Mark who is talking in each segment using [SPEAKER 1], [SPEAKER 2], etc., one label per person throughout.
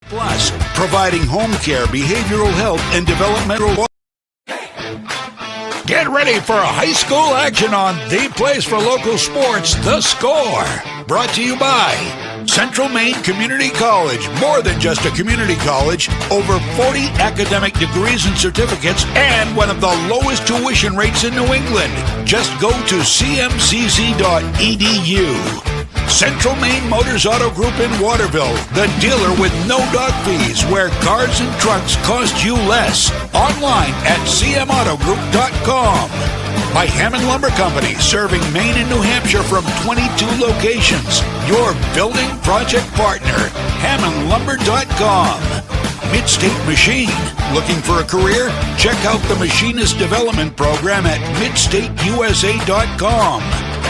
[SPEAKER 1] Plus, providing home care, behavioral health, and developmental. Get ready for a high school action on the place for local sports, The Score. Brought to you by Central Maine Community College. More than just a community college. Over 40 academic degrees and certificates and one of the lowest tuition rates in New England. Just go to cmcc.edu. Central Maine Motors Auto Group in Waterville, the dealer with no dog fees, where cars and trucks cost you less. Online at cmautogroup.com. By Hammond Lumber Company, serving Maine and New Hampshire from 22 locations. Your building project partner, hammondlumber.com. Midstate Machine. Looking for a career? Check out the Machinist Development Program at midstateusa.com.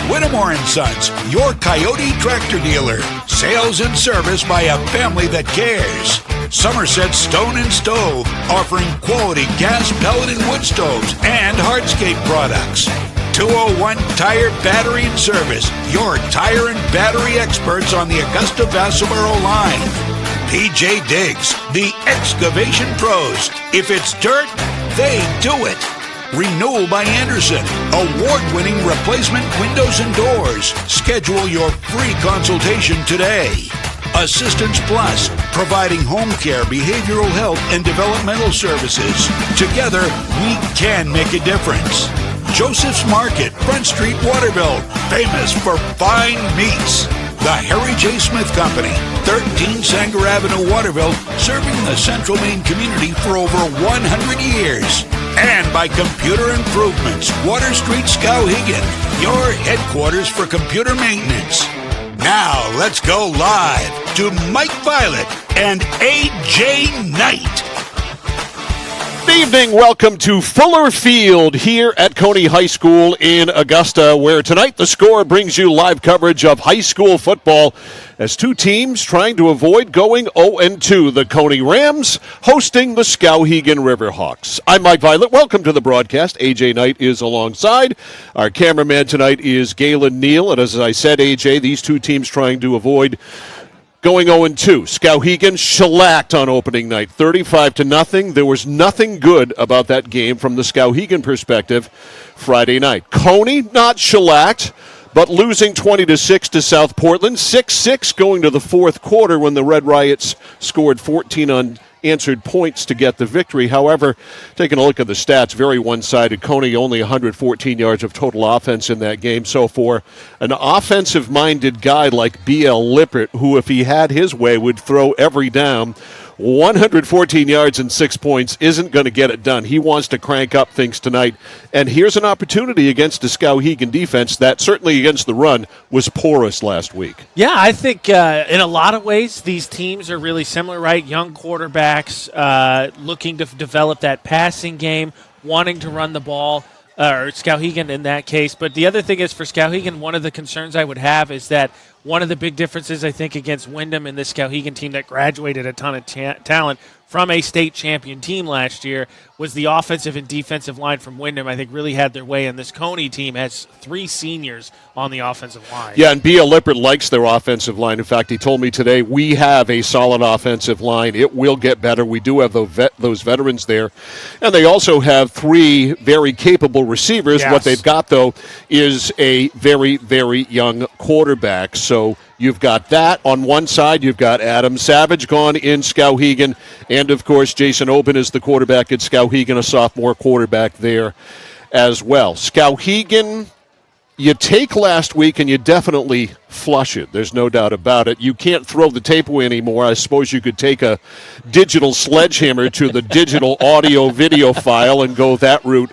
[SPEAKER 1] Whittemore & Sons, your Coyote tractor dealer. Sales and service by a family that cares. Somerset Stone and Stove, offering quality gas, pellet, and wood stoves and hardscape products. 201 Tire, Battery, and Service, your tire and battery experts on the Augusta Vassalboro line. PJ Diggs, the excavation pros. If it's dirt, they do it. Renewal by Anderson, award-winning replacement windows and doors. Schedule your free consultation today. Assistance Plus, providing home care, behavioral health, and developmental services. Together, we can make a difference. Joseph's Market, Front Street, Waterville, famous for fine meats. The Harry J. Smith Company, 13 Sanger Avenue, Waterville, serving the Central Maine community for over 100 years. And by Computer Improvements, Water Street, Skowhegan, your headquarters for computer maintenance. Now, let's go live to Mike Violet and A.J. Knight.
[SPEAKER 2] Good evening. Welcome to Fuller Field here at Cony High School in Augusta, where tonight The Score brings you live coverage of high school football as two teams trying to avoid going 0-2. The Cony Rams hosting the Skowhegan Riverhawks. I'm Mike Violet. Welcome to the broadcast. A.J. Knight is alongside. Our cameraman tonight is Galen Neal. And as I said, A.J., these two teams trying to avoid going 0-2. Skowhegan shellacked on opening night, 35-0. There was nothing good about that game from the Skowhegan perspective Friday night. Cony not shellacked, but losing 20-6 to South Portland. 6-6 going to the fourth quarter when the Red Riots scored 14 unanswered points to get the victory. However, taking a look at the stats, very one-sided. Cony only 114 yards of total offense in that game. So for an offensive-minded guy like B.L. Lippert, who if he had his way would throw every down, 114 yards and 6 points isn't going to get it done. He wants to crank up things tonight. And here's an opportunity against the Skowhegan defense that certainly against the run was porous last week.
[SPEAKER 3] Yeah, I think in a lot of ways these teams are really similar, right? Young quarterbacks looking to develop that passing game, wanting to run the ball, or Skowhegan in that case. But the other thing is for Skowhegan, one of the concerns I would have is that one of the big differences, I think, against Wyndham and this Skowhegan team that graduated a ton of talent from a state champion team last year was the offensive and defensive line from Wyndham, I think, really had their way. And this Cony team has 3 seniors on the offensive line.
[SPEAKER 2] Yeah, and B.L. Lippert likes their offensive line. In fact, he told me today, we have a solid offensive line. It will get better. We do have those veterans there. And they also have 3 very capable receivers.
[SPEAKER 3] Yes.
[SPEAKER 2] What they've got, though, is a very, very young quarterback. So you've got that on one side. You've got Adam Savage gone in Skowhegan. And, of course, Jason Oben is the quarterback at Skowhegan, a sophomore quarterback there as well. Skowhegan, you take last week and you definitely flush it. There's no doubt about it. You can't throw the tape away anymore. I suppose you could take a digital sledgehammer to the digital audio-video file and go that route.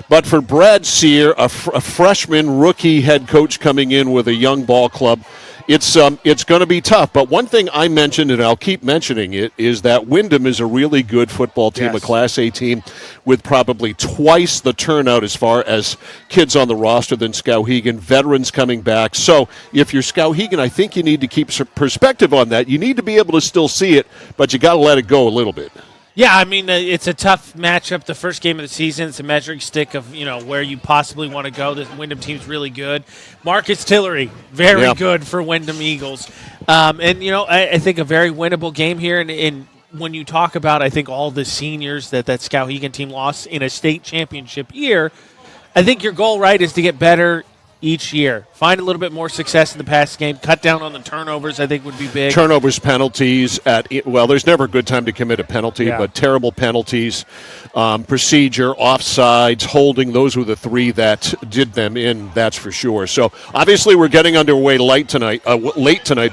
[SPEAKER 2] But for Brad Sear, a freshman rookie head coach coming in with a young ball club, it's going to be tough. But one thing I mentioned, and I'll keep mentioning it, is that Wyndham is a really good football team, yes. A Class A team with probably twice the turnout as far as kids on the roster than Skowhegan, veterans coming back. So if you're Skowhegan, I think you need to keep some perspective on that. You need to be able to still see it, but you got to let it go a little bit.
[SPEAKER 3] Yeah, I mean, it's a tough matchup. The first game of the season, it's a measuring stick of, where you possibly want to go. The Wyndham team's really good. Marcus Tillery, very good for Wyndham Eagles. I think a very winnable game here. And when you talk about, I think, all the seniors that Skowhegan team lost in a state championship year, I think your goal, right, is to get better each year. Find a little bit more success in the past game. Cut down on the turnovers, I think, would be big.
[SPEAKER 2] Turnovers, penalties. There's never a good time to commit a penalty, but terrible penalties. Procedure, offsides, holding, those were the three that did them in, that's for sure. So, obviously, we're getting underway late tonight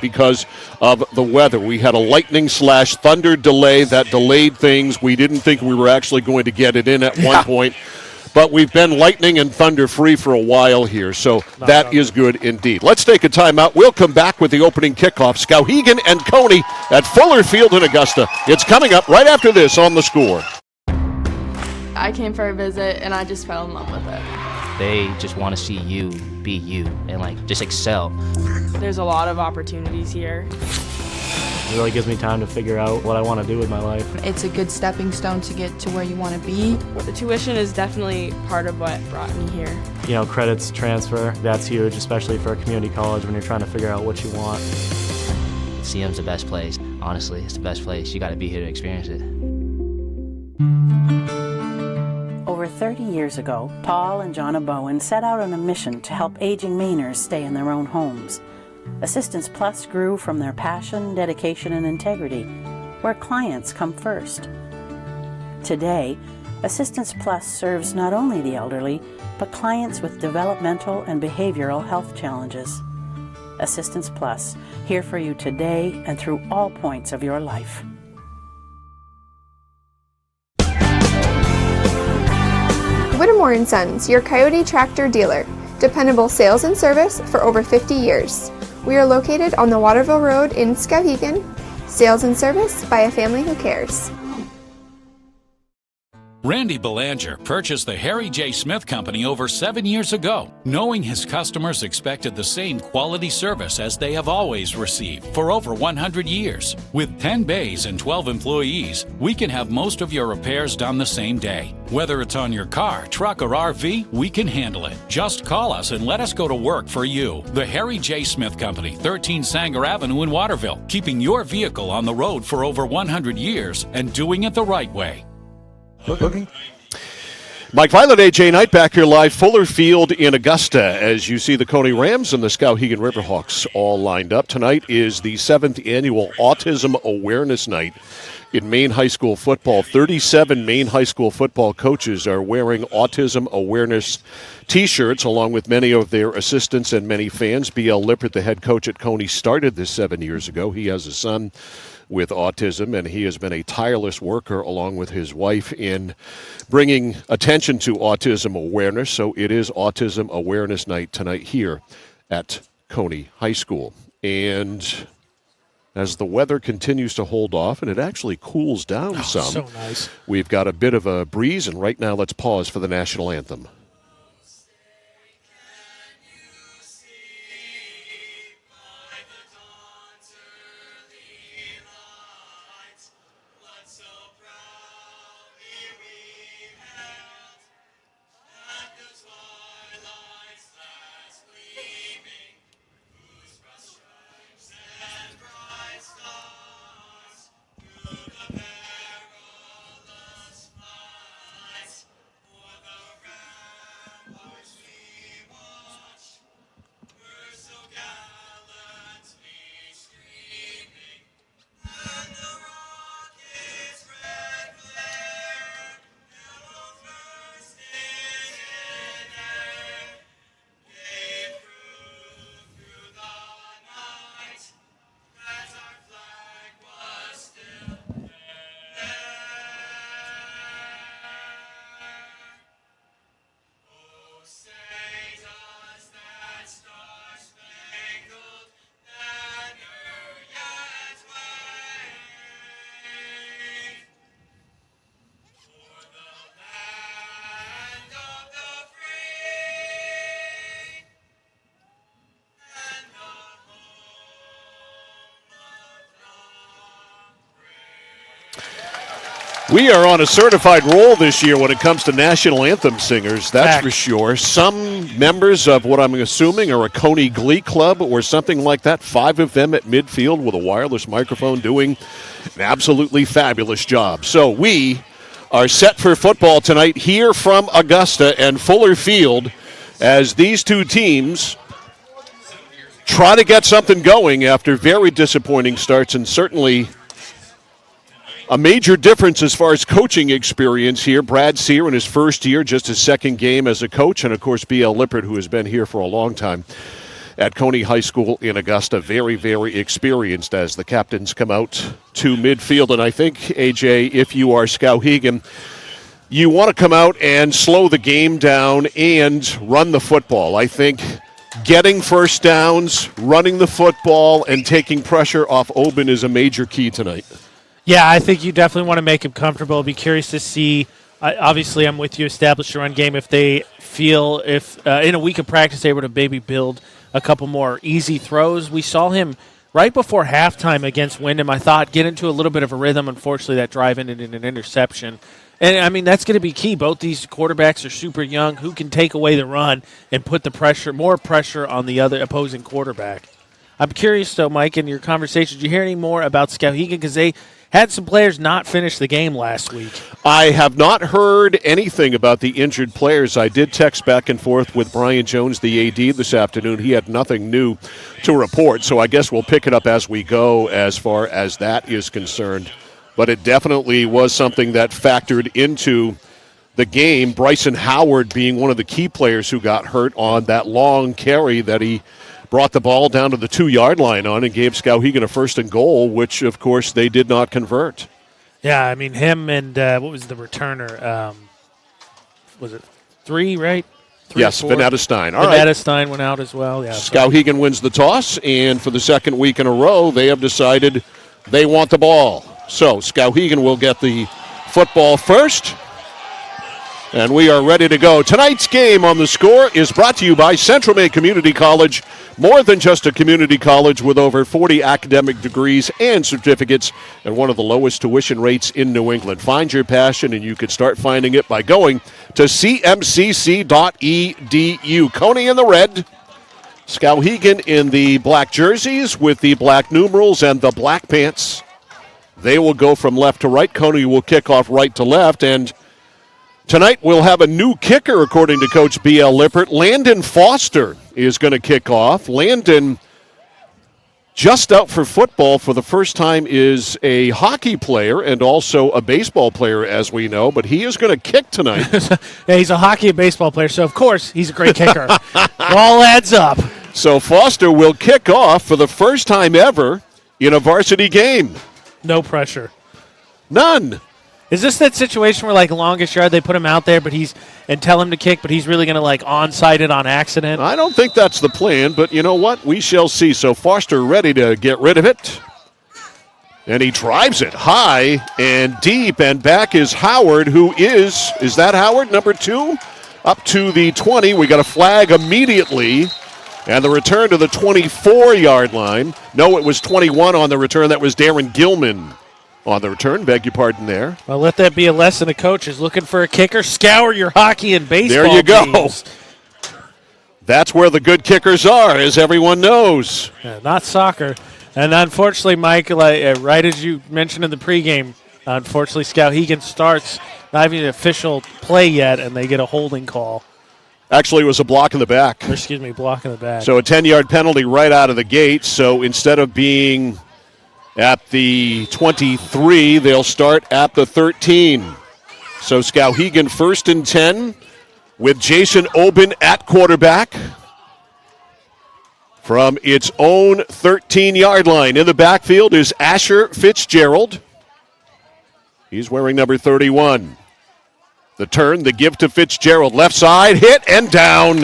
[SPEAKER 2] because of the weather. We had a lightning/thunder delay that delayed things. We didn't think we were actually going to get it in at one point. But we've been lightning and thunder free for a while here, so that is good indeed. Let's take a timeout. We'll come back with the opening kickoff. Skowhegan and Cony at Fuller Field in Augusta. It's coming up right after this on The Score.
[SPEAKER 4] I came for a visit, and I just fell in love with it.
[SPEAKER 5] They just want to see you be you and, just excel.
[SPEAKER 4] There's a lot of opportunities here.
[SPEAKER 6] It really gives me time to figure out what I want to do with my life.
[SPEAKER 7] It's a good stepping stone to get to where you want to be.
[SPEAKER 4] The tuition is definitely part of what brought me here.
[SPEAKER 6] Credits transfer, that's huge, especially for a community college when you're trying to figure out what you want.
[SPEAKER 5] CM's the best place. Honestly, it's the best place. You got to be here to experience it.
[SPEAKER 8] Over 30 years ago, Paul and Jonna Bowen set out on a mission to help aging Mainers stay in their own homes. Assistance Plus grew from their passion, dedication, and integrity, where clients come first. Today, Assistance Plus serves not only the elderly, but clients with developmental and behavioral health challenges. Assistance Plus, here for you today and through all points of your life.
[SPEAKER 9] Whittemore & Sons, your Coyote tractor dealer. Dependable sales and service for over 50 years. We are located on the Waterville Road in Skowhegan. Sales and service by a family who cares.
[SPEAKER 10] Randy Belanger purchased the Harry J. Smith Company over 7 years ago, knowing his customers expected the same quality service as they have always received for over 100 years. With 10 bays and 12 employees, we can have most of your repairs done the same day. Whether it's on your car, truck, or RV, we can handle it. Just call us and let us go to work for you. The Harry J. Smith Company, 13 Sanger Avenue in Waterville, keeping your vehicle on the road for over 100 years and doing it the right way.
[SPEAKER 2] Mike Violet, AJ Knight back here live, Fuller Field in Augusta, as you see the Cony Rams and the Skowhegan Riverhawks all lined up. Tonight is the 7th annual Autism Awareness Night in Maine high school football. 37 Maine high school football coaches are wearing autism awareness T-shirts, along with many of their assistants and many fans. B.L. Lippert, the head coach at Cony, started this 7 years ago. He has a son with autism, and he has been a tireless worker along with his wife in bringing attention to autism awareness. So it is Autism Awareness Night tonight here at Cony High School. And as the weather continues to hold off, and it actually cools down some,
[SPEAKER 3] so nice.
[SPEAKER 2] We've got a bit of a breeze, and right now let's pause for the national anthem. We are on a certified roll this year when it comes to national anthem singers, that's for sure. Some members of what I'm assuming are a Cony Glee Club or something like that. 5 of them at midfield with a wireless microphone doing an absolutely fabulous job. So we are set for football tonight here from Augusta and Fuller Field as these two teams try to get something going after very disappointing starts, and certainly a major difference as far as coaching experience here. Brad Sear in his first year, just his second game as a coach, and of course B.L. Lippert, who has been here for a long time at Cony High School in Augusta. Very, very experienced as the captains come out to midfield. And I think, AJ, if you are Skowhegan, you want to come out and slow the game down and run the football. I think getting first downs, running the football, and taking pressure off Oban is a major key tonight.
[SPEAKER 3] Yeah, I think you definitely want to make him comfortable. I'll be curious to see. Obviously, I'm with you, establish the run game. If they feel in a week of practice they were to maybe build a couple more easy throws. We saw him right before halftime against Wyndham, I thought, get into a little bit of a rhythm. Unfortunately, that drive ended in an interception. And, I mean, that's going to be key. Both these quarterbacks are super young. Who can take away the run and put the more pressure on the other opposing quarterback? I'm curious, though, Mike, in your conversation, did you hear any more about Skowhegan? Because they had some players not finish the game last week.
[SPEAKER 2] I have not heard anything about the injured players. I did text back and forth with Brian Jones, the AD, this afternoon. He had nothing new to report, so I guess we'll pick it up as we go as far as that is concerned. But it definitely was something that factored into the game. Bryson Howard being one of the key players who got hurt on that long carry that he brought the ball down to the 2-yard line on and gave Skowhegan a 1st and goal, which, of course, they did not convert.
[SPEAKER 3] Yeah, I mean, him and what was the returner? Was it 3, right? 3
[SPEAKER 2] yes, Vanetta Stein. All
[SPEAKER 3] Vanetta
[SPEAKER 2] right.
[SPEAKER 3] Stein went out as well. Yeah,
[SPEAKER 2] Skowhegan wins the toss, and for the second week in a row, they have decided they want the ball. So Skowhegan will get the football first. And we are ready to go. Tonight's game on The Score is brought to you by Central Maine Community College. More than just a community college with over 40 academic degrees and certificates and one of the lowest tuition rates in New England. Find your passion, and you can start finding it by going to cmcc.edu. Cony in the red, Skowhegan in the black jerseys with the black numerals and the black pants. They will go from left to right. Cony will kick off right to left, and tonight we'll have a new kicker, according to Coach B.L. Lippert. Landon Foster is going to kick off. Landon, just out for football for the first time, is a hockey player and also a baseball player, as we know, but he is going to kick tonight.
[SPEAKER 3] Yeah, he's a hockey and baseball player, so of course he's a great kicker. It all adds up.
[SPEAKER 2] So Foster will kick off for the first time ever in a varsity game.
[SPEAKER 3] No pressure.
[SPEAKER 2] None.
[SPEAKER 3] Is this that situation where, like, longest yard, they put him out there and tell him to kick, but he's really going to, like, onside it on accident?
[SPEAKER 2] I don't think that's the plan, but you know what? We shall see. So Foster ready to get rid of it. And he drives it high and deep, and back is Howard, who is that Howard, number 2? Up to the 20. We got a flag immediately. And the return to the 24-yard line. No, it was 21 on the return. That was Darren Gilman on the return. Beg your pardon there.
[SPEAKER 3] Well, let that be a lesson to coaches. Looking for a kicker, scour your hockey and baseball
[SPEAKER 2] There you go.
[SPEAKER 3] teams.
[SPEAKER 2] That's where the good kickers are, as everyone knows.
[SPEAKER 3] Not soccer. And unfortunately, Mike, right as you mentioned in the pregame, unfortunately, Skowhegan starts not even an official play yet, and they get a holding call.
[SPEAKER 2] Actually, it was a block in the back.
[SPEAKER 3] Block in the back.
[SPEAKER 2] So a 10-yard penalty right out of the gate. So instead of being at the 23, they'll start at the 13. So Skowhegan 1st and 10 with Jason Oben at quarterback from its own 13-yard line. In the backfield is Asher Fitzgerald. He's wearing number 31. The turn, the give to Fitzgerald. Left side, hit and down.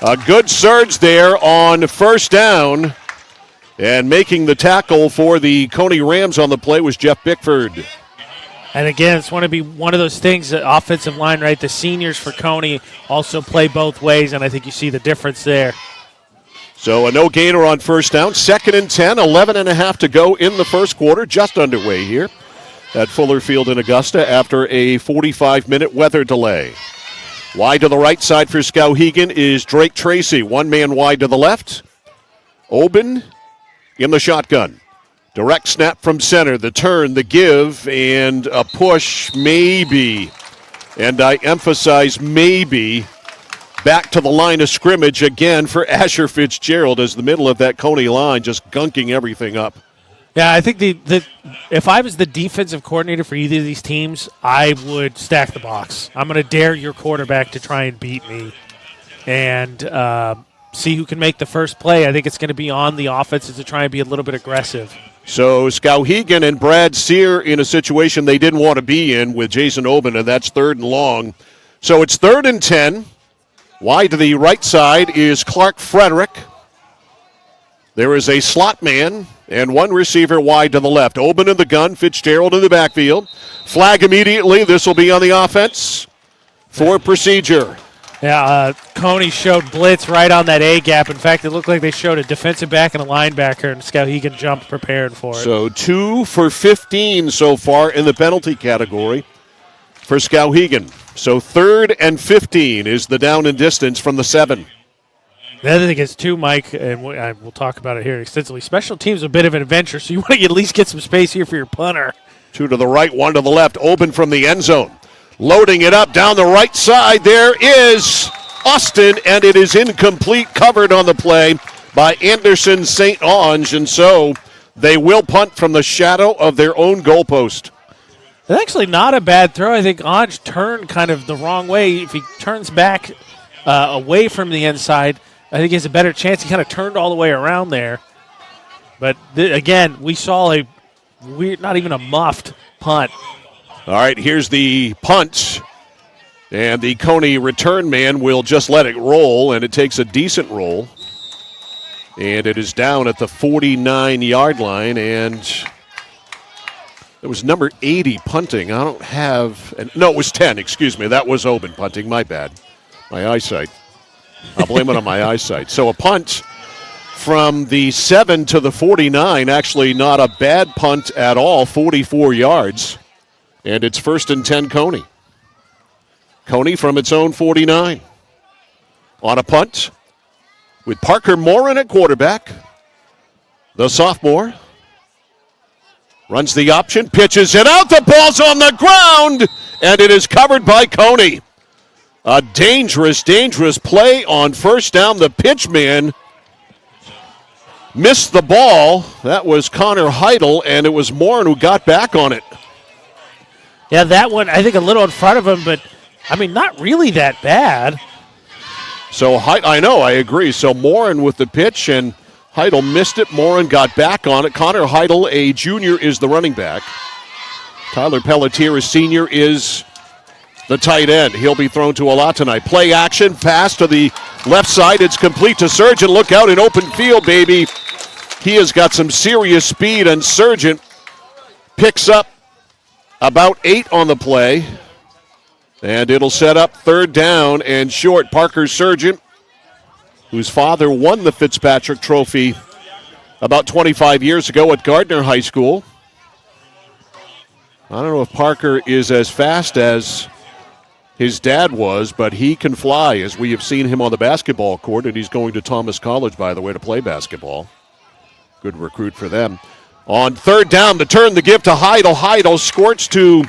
[SPEAKER 2] A good surge there on first down. And making the tackle for the Cony Rams on the play was Jeff Bickford.
[SPEAKER 3] And again, it's going to be one of those things, the offensive line, right? The seniors for Cony also play both ways, and I think you see the difference there.
[SPEAKER 2] So a no gainer on first down. 2nd and 10, 11 and a half to go in the first quarter, just underway here at Fuller Field in Augusta after a 45-minute weather delay. Wide to the right side for Skowhegan is Drake Tracy. One man wide to the left. Oben in the shotgun. Direct snap from center. The turn, the give, and a push, maybe. And I emphasize maybe. Back to the line of scrimmage again for Asher Fitzgerald as the middle of that Cony line just gunking everything up.
[SPEAKER 3] Yeah, I think the if I was the defensive coordinator for either of these teams, I would stack the box. I'm going to dare your quarterback to try and beat me and see who can make the first play. I think it's going to be on the offenses to try and be a little bit aggressive.
[SPEAKER 2] So Skowhegan and Brad Sear in a situation they didn't want to be in with Jason Oben, and that's 3rd and long. So it's 3rd and 10. Wide to the right side is Clark Frederick. There is a slot man and one receiver wide to the left. Oben in the gun, Fitzgerald in the backfield. Flag immediately. This will be on the offense for procedure.
[SPEAKER 3] Yeah, Cony showed blitz right on that A gap. In fact, it looked like they showed a defensive back and a linebacker, and Skowhegan jumped prepared for it.
[SPEAKER 2] So 2 for 15 so far in the penalty category for Skowhegan. So 3rd and 15 is the down and distance from the 7.
[SPEAKER 3] The other thing is, too, Mike, and we'll talk about it here extensively, special teams are a bit of an adventure, so you want to at least get some space here for your punter.
[SPEAKER 2] 2 to the right, 1 to the left. Open from the end zone. Loading it up down the right side. There is Austin, and it is incomplete, covered on the play by Anderson St. Onge, and so they will punt from the shadow of their own goalpost.
[SPEAKER 3] It's actually not a bad throw. I think Onge turned kind of the wrong way. If he turns back away from the inside, I think he has a better chance. He kind of turned all the way around there. But, again, we saw a weird, not even a muffed punt.
[SPEAKER 2] All right, here's the punt. And the Cony return man will just let it roll, and it takes a decent roll. And it is down at the 49-yard line, and it was number 80 punting. I don't have – no, it was 10, excuse me. That was Oben punting. My bad. My eyesight. I'll blame it on my eyesight. So a punt from the 7 to the 49, actually not a bad punt at all, 44 yards. And it's 1st and 10 Cony. Cony from its own 49. On a punt with Parker Morin at quarterback. The sophomore runs the option, pitches it out. The ball's on the ground, and it is covered by Cony. A dangerous, dangerous play on 1st down. The pitchman missed the ball. That was Connor Heidel, and it was Morin who got back on it.
[SPEAKER 3] Yeah, that one, I think a little in front of him, but, I mean, not really that bad.
[SPEAKER 2] So, I know, I agree. So, Morin with the pitch, and Heidel missed it. Morin got back on it. Connor Heidel, a junior, is the running back. Tyler Pelletier, a senior, is the tight end. He'll be thrown to a lot tonight. Play action, pass to the left side. It's complete to Surgeon. Look out in open field, baby. He has got some serious speed, and Surgeon picks up about 8 on the play. And it'll set up 3rd down and short. Parker Surgeon, whose father won the Fitzpatrick Trophy about 25 years ago at Gardner High School. I don't know if Parker is as fast as his dad was, but he can fly, as we have seen him on the basketball court, and he's going to Thomas College, by the way, to play basketball. Good recruit for them. On 3rd down, the turn, the give to Heidel. Heidel squirts to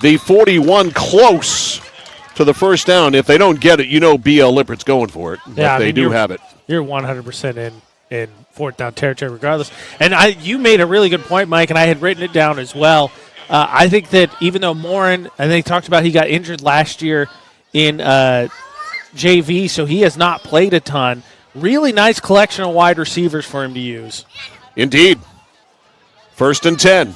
[SPEAKER 2] the 41, close to the 1st down. If they don't get it, you know B.L. Lippert's going for it, but they do have it.
[SPEAKER 3] You're 100% in 4th down territory regardless. And you made a really good point, Mike, and I had written it down as well. I think that even though Morin, and they talked about he got injured last year in JV, so he has not played a ton. Really nice collection of wide receivers for him to use.
[SPEAKER 2] Indeed. 1st and 10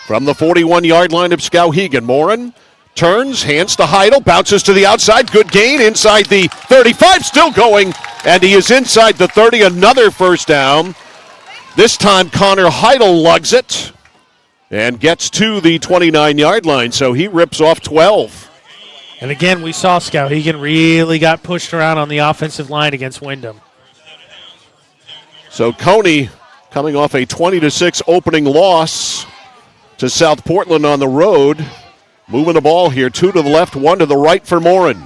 [SPEAKER 2] from the 41-yard line of Skowhegan. Morin turns, hands to Heidel, bounces to the outside. Good gain inside the 35, still going, and he is inside the 30. Another 1st down. This time Connor Heidel lugs it and gets to the 29-yard line, so he rips off 12.
[SPEAKER 3] And again, we saw Skowhegan really got pushed around on the offensive line against Wyndham.
[SPEAKER 2] So Cony coming off a 20-6 opening loss to South Portland on the road. Moving the ball here, 2 to the left, 1 to the right for Morin.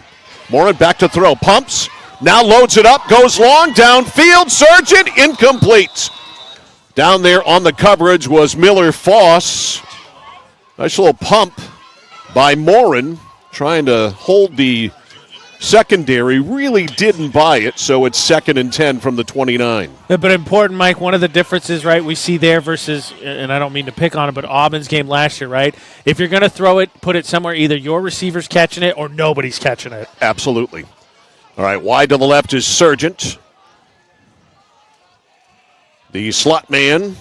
[SPEAKER 2] Morin back to throw, pumps, now loads it up, goes long, downfield, Sargent, incomplete. Down there on the coverage was Miller Foss. Nice little pump by Morin, trying to hold the secondary, really didn't buy it, so it's 2nd and 10 from the 29.
[SPEAKER 3] Yeah, but important, Mike, one of the differences, right, we see there versus, and I don't mean to pick on it, but Auburn's game last year, right? If you're going to throw it, put it somewhere, either your receiver's catching it or nobody's catching it.
[SPEAKER 2] Absolutely. All right, wide to the left is Sargent. The slot man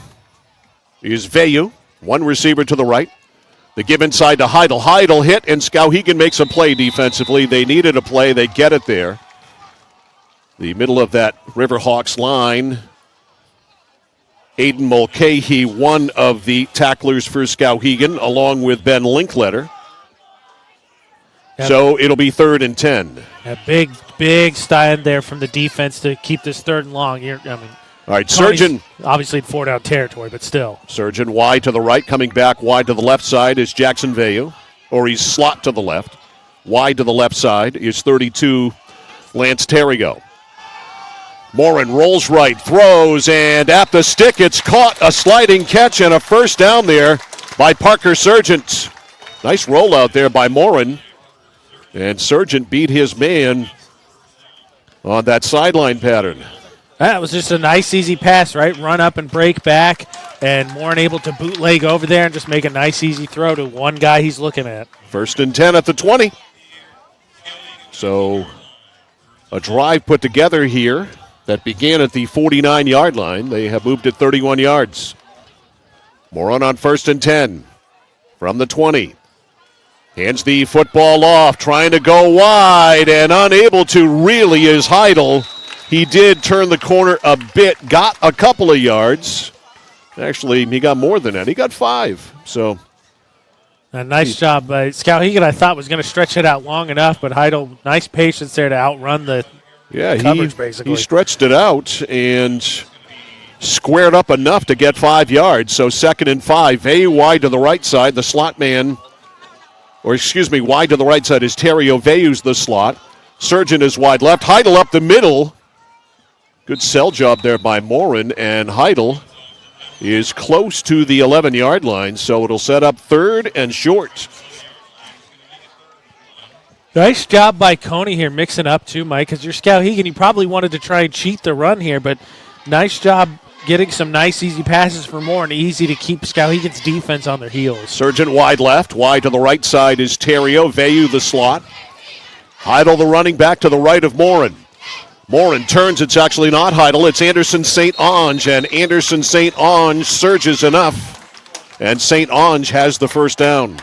[SPEAKER 2] is Veyu, one receiver to the right. The give inside to Heidel. Heidel hit, and Skowhegan makes a play defensively. They needed a play. They get it there. The middle of that Riverhawks line. Aiden Mulcahy, one of the tacklers for Skowhegan, along with Ben Linkletter. Yep. So it'll be 3rd and 10.
[SPEAKER 3] A big stand there from the defense to keep this 3rd and long.
[SPEAKER 2] All right, Surgeon.
[SPEAKER 3] Obviously in 4-down territory, but still.
[SPEAKER 2] Surgeon wide to the right, coming back wide to the left side is Jackson Veyu, or he's slot to the left. Wide to the left side is 32, Lance Terrio. Morin rolls right, throws, and at the stick, it's caught. A sliding catch and a first down there by Parker Sargent. Nice rollout there by Morin. And Sargent beat his man on that sideline pattern.
[SPEAKER 3] That was just a nice, easy pass, right? Run up and break back, and Morin able to bootleg over there and just make a nice, easy throw to one guy he's looking at.
[SPEAKER 2] 1st and 10 at the 20. So a drive put together here that began at the 49-yard line. They have moved it 31 yards. Morin on 1st and 10 from the 20. Hands the football off, trying to go wide, and unable to really is Heidel. He did turn the corner a bit, got a couple of yards. Actually, he got more than that. He got 5. So
[SPEAKER 3] a nice job by Skowhegan. I thought was going to stretch it out long enough, but Heidel, nice patience there to outrun the coverage, basically.
[SPEAKER 2] He stretched it out and squared up enough to get 5 yards. So 2nd and 5. Veyu wide to the right side. The slot man, wide to the right side is Terrio. Veyu's the slot. Sargent is wide left. Heidel up the middle. Good sell job there by Morin, and Heidel is close to the 11-yard line, so it'll set up 3rd and short.
[SPEAKER 3] Nice job by Cony here, mixing up too, Mike, because you're Skowhegan. You probably wanted to try and cheat the run here, but nice job getting some nice, easy passes for Morin, easy to keep Skowhegan's defense on their heels.
[SPEAKER 2] Sargent wide left. Wide to the right side is Terrio. Veyu the slot. Heidel the running back to the right of Morin. Morin turns, it's actually not Heidel, it's Anderson St. Onge, and Anderson St. Onge surges enough, and St. Onge has the first down.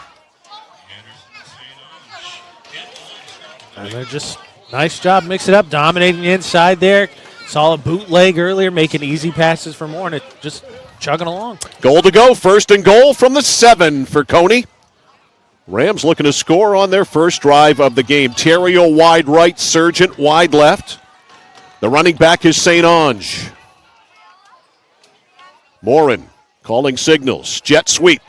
[SPEAKER 3] And they're just, nice job, mix it up, dominating the inside there. Saw a bootleg earlier, making easy passes for Morin, it just chugging along.
[SPEAKER 2] Goal to go, 1st and goal from the 7 for Cony. Rams looking to score on their first drive of the game. Terrio wide right, Sargent wide left. The running back is St. Onge. Morin calling signals. Jet sweep.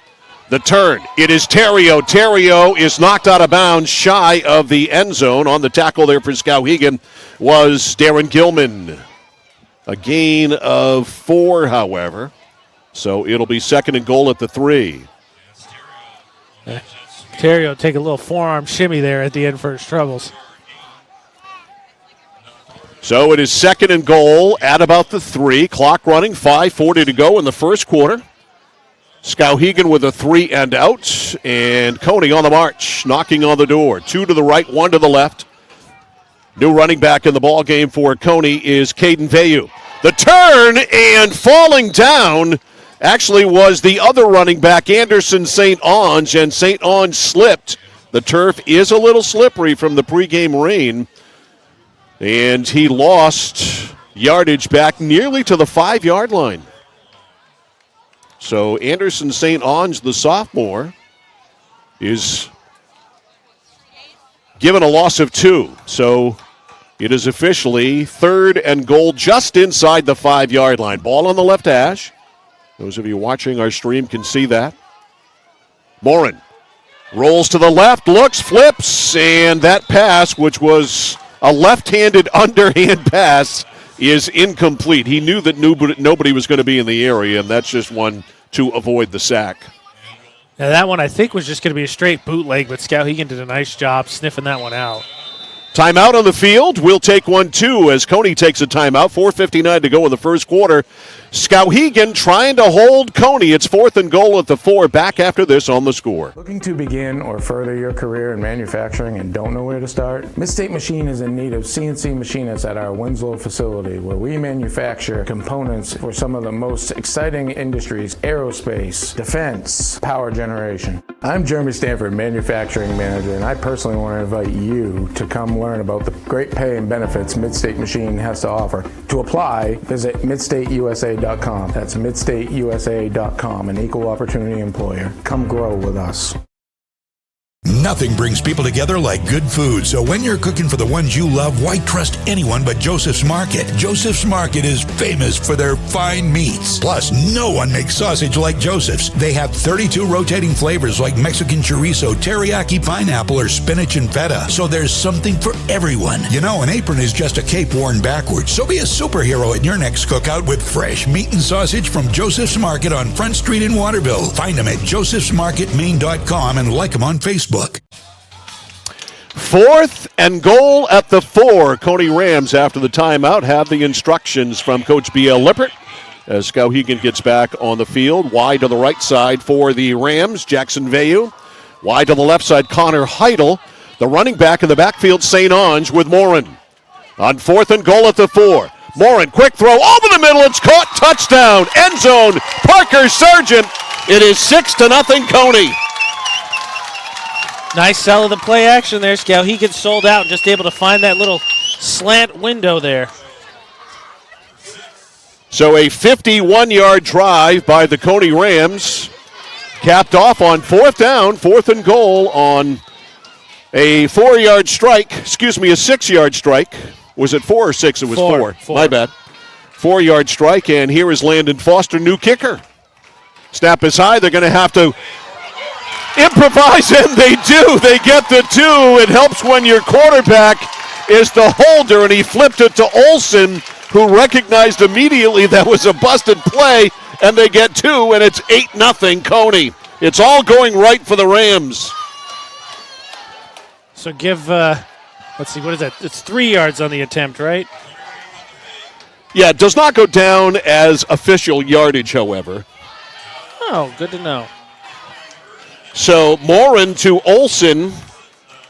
[SPEAKER 2] The turn. It is Terrio. Terrio is knocked out of bounds shy of the end zone. On the tackle there for Skowhegan was Darren Gilman. A gain of 4, however. So it'll be 2nd and goal at the 3.
[SPEAKER 3] Terrio take a little forearm shimmy there at the end for his troubles.
[SPEAKER 2] So it is 2nd and goal at about the 3. Clock running, 5:40 to go in the first quarter. Skowhegan with a 3 and out, and Cony on the march, knocking on the door. 2 to the right, 1 to the left. New running back in the ball game for Cony is Caden Veyu. The turn and falling down actually was the other running back, Anderson St. Onge, and St. Onge slipped. The turf is a little slippery from the pregame rain. And he lost yardage back nearly to the 5-yard line. So Anderson St. Onge, the sophomore, is given a loss of 2. So it is officially 3rd and goal just inside the 5-yard line. Ball on the left hash. Those of you watching our stream can see that. Morin rolls to the left, looks, flips, and that pass, which was a left-handed underhand pass, is incomplete. He knew that nobody was going to be in the area, and that's just one to avoid the sack.
[SPEAKER 3] Now that one I think was just going to be a straight bootleg, but Skowhegan did a nice job sniffing that one out.
[SPEAKER 2] Timeout on the field. We'll take one, too, as Cony takes a timeout. 4:59 to go in the first quarter. Skowhegan trying to hold Cony. It's 4th and goal at the 4. Back after this on the Score.
[SPEAKER 11] Looking to begin or further your career in manufacturing and don't know where to start? Mid-State Machine is in need of CNC machinists at our Winslow facility, where we manufacture components for some of the most exciting industries: aerospace, defense, power generation. I'm Jeremy Stanford, manufacturing manager, and I personally want to invite you to come learn about the great pay and benefits Mid-State Machine has to offer. To apply, visit midstateusa.com. That's midstateusa.com, an equal opportunity employer. Come grow with us.
[SPEAKER 1] Nothing brings people together like good food. So when you're cooking for the ones you love, why trust anyone but Joseph's Market? Joseph's Market is famous for their fine meats. Plus, no one makes sausage like Joseph's. They have 32 rotating flavors like Mexican chorizo, teriyaki pineapple, or spinach and feta. So there's something for everyone. You know, an apron is just a cape worn backwards. So be a superhero at your next cookout with fresh meat and sausage from Joseph's Market on Front Street in Waterville. Find them at josephsmarketmaine.com and like them on Facebook.
[SPEAKER 2] 4th and goal at the 4. Cony Rams, after the timeout, have the instructions from Coach B.L. Lippert as Skowhegan gets back on the field. Wide to the right side for the Rams, Jackson Veyu. Wide to the left side, Connor Heidel. The running back in the backfield, St. Ange with Morin. On 4th and goal at the 4. Morin, quick throw over the middle. It's caught. Touchdown. End zone. Parker Sargent. It is 6-0 Cony.
[SPEAKER 3] Nice sell of the play action there. Skowhegan sold out and just able to find that little slant window there.
[SPEAKER 2] So a 51-yard drive by the Cony Rams, capped off on 4th down, 4th and goal on a 4-yard strike. Excuse me, a 6-yard strike. Was it 4 or 6? It was 4. My bad. 4-yard strike, and here is Landon Foster, new kicker. Snap is high. They're going to have to improvise, and they do. They get the 2. It helps when your quarterback is the holder, and he flipped it to Olsen, who recognized immediately that was a busted play, and they get 2, and it's 8-0 Cony. It's all going right for the Rams.
[SPEAKER 3] So give, let's see, what is that? It's 3 yards on the attempt, right?
[SPEAKER 2] Yeah, it does not go down as official yardage, however.
[SPEAKER 3] Oh, good to know.
[SPEAKER 2] So Morin to Olsen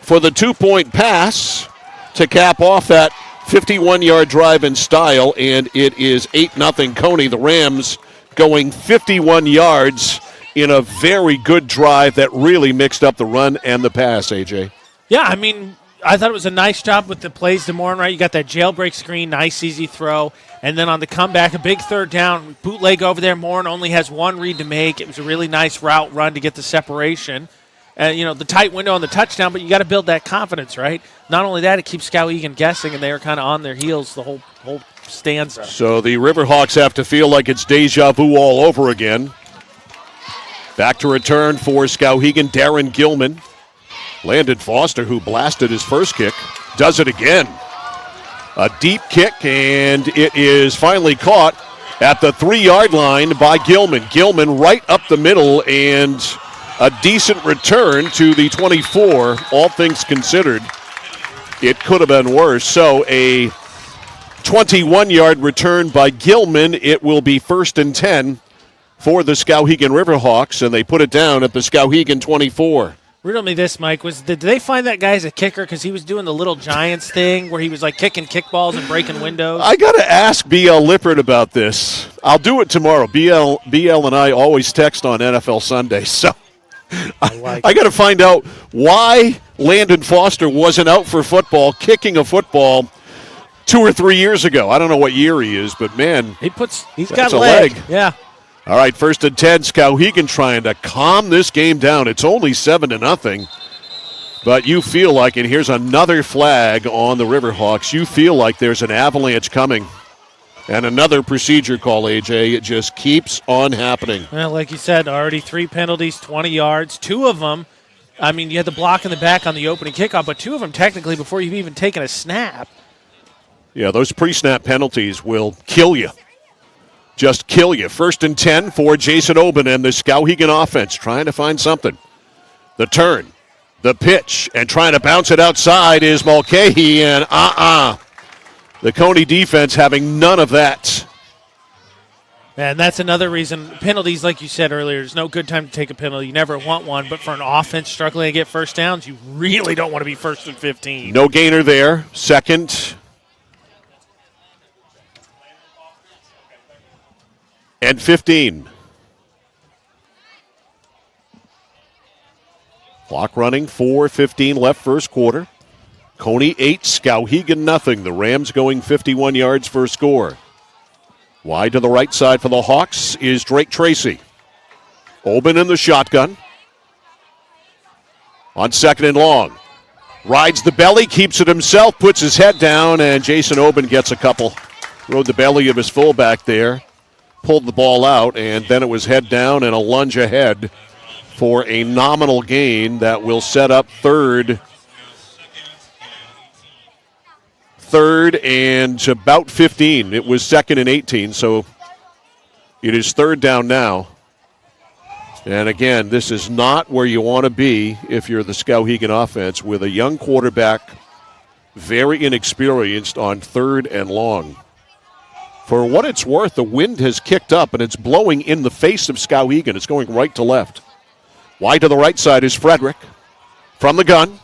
[SPEAKER 2] for the 2-point pass to cap off that 51-yard drive in style, and it is 8-0 Cony. The Rams going 51 yards in a very good drive that really mixed up the run and the pass, AJ.
[SPEAKER 3] Yeah, I mean, I thought it was a nice job with the plays to Morin, right? You got that jailbreak screen, nice, easy throw. And then on the comeback, a big 3rd down, bootleg over there. Morin only has one read to make. It was a really nice route run to get the separation. And, you know, the tight window on the touchdown, but you got to build that confidence, right? Not only that, it keeps Skowhegan guessing, and they were kind of on their heels the whole stanza.
[SPEAKER 2] So the Riverhawks have to feel like it's deja vu all over again. Back to return for Skowhegan, Darren Gilman. Landon Foster, who blasted his first kick, does it again. A deep kick, and it is finally caught at the 3-yard line by Gilman. Gilman right up the middle, and a decent return to the 24. All things considered, it could have been worse. So a 21-yard return by Gilman. It will be 1st and 10 for the Skowhegan Riverhawks, and they put it down at the Skowhegan 24.
[SPEAKER 3] Riddle me this, Mike. Did they find that guy as a kicker because he was doing the Little Giants thing where he was like kicking kickballs and breaking windows? I
[SPEAKER 2] got to ask B.L. Lippert about this. I'll do it tomorrow. B.L. and I always text on NFL Sunday, so I got to find out why Landon Foster wasn't out for football, kicking a football 2 or 3 years ago. I don't know what year he is, but man,
[SPEAKER 3] he's got
[SPEAKER 2] a
[SPEAKER 3] leg. Yeah.
[SPEAKER 2] All right, 1st and 10. Skowhegan trying to calm this game down. It's only 7-0. But you feel like, and here's another flag on the Riverhawks, you feel like there's an avalanche coming. And another procedure call, AJ. It just keeps on happening.
[SPEAKER 3] Well, like you said, already 3 penalties, 20 yards. 2 of them, I mean, you had the block in the back on the opening kickoff, but 2 of them technically before you've even taken a snap.
[SPEAKER 2] Yeah, those pre-snap penalties will kill you. Just kill you. 1st and 10 for Jason Oben and the Skowhegan offense, trying to find something. The turn, the pitch, and trying to bounce it outside is Mulcahy, and the Cony defense having none of that.
[SPEAKER 3] And that's another reason, penalties, like you said earlier, there's no good time to take a penalty. You never want one, but for an offense struggling to get first downs, you really don't want to be 1st and 15.
[SPEAKER 2] No gainer there. 2nd and 15. Clock running, 4:15 left first quarter. Cony 8, Skowhegan nothing. The Rams going 51 yards for a score. Wide to the right side for the Hawks is Drake Tracy. Oben in the shotgun. On 2nd and long. Rides the belly, keeps it himself, puts his head down, and Jason Oben gets a couple. Rode the belly of his fullback there. Pulled the ball out, and then it was head down and a lunge ahead for a nominal gain that will set up third and about 15. It was 2nd and 18, so it is 3rd down now. And again, this is not where you want to be if you're the Skowhegan offense with a young quarterback, very inexperienced on 3rd and long. For what it's worth, the wind has kicked up, and it's blowing in the face of Skowhegan. It's going right to left. Wide to the right side is Frederick from the gun.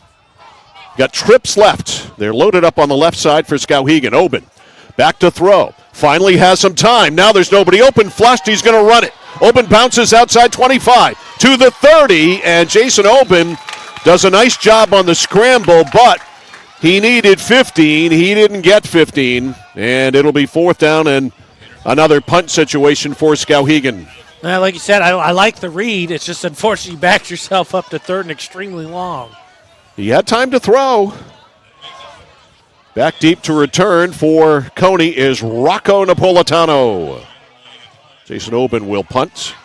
[SPEAKER 2] Got trips left. They're loaded up on the left side for Skowhegan. Oben back to throw. Finally has some time. Now there's nobody open. Flushed. He's going to run it. Oben bounces outside 25 to the 30, and Jason Oben does a nice job on the scramble, but he needed 15. He didn't get 15, and it'll be 4th down and another punt situation for Skowhegan.
[SPEAKER 3] Now, like you said, I like the read. It's just unfortunately you backed yourself up to 3rd and extremely long.
[SPEAKER 2] He had time to throw. Back deep to return for Cony is Rocco Napolitano. Jason Oben will punt.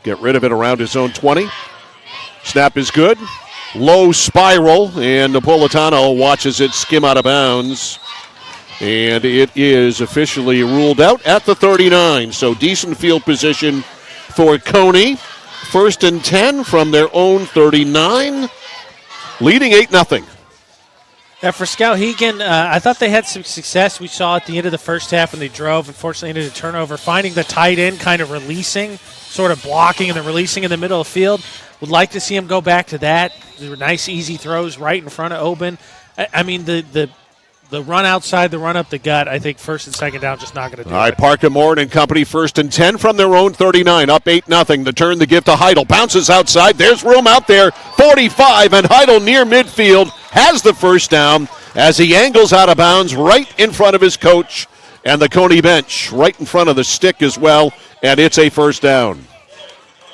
[SPEAKER 2] Get rid of it around his own 20. Snap is good. Low spiral, and Napolitano watches it skim out of bounds. And it is officially ruled out at the 39. So decent field position for Cony. 1st and 10 from their own 39. Leading 8-0.
[SPEAKER 3] Yeah, for Skowhegan, I thought they had some success. We saw at the end of the first half when they drove. Unfortunately, ended a turnover. Finding the tight end, kind of releasing, sort of blocking and then releasing in the middle of the field. Would like to see him go back to that. There were nice, easy throws right in front of Oben. I mean, the run outside, the run up the gut, I think 1st and 2nd down just not going to do it.
[SPEAKER 2] All right, Parker Moore and company 1st and 10 from their own 39. Up 8-0. The turn, the give to Heidel. Bounces outside. There's room out there. 45, and Heidel near midfield has the 1st down as he angles out of bounds right in front of his coach and the Cony bench, right in front of the stick as well, and it's a 1st down.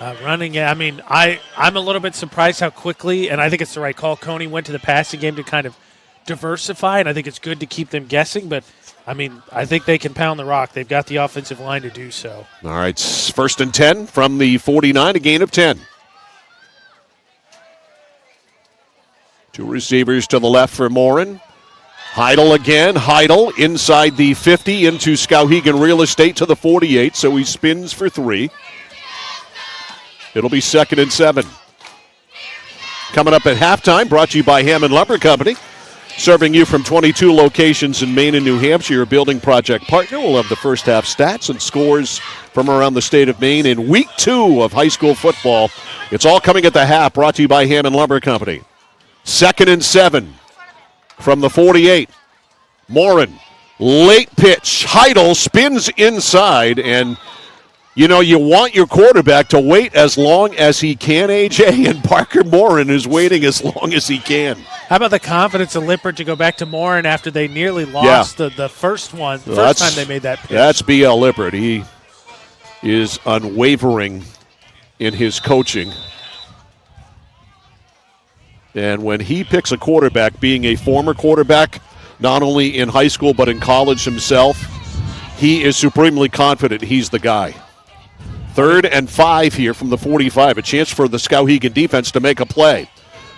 [SPEAKER 3] Running, I mean, I'm a little bit surprised how quickly, and I think it's the right call, Cony went to the passing game to kind of diversify, and I think it's good to keep them guessing, but I mean, I think they can pound the rock. They've got the offensive line to do so.
[SPEAKER 2] All right, 1st and 10 from the 49, a gain of 10. 2 receivers to the left for Morin. Heidel again. Heidel inside the 50 into Skowhegan real estate to the 48, so he spins for 3. It'll be 2nd and 7. Coming up at halftime, brought to you by Hammond Lumber Company. Serving you from 22 locations in Maine and New Hampshire, your building project partner. We'll have the first half stats and scores from around the state of Maine in week 2 of high school football. It's all coming at the half, brought to you by Hammond Lumber Company. 2nd and 7 from the 48. Morin, late pitch. Heidel spins inside, and you know, you want your quarterback to wait as long as he can, AJ, and Parker Morin is waiting as long as he can.
[SPEAKER 3] How about the confidence of Lippert to go back to Morin after they nearly lost the first one, first time they made that pitch?
[SPEAKER 2] That's B.L. Lippert. He is unwavering in his coaching. And when he picks a quarterback, being a former quarterback, not only in high school but in college himself, he is supremely confident he's the guy. 3rd and 5 here from the 45. A chance for the Skowhegan defense to make a play.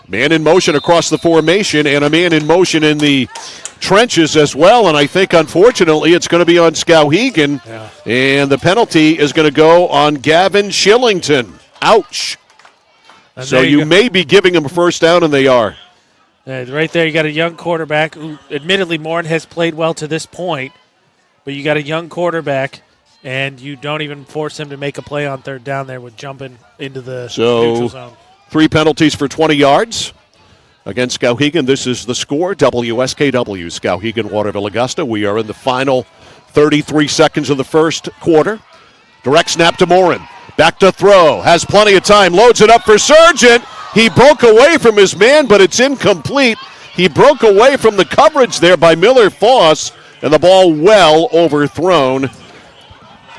[SPEAKER 2] Man in motion across the formation and a man in motion in the trenches as well. And I think, unfortunately, it's going to be on Skowhegan.
[SPEAKER 3] Yeah.
[SPEAKER 2] And the penalty is going to go on Gavin Shillington. Ouch.
[SPEAKER 3] And
[SPEAKER 2] So you may be giving him a first down, and they are.
[SPEAKER 3] Right there, you got a young quarterback who, admittedly, Morin has played well to this point. But you got a young quarterback, and you don't even force him to make a play on 3rd down there with jumping into the neutral zone.
[SPEAKER 2] 3 penalties for 20 yards against Skowhegan. This is the score. WSKW, Skowhegan, Waterville, Augusta. We are in the final 33 seconds of the first quarter. Direct snap to Morin. Back to throw. Has plenty of time. Loads it up for Sargent. He broke away from his man, but it's incomplete. He broke away from the coverage there by Miller Foss, and the ball well overthrown.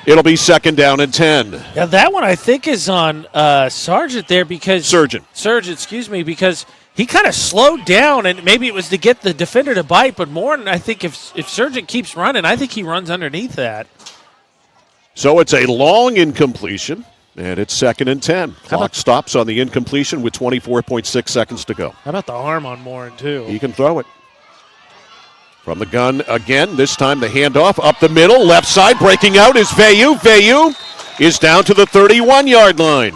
[SPEAKER 2] It'll be 2nd down and 10.
[SPEAKER 3] Yeah, that one I think is on Sargent there because Sargent, excuse me, because he kind of slowed down, and maybe it was to get the defender to bite. But Morin, I think if Sargent keeps running, I think he runs underneath that.
[SPEAKER 2] So it's a long incompletion, and it's 2nd and 10. Clock stops on the incompletion with 24.6 seconds to go.
[SPEAKER 3] How about the arm on Morin too?
[SPEAKER 2] He can throw it. From the gun again, this time the handoff up the middle, left side, breaking out is Veyu. Veyu is down to the 31-yard line.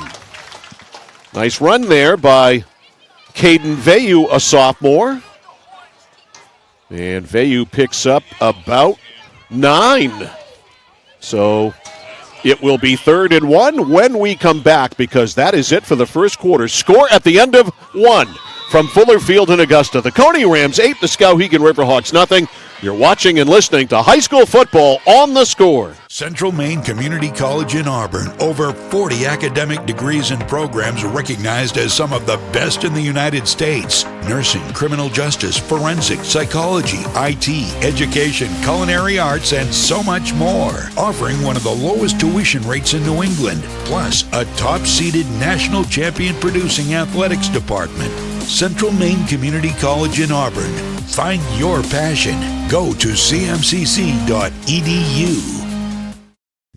[SPEAKER 2] Nice run there by Caden Veyu, a sophomore. And Veyu picks up about 9. So it will be 3rd and 1 when we come back, because that is it for the first quarter. Score at the end of 1. From Fuller Field in Augusta, the Cony Rams 8, the Skowhegan Riverhawks nothing. You're watching and listening to high school football on The Score.
[SPEAKER 1] Central Maine Community College in Auburn. Over 40 academic degrees and programs recognized as some of the best in the United States. Nursing, criminal justice, forensic, psychology, IT, education, culinary arts, and so much more. Offering one of the lowest tuition rates in New England. Plus, a top-seeded national champion producing athletics department. Central Maine Community College in Auburn. Find your passion. Go to cmcc.edu.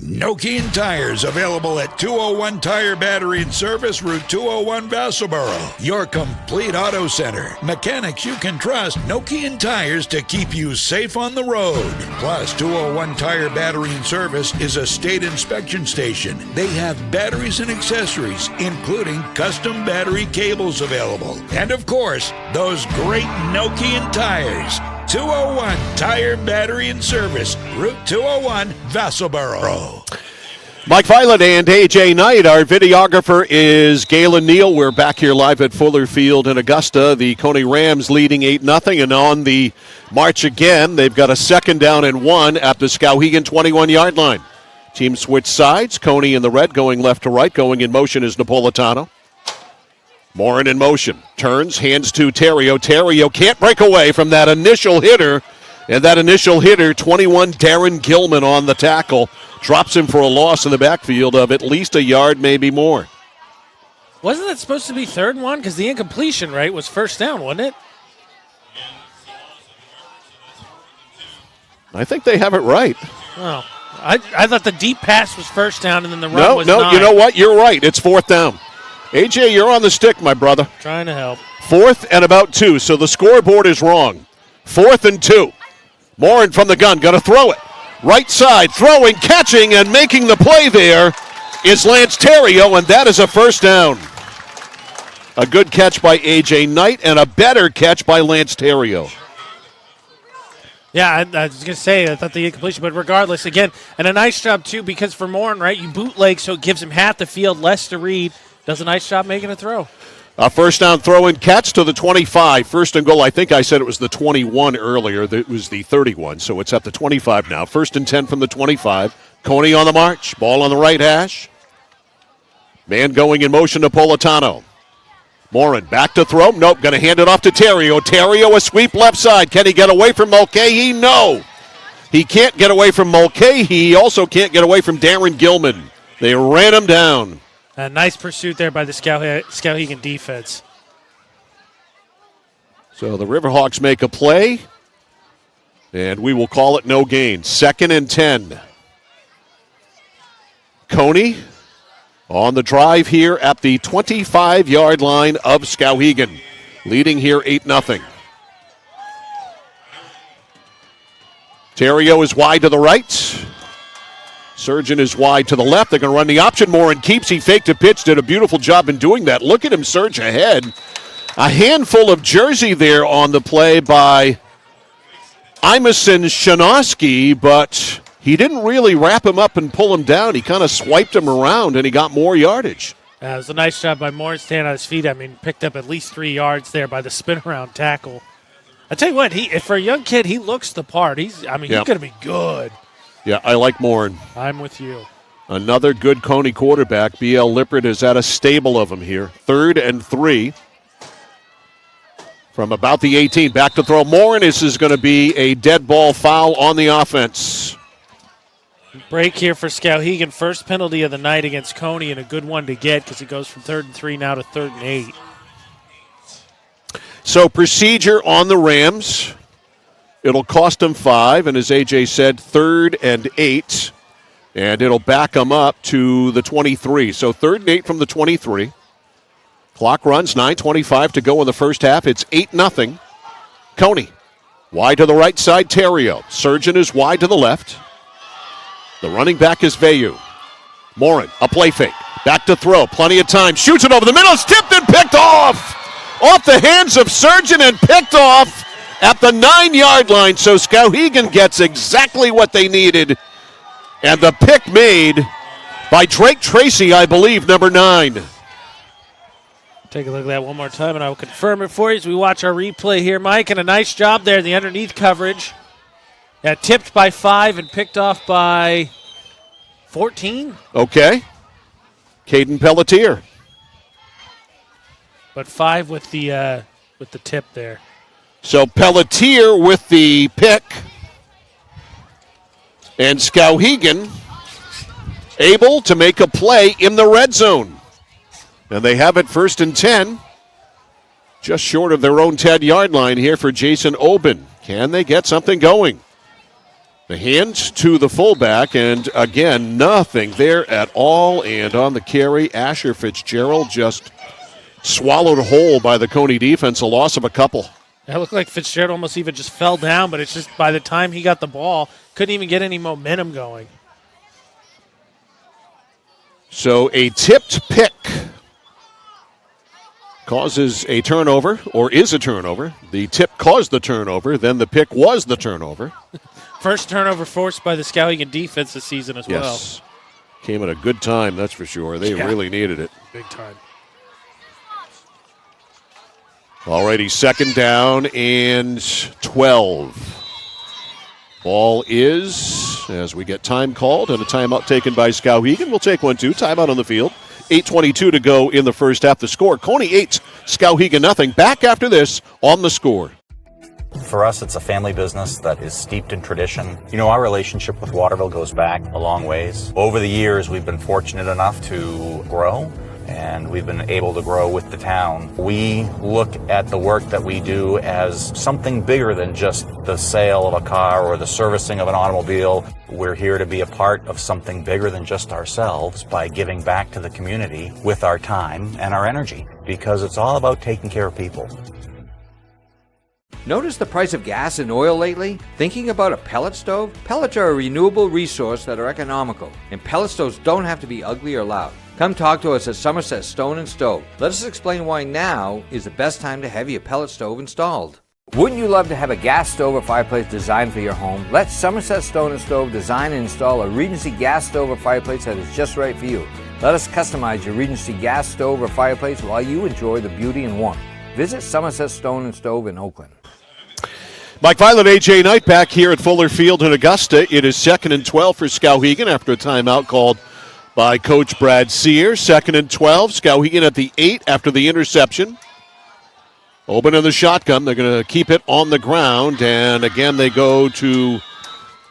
[SPEAKER 1] Nokian Tires, available at 201 Tire Battery and Service, Route 201, Vassalboro. Your complete auto center. Mechanics you can trust. Nokian Tires to keep you safe on the road. Plus, 201 Tire Battery and Service is a state inspection station. They have batteries and accessories, including custom battery cables available. And of course, those great Nokian tires. 201 Tire Battery and Service, Route 201, Vassalboro.
[SPEAKER 2] Mike Violet and AJ Knight. Our videographer is Galen Neal. We're back here live at Fuller Field in Augusta. The Cony Rams leading 8-0, and on the march again. They've got a 2nd down and 1 at the Skowhegan 21-yard line. Team switch sides. Cony in the red going left to right. Going in motion is Napolitano. Morin in motion. Turns, hands to Terrio. Terrio can't break away from that initial hitter. And that initial hitter, 21, Darren Gilman on the tackle. Drops him for a loss in the backfield of at least a yard, maybe more.
[SPEAKER 3] Wasn't that supposed to be 3rd and 1? Because the incompletion, right, was 1st down, wasn't it?
[SPEAKER 2] I think they have it right.
[SPEAKER 3] Oh, I thought the deep pass was 1st down and then the run was 9.
[SPEAKER 2] No, you know what? You're right. It's 4th down. AJ, you're on the stick, my brother.
[SPEAKER 3] Trying to help.
[SPEAKER 2] 4th and about 2, so the scoreboard is wrong. 4th and 2. Morin from the gun, got to throw it. Right side, throwing, catching, and making the play there is Lance Terrio, and that is a 1st down. A good catch by AJ Knight and a better catch by Lance Terrio.
[SPEAKER 3] Yeah, I was going to say, I thought the incompletion, but regardless, again, and a nice job, too, because for Morin, right, you bootleg, so it gives him half the field, less to read. Does a nice job making a throw.
[SPEAKER 2] A 1st down throw and catch to the 25. 1st and goal, I think I said it was the 21 earlier. It was the 31, so it's at the 25 now. 1st and 10 from the 25. Cony on the march. Ball on the right hash. Man going in motion to Napolitano. Morin back to throw. Nope, going to hand it off to Terrio. Terrio a sweep left side. Can he get away from Mulcahy? No. He can't get away from Mulcahy. He also can't get away from Darren Gilman. They ran him down.
[SPEAKER 3] A nice pursuit there by the Skowhegan defense.
[SPEAKER 2] So the Riverhawks make a play. And we will call it no gain. 2nd and 10. Cony on the drive here at the 25-yard line of Skowhegan, leading here 8-0. Terrio is wide to the right. Surgeon is wide to the left. They're going to run the option. Morin keeps. He faked a pitch. Did a beautiful job in doing that. Look at him surge ahead. A handful of jersey there on the play by Emerson Shanoski, but he didn't really wrap him up and pull him down. He kind of swiped him around, and he got more yardage.
[SPEAKER 3] It was a nice job by Morin staying on his feet. I mean, picked up at least 3 yards there by the spin-around tackle. I tell you what, for a young kid, he looks the part. He's going to be good.
[SPEAKER 2] Yeah, I like Morin.
[SPEAKER 3] I'm with you.
[SPEAKER 2] Another good Cony quarterback. B.L. Lippert is at a stable of them here. 3rd and 3 from about the 18. Back to throw. Morin. This is going to be a dead ball foul on the offense.
[SPEAKER 3] Break here for Skowhegan. First penalty of the night against Cony, and a good one to get because he goes from 3rd and 3 now to 3rd and 8.
[SPEAKER 2] So procedure on the Rams. It'll cost them 5, and as AJ said, 3rd and 8. And it'll back them up to the 23. So 3rd and 8 from the 23. Clock runs, 9:25 to go in the first half. It's 8-0. Cony, wide to the right side, Terrio. Surgeon is wide to the left. The running back is Vayu. Morin, a play fake. Back to throw, plenty of time. Shoots it over the middle, it's tipped and picked off! Off the hands of Surgeon and picked off at the 9-yard line. So Skowhegan gets exactly what they needed. And the pick made by Drake Tracy, I believe, number 9.
[SPEAKER 3] Take a look at that one more time, and I will confirm it for you as we watch our replay here, Mike. And a nice job there, the underneath coverage. Yeah, tipped by 5 and picked off by 14.
[SPEAKER 2] Okay. Caden Pelletier.
[SPEAKER 3] But 5 with the tip there.
[SPEAKER 2] So Pelletier with the pick. And Skowhegan able to make a play in the red zone. And they have it 1st and 10. Just short of their own 10-yard line here for Jason Oben. Can they get something going? The hand to the fullback, and again, nothing there at all. And on the carry, Asher Fitzgerald just swallowed whole by the Cony defense, a loss of a couple.
[SPEAKER 3] It looked like Fitzgerald almost even just fell down, but it's just by the time he got the ball, couldn't even get any momentum going.
[SPEAKER 2] So a tipped pick causes a turnover, or is a turnover. The tip caused the turnover, then the pick was the turnover.
[SPEAKER 3] First turnover forced by the Skowhegan defense this season as well.
[SPEAKER 2] Yes. Came at a good time, that's for sure. They really needed it.
[SPEAKER 3] Big time.
[SPEAKER 2] Alrighty, 2nd down and 12. Ball is, as we get time called, and a timeout taken by Skowhegan. We'll take 1-2. Timeout on the field. 8:22 to go in the first half. The score, Cony 8, Skowhegan nothing. Back after this on The Score.
[SPEAKER 12] For us, it's a family business that is steeped in tradition. You know, our relationship with Waterville goes back a long ways. Over the years, we've been fortunate enough to grow, and we've been able to grow with the town. We look at the work that we do as something bigger than just the sale of a car or the servicing of an automobile. We're here to be a part of something bigger than just ourselves by giving back to the community with our time and our energy, because it's all about taking care of people.
[SPEAKER 13] Notice the price of gas and oil lately? Thinking about a pellet stove? Pellets are a renewable resource that are economical, and pellet stoves don't have to be ugly or loud. Come talk to us at Somerset Stone & Stove. Let us explain why now is the best time to have your pellet stove installed. Wouldn't you love to have a gas stove or fireplace designed for your home? Let Somerset Stone & Stove design and install a Regency gas stove or fireplace that is just right for you. Let us customize your Regency gas stove or fireplace while you enjoy the beauty and warmth. Visit Somerset Stone & Stove in Oakland.
[SPEAKER 2] Mike Violet, AJ Knight back here at Fuller Field in Augusta. It is 2nd and 12 for Skowhegan after a timeout called by Coach Brad Sear. 2nd and 12. Skowhegan at the 8 after the interception. Open in the shotgun. They're going to keep it on the ground. And again, they go to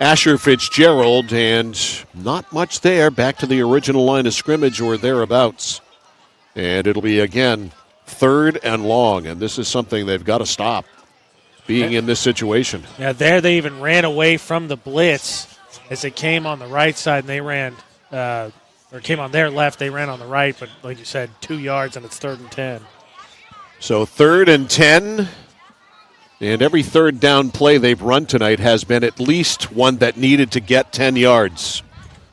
[SPEAKER 2] Asher Fitzgerald. And not much there. Back to the original line of scrimmage or thereabouts. And it'll be, again, 3rd and long. And this is something they've got to stop. being in this situation.
[SPEAKER 3] Yeah, there they even ran away from the blitz as they came on the right side, and they ran, or came on their left, they ran on the right, but like you said, 2 yards, and it's 3rd and 10.
[SPEAKER 2] So 3rd and 10, and every third down play they've run tonight has been at least one that needed to get 10 yards,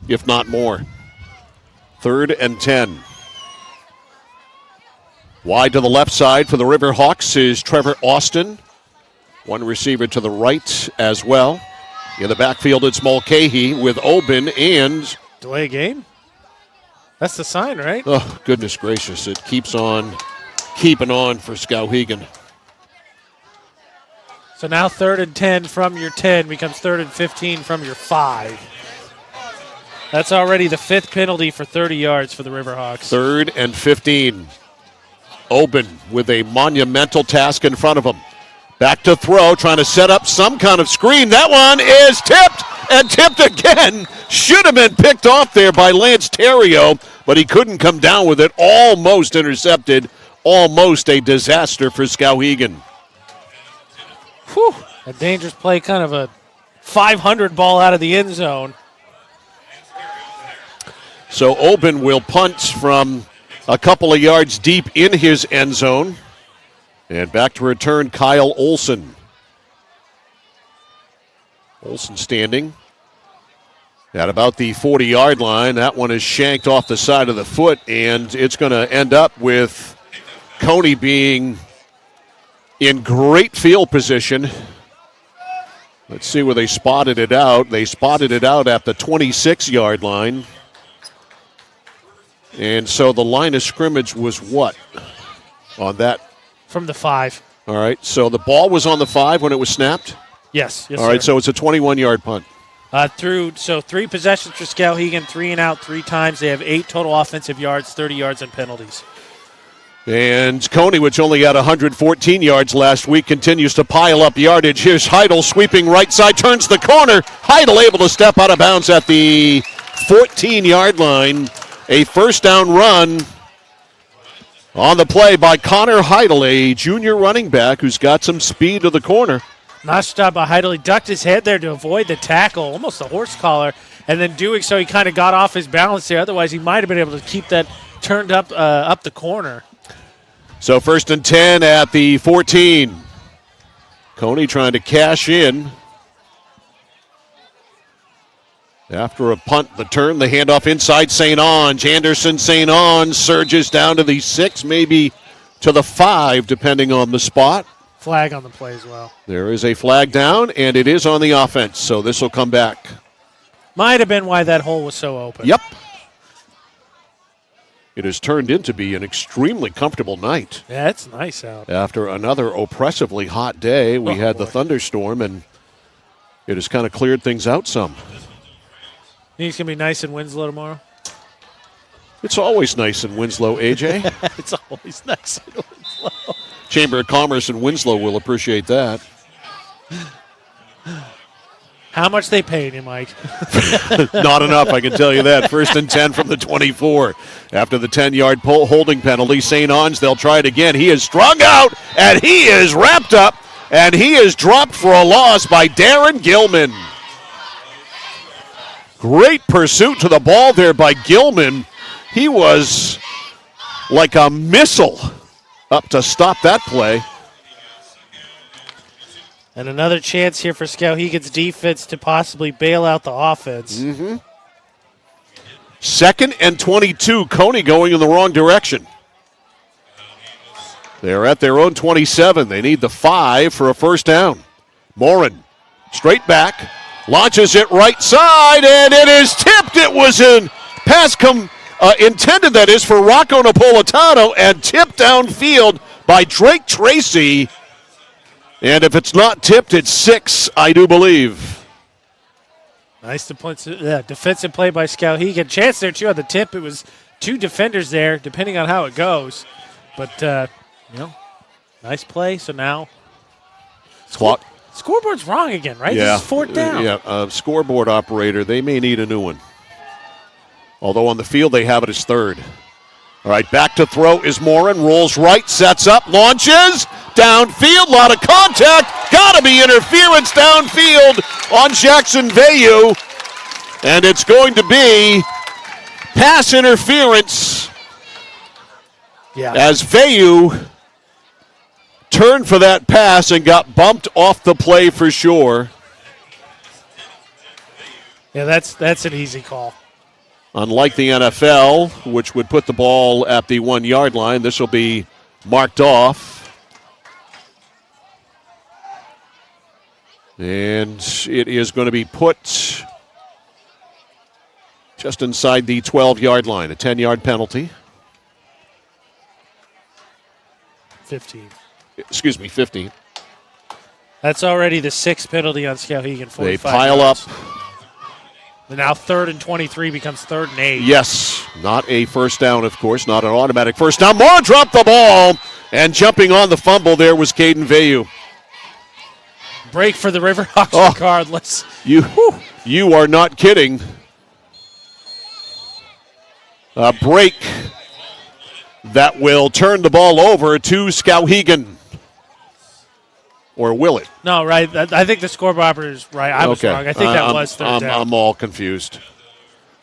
[SPEAKER 2] if not more. 3rd and 10. Wide to the left side for the Riverhawks is Trevor Austin. One receiver to the right as well. In the backfield, it's Mulcahy with Oben and...
[SPEAKER 3] Delay game? That's the sign, right?
[SPEAKER 2] Oh, goodness gracious. It keeps on keeping on for Skowhegan.
[SPEAKER 3] So now 3rd and 10 from your 10 becomes 3rd and 15 from your 5. That's already the 5th penalty for 30 yards for the Riverhawks.
[SPEAKER 2] 3rd and 15. Oben with a monumental task in front of him. Back to throw, trying to set up some kind of screen. That one is tipped and tipped again. Should have been picked off there by Lance Terrio, but he couldn't come down with it. Almost intercepted. Almost a disaster for Skowhegan.
[SPEAKER 3] Whew. A dangerous play, kind of a 500 ball out of the end zone.
[SPEAKER 2] So Oben will punt from a couple of yards deep in his end zone. And back to return, Kyle Olson. Olson standing at about the 40-yard line. That one is shanked off the side of the foot, and it's going to end up with Cony being in great field position. Let's see where they spotted it out. They spotted it out at the 26-yard line. And so the line of scrimmage was what on that?
[SPEAKER 3] From the 5.
[SPEAKER 2] All right, so the ball was on the 5 when it was snapped?
[SPEAKER 3] Yes.
[SPEAKER 2] All right, so it's a 21-yard punt.
[SPEAKER 3] 3 possessions for Skowhegan, 3 and out 3 times. They have 8 total offensive yards, 30 yards and penalties.
[SPEAKER 2] And Cony, which only had 114 yards last week, continues to pile up yardage. Here's Heidel sweeping right side, turns the corner. Heidel able to step out of bounds at the 14-yard line. A first down run on the play by Connor Heidel, a junior running back who's got some speed to the corner.
[SPEAKER 3] Nice job by Heidel. He ducked his head there to avoid the tackle, almost a horse collar, and then doing so he kind of got off his balance there. Otherwise, he might have been able to keep that turned up the corner.
[SPEAKER 2] So 1st and 10 at the 14. Cony trying to cash in. After a punt, the turn, the handoff inside St. Ange. Anderson St. Ange surges down to the 6, maybe to the 5, depending on the spot.
[SPEAKER 3] Flag on the play as well.
[SPEAKER 2] There is a flag down, and it is on the offense, so this will come back.
[SPEAKER 3] Might have been why that hole was so open.
[SPEAKER 2] Yep. It has turned into be an extremely comfortable night.
[SPEAKER 3] Yeah, it's nice out.
[SPEAKER 2] After another oppressively hot day, we had the thunderstorm, and it has kind of cleared things out some.
[SPEAKER 3] Think it's going to be nice in Winslow tomorrow?
[SPEAKER 2] It's always nice in Winslow, AJ.
[SPEAKER 3] It's always nice in Winslow.
[SPEAKER 2] Chamber of Commerce in Winslow will appreciate that.
[SPEAKER 3] How much they paying you, Mike?
[SPEAKER 2] Not enough, I can tell you that. 1st and 10 from the 24. After the 10-yard holding penalty, St. Ange, they'll try it again. He is strung out, and he is wrapped up, and he is dropped for a loss by Darren Gilman. Great pursuit to the ball there by Gilman. He was like a missile up to stop that play.
[SPEAKER 3] And another chance here for Skowhegan's defense to possibly bail out the offense.
[SPEAKER 2] 2nd and 22. Cony going in the wrong direction. They're at their own 27. They need the 5 for a first down. Morin, straight back. Launches it right side, and it is tipped. It was in pass intended, that is, for Rocco Napolitano, and tipped downfield by Drake Tracy. And if it's not tipped, it's 6, I do believe.
[SPEAKER 3] Nice defensive play by Skowhegan. Chance there, too, on the tip. It was 2 defenders there, depending on how it goes. But, nice play. So now
[SPEAKER 2] Clock.
[SPEAKER 3] Scoreboard's wrong again, right?
[SPEAKER 2] Yeah.
[SPEAKER 3] This is 4th down.
[SPEAKER 2] Yeah, scoreboard operator, they may need a new one. Although on the field they have it as 3rd. All right, back to throw is Morin. Rolls right, sets up, launches. downfield. A lot of contact. Got to be interference downfield on Jackson Vayu. And it's going to be pass interference as Vayu turned for that pass and got bumped off the play for sure.
[SPEAKER 3] Yeah, that's an easy call.
[SPEAKER 2] Unlike the NFL, which would put the ball at the 1 yard line, this will be marked off. And it is going to be put just inside the 12-yard line, a 10-yard penalty.
[SPEAKER 3] 15.
[SPEAKER 2] Excuse me, 15.
[SPEAKER 3] That's already the 6th penalty on Skowhegan.
[SPEAKER 2] They pile
[SPEAKER 3] yards.
[SPEAKER 2] up.
[SPEAKER 3] Now 3rd and 23 becomes 3rd and 8.
[SPEAKER 2] Yes, not a first down, of course, not an automatic first down. Moore dropped the ball, and jumping on the fumble there was Caden Vayu.
[SPEAKER 3] Break for the Riverhawks regardless.
[SPEAKER 2] You are not kidding. A break that will turn the ball over to Skowhegan. Or will it?
[SPEAKER 3] No, right. I think the scoreboard operator is right. I was wrong. I think that was 3rd down.
[SPEAKER 2] I'm all confused.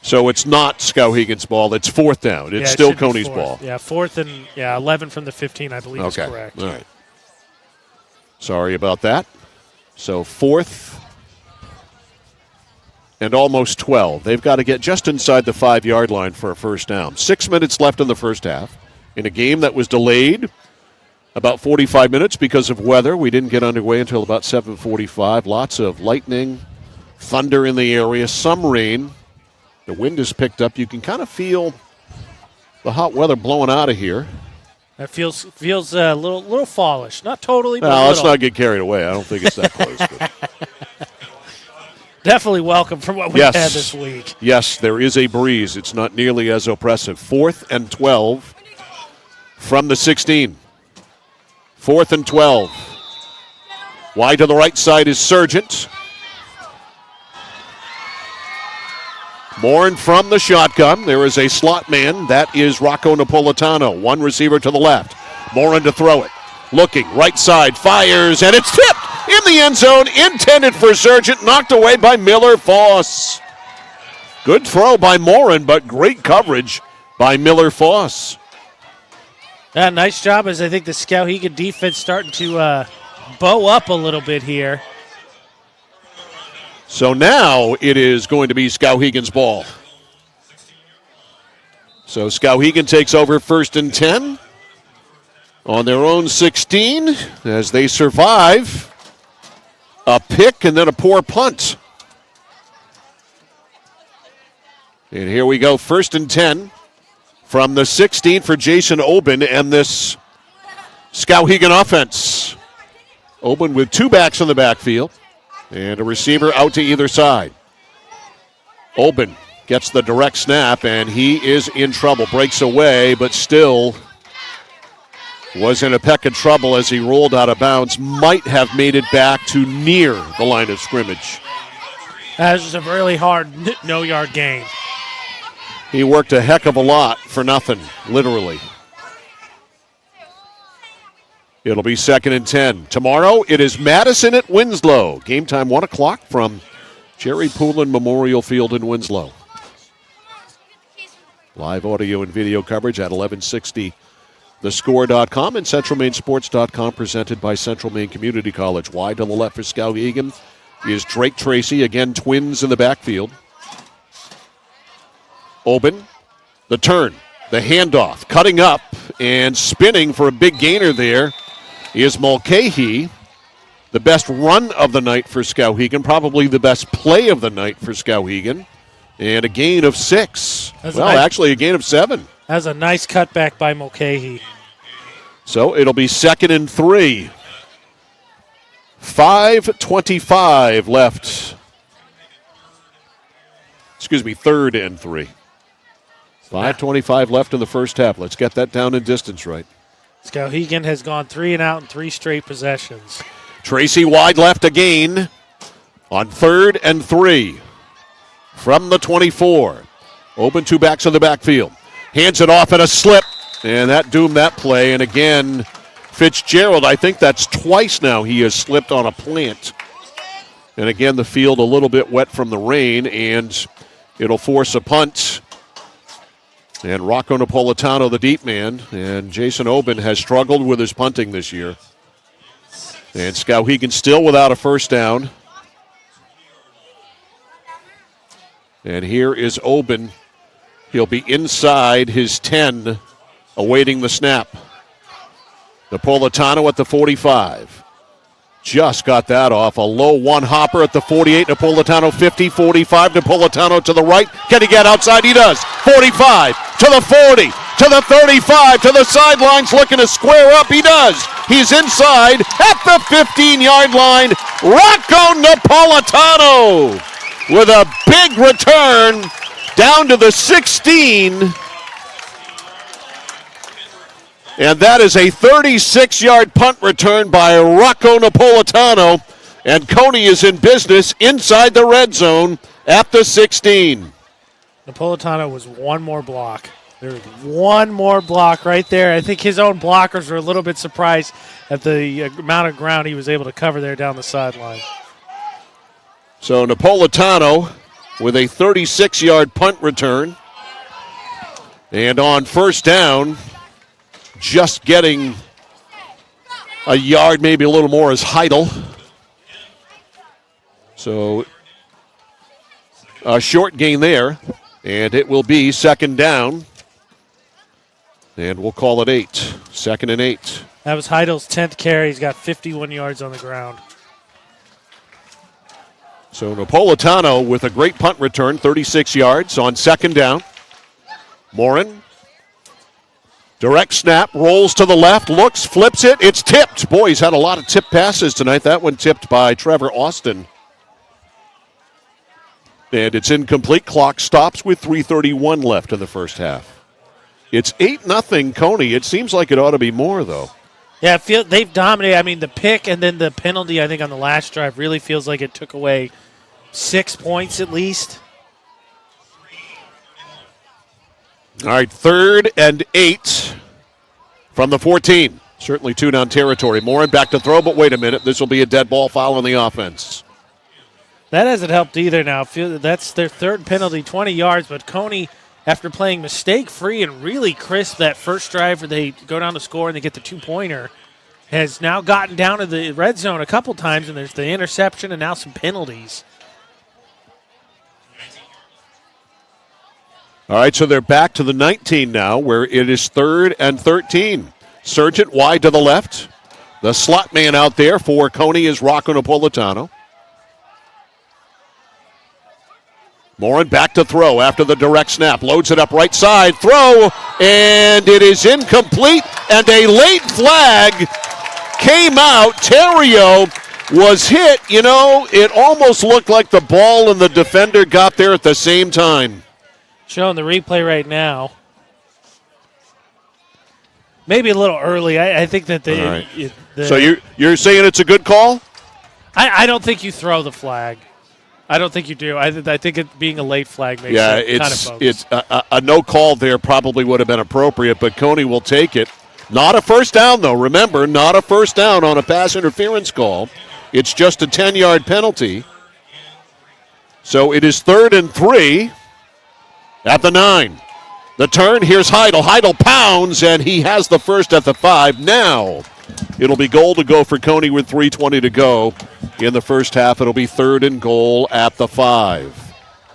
[SPEAKER 2] So it's not Skowhegan's ball. It's 4th down. It's still Cony's ball.
[SPEAKER 3] Yeah, 4th and 11 from the 15, I believe is correct.
[SPEAKER 2] All right. Sorry about that. So 4th and almost 12. They've got to get just inside the 5-yard line for a first down. 6 minutes left in the first half in a game that was delayed about 45 minutes because of weather. We didn't get underway until about 7:45. Lots of lightning, thunder in the area, some rain. The wind is picked up. You can kind of feel the hot weather blowing out of here.
[SPEAKER 3] That feels a little fallish. Not totally, but
[SPEAKER 2] let's not get carried away. I don't think it's that close.
[SPEAKER 3] Definitely welcome from what we had this week.
[SPEAKER 2] Yes, there is a breeze. It's not nearly as oppressive. 4th and 12 from the 16. 4th and 12. Wide to the right side is Sargent. Morin from the shotgun. There is a slot man. That is Rocco Napolitano. One receiver to the left. Morin to throw it. Looking, right side, fires, and it's tipped in the end zone. Intended for Sargent. Knocked away by Miller Foss. Good throw by Morin, but great coverage by Miller Foss.
[SPEAKER 3] Yeah, nice job as I think the Skowhegan defense starting to bow up a little bit here.
[SPEAKER 2] So now it is going to be Skowhegan's ball. So Skowhegan takes over 1st and 10 on their own 16 as they survive a pick and then a poor punt. And here we go, 1st and 10 from the 16 for Jason Oben and this Skowhegan offense. Oben with 2 backs in the backfield and a receiver out to either side. Oben gets the direct snap and he is in trouble. Breaks away, but still was in a peck of trouble as he rolled out of bounds. Might have made it back to near the line of scrimmage.
[SPEAKER 3] That was a really hard no-yard gain.
[SPEAKER 2] He worked a heck of a lot for nothing, literally. It'll be 2nd and 10. Tomorrow, it is Madison at Winslow. Game time 1 o'clock from Jerry Poulin Memorial Field in Winslow. Live audio and video coverage at 1160 thescore.com and centralmainsports.com, presented by Central Maine Community College. Wide to the left for Skowhegan is Drake Tracy. Again, twins in the backfield. Oben, the turn, the handoff, cutting up and spinning for a big gainer there is Mulcahy. The best run of the night for Skowhegan, probably the best play of the night for Skowhegan, and a gain of 6. Actually a gain of 7.
[SPEAKER 3] That's a nice cutback by Mulcahy.
[SPEAKER 2] So it'll be 2nd and 3. 5:25 left. 3rd and 3. 5:25 left in the first half. Let's get that down in distance right.
[SPEAKER 3] Skowhegan has gone 3 and out in 3 straight possessions.
[SPEAKER 2] Tracy wide left again on 3rd and 3 from the 24. Open 2 backs in the backfield. Hands it off at a slip, and that doomed that play. And again, Fitzgerald, I think that's twice now he has slipped on a plant. And again, the field a little bit wet from the rain, and it'll force a punt. And Rocco Napolitano, the deep man, and Jason Oben has struggled with his punting this year. And Skowhegan still without a first down. And here is Oben. He'll be inside his 10, awaiting the snap. Napolitano at the 45. Just got that off. A low one hopper at the 48. Napolitano 50, 45. Napolitano to the right. Can he get outside? He does. 45 to the 40, to the 35, to the sidelines, looking to square up. He does. He's inside at the 15-yard line. Rocco Napolitano with a big return down to the 16. And that is a 36-yard punt return by Rocco Napolitano. And Cony is in business inside the red zone at the 16.
[SPEAKER 3] Napolitano was one more block. There was one more block right there. I think his own blockers were a little bit surprised at the amount of ground he was able to cover there down the sideline.
[SPEAKER 2] So Napolitano with a 36-yard punt return. And on first down, just getting a yard, maybe a little more, is Heidel. So a short gain there, and it will be second down. And we'll call it 8. 2nd and 8.
[SPEAKER 3] That was Heidel's 10th carry. He's got 51 yards on the ground.
[SPEAKER 2] So Napolitano with a great punt return, 36 yards on second down. Morin. Direct snap, rolls to the left, looks, flips it, it's tipped. Boy, he's had a lot of tipped passes tonight. That one tipped by Trevor Austin. And it's incomplete. Clock stops with 3:31 left in the first half. It's 8-0 Cony. It seems like it ought to be more, though.
[SPEAKER 3] Yeah, they've dominated. I mean, the pick and then the penalty, I think, on the last drive really feels like it took away 6 points at least.
[SPEAKER 2] All right, 3rd and 8 from the 14. Certainly two-down territory. Morin back to throw, but wait a minute. This will be a dead ball foul on the offense.
[SPEAKER 3] That hasn't helped either now. That's their third penalty, 20 yards, but Cony, after playing mistake-free and really crisp that first drive where they go down to score and they get the two-pointer, has now gotten down to the red zone a couple times, and there's the interception and now some penalties.
[SPEAKER 2] All right, so they're back to the 19 now, where it is 3rd and 13. Sargent wide to the left. The slot man out there for Cony is Rocco Napolitano. Morin back to throw after the direct snap. Loads it up right side. Throw, and it is incomplete, and a late flag came out. Terrio was hit. You know, it almost looked like the ball and the defender got there at the same time.
[SPEAKER 3] Showing the replay right now. Maybe a little early. I think that they.
[SPEAKER 2] Right. So you're saying it's a good call?
[SPEAKER 3] I don't think you throw the flag. I don't think you do. I think it being a late flag makes it kind of bogus.
[SPEAKER 2] It's a no call there probably would have been appropriate, but Cony will take it. Not a first down, though. Remember, not a first down on a pass interference call. It's just a 10-yard penalty. So it is 3rd and 3 at the 9. The turn, here's Heidel. Heidel pounds, and he has the first at the 5. Now it'll be goal to go for Cony with 3:20 to go. In the first half, it'll be 3rd and goal at the 5.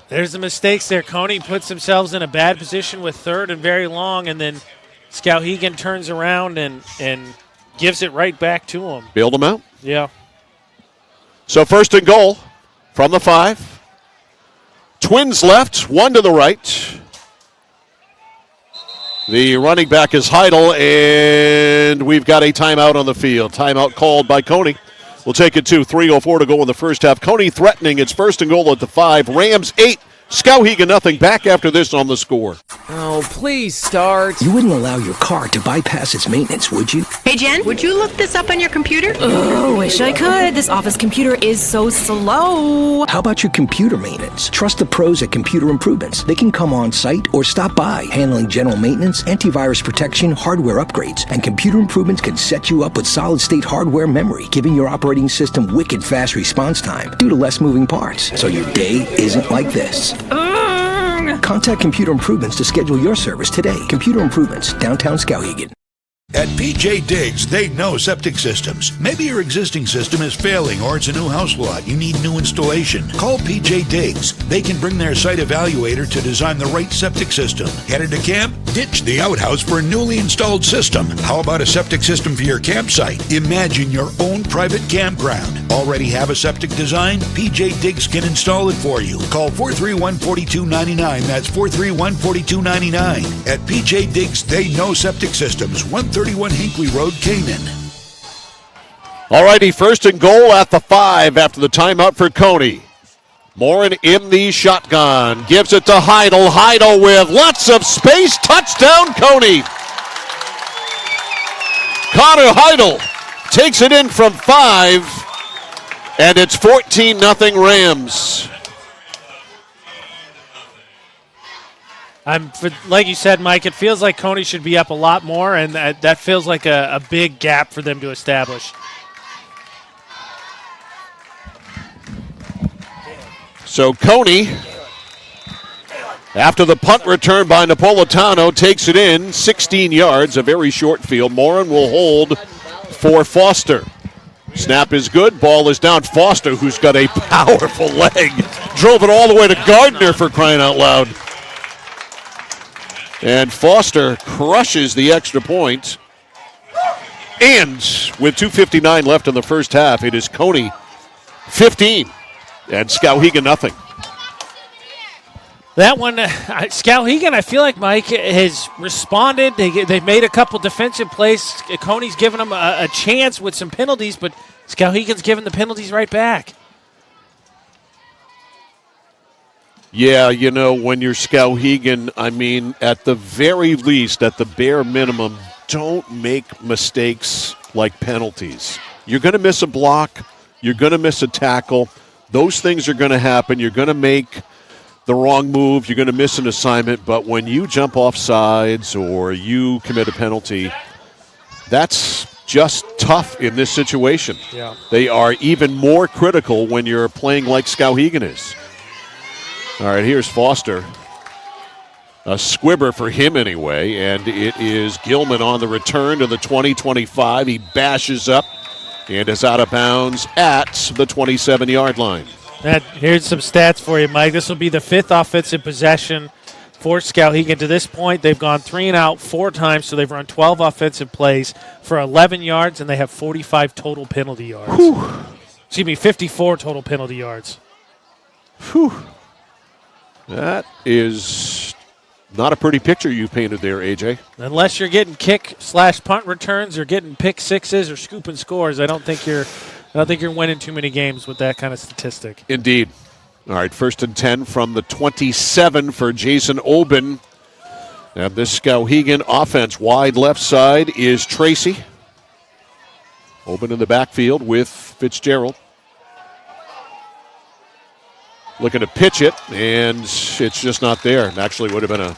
[SPEAKER 3] There's the mistakes there. Cony puts themselves in a bad position with 3rd and very long, and then Skowhegan turns around and gives it right back to him.
[SPEAKER 2] Bailed him out?
[SPEAKER 3] Yeah.
[SPEAKER 2] So 1st and goal from the 5. Twins left, 1 to the right. The running back is Heidel, and we've got a timeout on the field. Timeout called by Cony. We'll take it to 3:04 to go in the first half. Cony threatening. It's 1st and goal at the 5. Rams 8, Skowhegan nothing. Back after this on The Score.
[SPEAKER 14] Oh, please start.
[SPEAKER 15] You wouldn't allow your car to bypass its maintenance, would you?
[SPEAKER 16] Hey, Jen, would you look this up on your computer?
[SPEAKER 17] Oh, wish I could. This office computer is so slow.
[SPEAKER 15] How about your computer maintenance? Trust the pros at Computer Improvements. They can come on site or stop by, handling general maintenance, antivirus protection, hardware upgrades, and Computer Improvements can set you up with solid-state hardware memory, giving your operating system wicked fast response time due to less moving parts, so your day isn't like this. Contact Computer Improvements to schedule your service today. Computer Improvements, downtown Skowhegan.
[SPEAKER 1] At PJ Diggs, they know septic systems. Maybe your existing system is failing or it's a new house lot. You need new installation. Call PJ Diggs. They can bring their site evaluator to design the right septic system. Headed to camp? Ditch the outhouse for a newly installed system. How about a septic system for your campsite? Imagine your own private campground. Already have a septic design? PJ Diggs can install it for you. Call 431-4299. That's 431-4299. At PJ Diggs, they know septic systems. 131 Hinkley Road, Canaan.
[SPEAKER 2] All righty, first and goal at the 5 after the timeout for Cony. Morin in the shotgun. Gives it to Heidel. Heidel with lots of space. Touchdown, Cony. Connor Heidel takes it in from 5, and it's 14-0 Rams.
[SPEAKER 3] Like you said, Mike, it feels like Cony should be up a lot more, and that feels like a big gap for them to establish.
[SPEAKER 2] So Cony, after the punt return by Napolitano, takes it in 16 yards, a very short field. Morin will hold for Foster. Snap is good. Ball is down. Foster, who's got a powerful leg, drove it all the way to Gardner, for crying out loud. And Foster crushes the extra point. And with 2:59 left in the first half, it is Cony 15 and Skowhegan nothing.
[SPEAKER 3] That one, Skowhegan, I feel like Mike has responded. They've made a couple defensive plays. Cony's given them a chance with some penalties, but Skowhegan's given the penalties right back.
[SPEAKER 2] Yeah, you know, when you're Skowhegan, I mean, at the very least, at the bare minimum, don't make mistakes like penalties. You're going to miss a block. You're going to miss a tackle. Those things are going to happen. You're going to make the wrong move. You're going to miss an assignment. But when you jump off sides or you commit a penalty, that's just tough in this situation.
[SPEAKER 3] Yeah.
[SPEAKER 2] They are even more critical when you're playing like Skowhegan is. All right, here's Foster. A squibber for him anyway, and it is Gilman on the return to the 20-25. He bashes up and is out of bounds at the 27-yard line.
[SPEAKER 3] Here's some stats for you, Mike. This will be the 5th offensive possession for Skowhegan. To this point, they've gone 3 and out 4 times, so they've run 12 offensive plays for 11 yards, and they have 45 total penalty yards.
[SPEAKER 2] Whew.
[SPEAKER 3] Excuse me, 54 total penalty yards.
[SPEAKER 2] Whew. That is not a pretty picture you've painted there, AJ.
[SPEAKER 3] Unless you're getting kick/punt returns or getting pick sixes or scooping scores, I don't think you're winning too many games with that kind of statistic.
[SPEAKER 2] Indeed. All right, 1st and 10 from the 27 for Jason Oben. And this Skowhegan offense, wide left side is Tracy. Oben in the backfield with Fitzgerald. Looking to pitch it, and it's just not there. It actually would have been a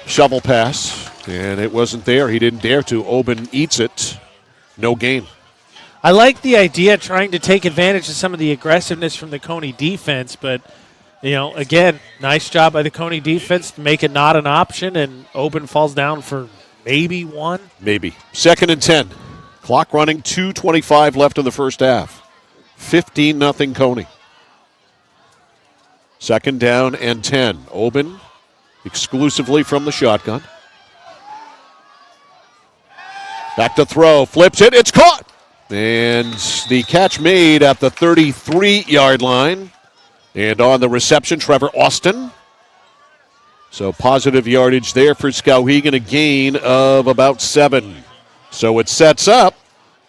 [SPEAKER 2] shovel pass, and it wasn't there. He didn't dare to. Oben eats it. No gain.
[SPEAKER 3] I like the idea of trying to take advantage of some of the aggressiveness from the Cony defense, but, you know, again, nice job by the Cony defense to make it not an option, and Oben falls down for maybe 1.
[SPEAKER 2] Maybe. 2nd and 10. Clock running, 2:25 left in the first half. 15-0 Cony. 2nd down and 10. Oben exclusively from the shotgun. Back to throw. Flips it. It's caught. And the catch made at the 33-yard line. And on the reception, Trevor Austin. So positive yardage there for Skowhegan, a gain of about 7. So it sets up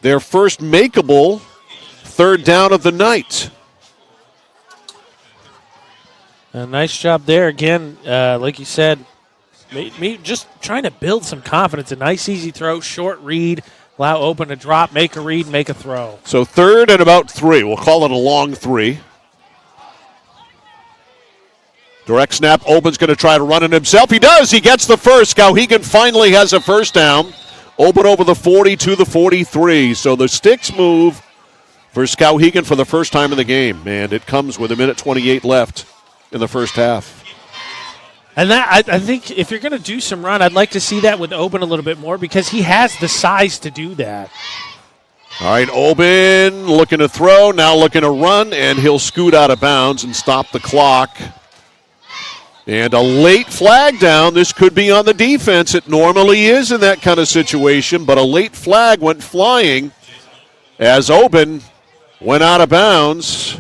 [SPEAKER 2] their first makeable 3rd down of the night.
[SPEAKER 3] A nice job there. Again, like you said, me just trying to build some confidence. A nice, easy throw, short read, allow Open to drop, make a read, make a throw.
[SPEAKER 2] So 3rd and about 3. We'll call it a long 3. Direct snap. Oben's going to try to run it himself. He does. He gets the first. Skowhegan finally has a first down. Open over the 40 to the 43. So the sticks move for Skowhegan for the first time in the game. And it comes with 1:28 left in the first half.
[SPEAKER 3] And that I think if you're going to do some run, I'd like to see that with Oben a little bit more because he has the size to do that.
[SPEAKER 2] All right, Oben looking to throw, now looking to run, and he'll scoot out of bounds and stop the clock. And a late flag down. This could be on the defense. It normally is in that kind of situation, but a late flag went flying as Oben went out of bounds.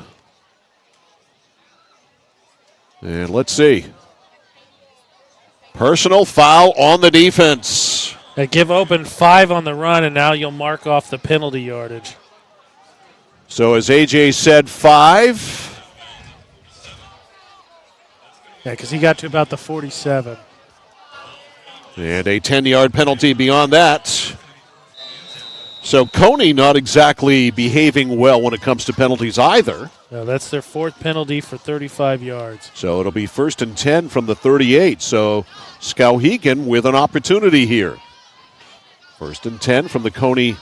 [SPEAKER 2] And let's see. Personal foul on the defense.
[SPEAKER 3] They give Open 5 on the run, and now you'll mark off the penalty yardage.
[SPEAKER 2] So as AJ said, 5.
[SPEAKER 3] Yeah, because he got to about the 47.
[SPEAKER 2] And a 10-yard penalty beyond that. So Cony not exactly behaving well when it comes to penalties either.
[SPEAKER 3] No, that's their 4th penalty for 35 yards.
[SPEAKER 2] So it'll be 1st and 10 from the 38. So Skowhegan with an opportunity here. 1st and 10 from the Cony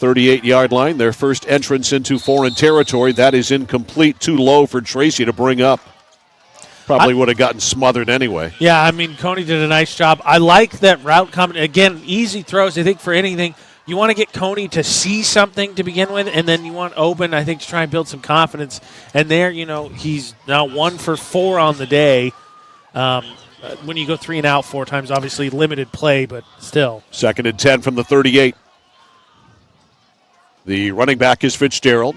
[SPEAKER 2] 38-yard line. Their first entrance into foreign territory. That is incomplete, too low for Tracy to bring up. Probably would have gotten smothered anyway.
[SPEAKER 3] Yeah, I mean, Cony did a nice job. I like that route coming. Again, easy throws. I think for anything, you want to get Cony to see something to begin with, and then you want Oben, I think, to try and build some confidence. And there, he's now 1 for 4 on the day. When you go 3 and out 4 times, obviously limited play, but still.
[SPEAKER 2] 2nd and 10 from the 38. The running back is Fitzgerald.